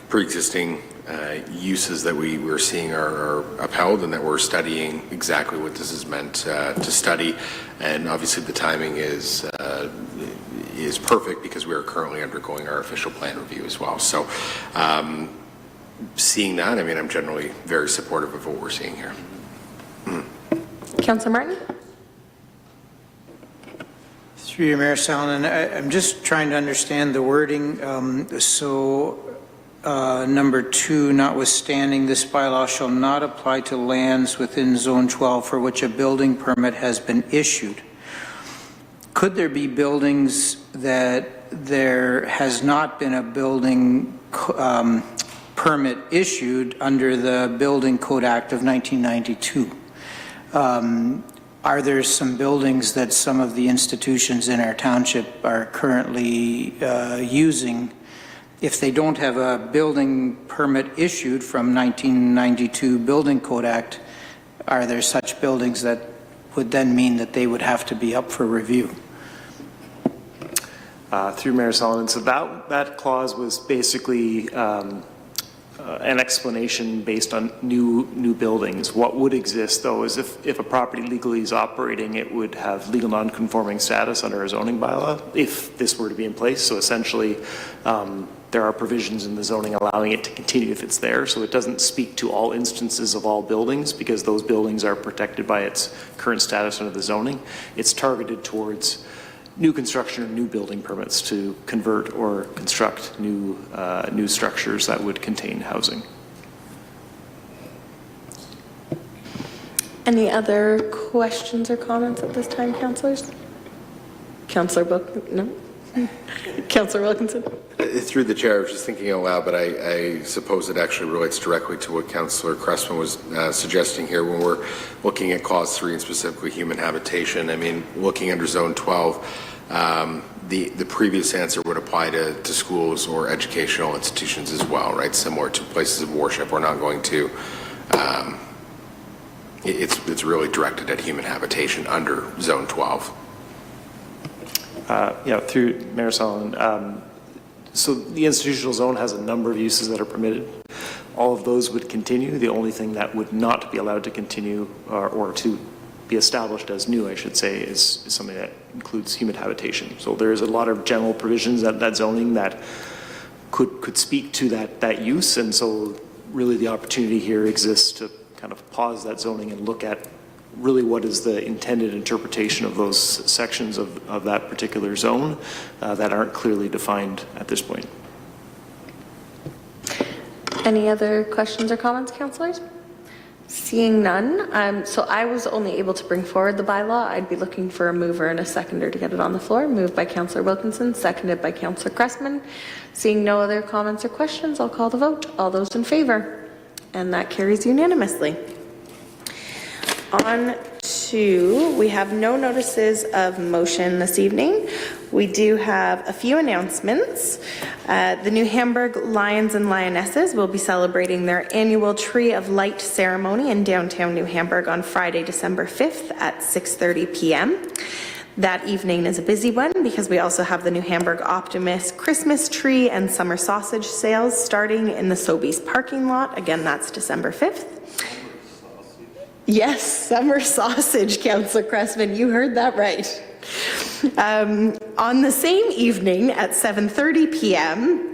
pre-existing uses that we were seeing are upheld, and that we're studying exactly what this is meant to study. And obviously the timing is perfect because we are currently undergoing our official plan review as well. So seeing that, I mean, I'm generally very supportive of what we're seeing here. Councillor Martin. Through you, Mayor Salonen, I'm just trying to understand the wording. Number 2, notwithstanding, this bylaw shall not apply to lands within Zone 12 for which a building permit has been issued. Could there be buildings that there has not been a building permit issued under the Building Code Act of 1992? Are there some buildings that some of the institutions in our township are currently using? If they don't have a building permit issued from 1992 Building Code Act, are there such buildings that would then mean that they would have to be up for review? Through Mayor Solomon, so that clause was basically an explanation based on new buildings. What would exist, though, is if a property legally is operating, it would have legal non-conforming status under a zoning bylaw if this were to be in place. So essentially, there are provisions in the zoning allowing it to continue if it's there. So it doesn't speak to all instances of all buildings because those buildings are protected by its current status under the zoning. It's targeted towards new construction or new building permits to convert or construct new structures that would contain housing. Any other questions or comments at this time, councillors? Councillor Book, no? Councillor Wilkinson? Through the chair, I was just thinking out loud, but I suppose it actually relates directly to what Councillor Cressman was suggesting here when we're looking at Clause 3 and specifically human habitation. I mean, looking under Zone 12, the previous answer would apply to schools or educational institutions as well, right? Similar to places of worship. We're not going to, it's really directed at human habitation under Zone 12. Yeah, through Mayor Sullivan. So the institutional zone has a number of uses that are permitted. All of those would continue. The only thing that would not be allowed to continue or to be established as new, I should say, is something that includes human habitation. So there's a lot of general provisions that zoning that could speak to that use. And so really the opportunity here exists to kind of pause that zoning and look at really what is the intended interpretation of those sections of that particular zone that aren't clearly defined at this point. Any other questions or comments, councillors? Seeing none, so I was only able to bring forward the bylaw. I'd be looking for a mover and a seconder to get it on the floor. Moved by Councillor Wilkinson, seconded by Councillor Cressman. Seeing no other comments or questions, I'll call the vote. All those in favor? And that carries unanimously. On to, we have no notices of motion this evening. We do have a few announcements. The New Hamburg Lions and Lionesses will be celebrating their annual Tree of Light ceremony in downtown New Hamburg on Friday, December 5th at 6:30 p.m. That evening is a busy one because we also have the New Hamburg Optimist Christmas tree and summer sausage sales starting in the Sobeys parking lot. Again, that's December 5th. Yes, summer sausage, Councillor Cressman, you heard that right. On the same evening at 7:30 p.m.,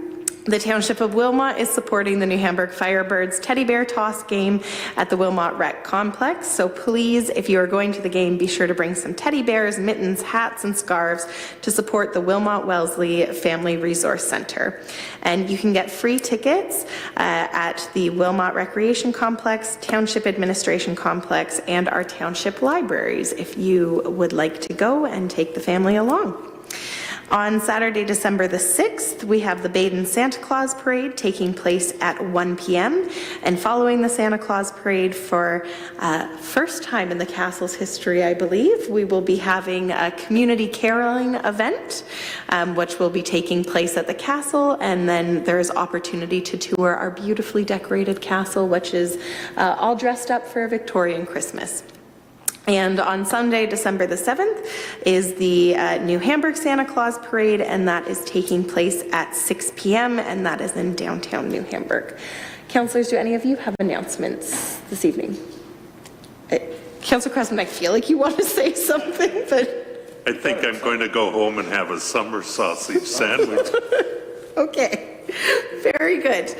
the Township of Wilmot is supporting the New Hamburg Firebirds Teddy Bear Toss game at the Wilmot Rec Complex. So please, if you are going to the game, be sure to bring some teddy bears, mittens, hats, and scarves to support the Wilmot Wellesley Family Resource Center. And you can get free tickets at the Wilmot Recreation Complex, Township Administration Complex, and our township libraries if you would like to go and take the family along. On Saturday, December the 6th, we have the Baden Santa Claus Parade taking place at 1 p.m. And following the Santa Claus Parade for first time in the castle's history, I believe, we will be having a community caroling event, which will be taking place at the castle. And then there's opportunity to tour our beautifully decorated castle, which is all dressed up for a Victorian Christmas. And on Sunday, December the 7th, is the New Hamburg Santa Claus Parade, and that is taking place at 6 p.m., and that is in downtown New Hamburg. Councillors, do any of you have announcements this evening? Councillor Cressman, I feel like you want to say something, but... I think I'm going to go home and have a summer sausage sandwich. Okay, very good.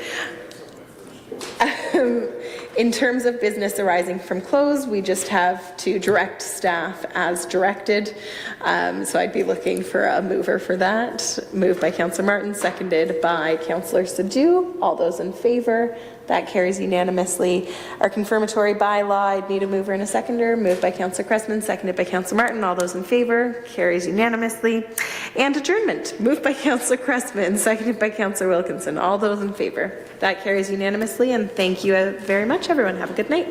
In terms of business arising from close, we just have to direct staff as directed. So I'd be looking for a mover for that. Moved by Councillor Martin, seconded by Councillor Sadhu. All those in favor? That carries unanimously. Our confirmatory bylaw, I'd need a mover and a seconder. Moved by Councillor Cressman, seconded by Councillor Martin. All those in favor? Carries unanimously. And adjournment. Moved by Councillor Cressman, seconded by Councillor Wilkinson. All those in favor? That carries unanimously. And thank you very much, everyone. Have a good night.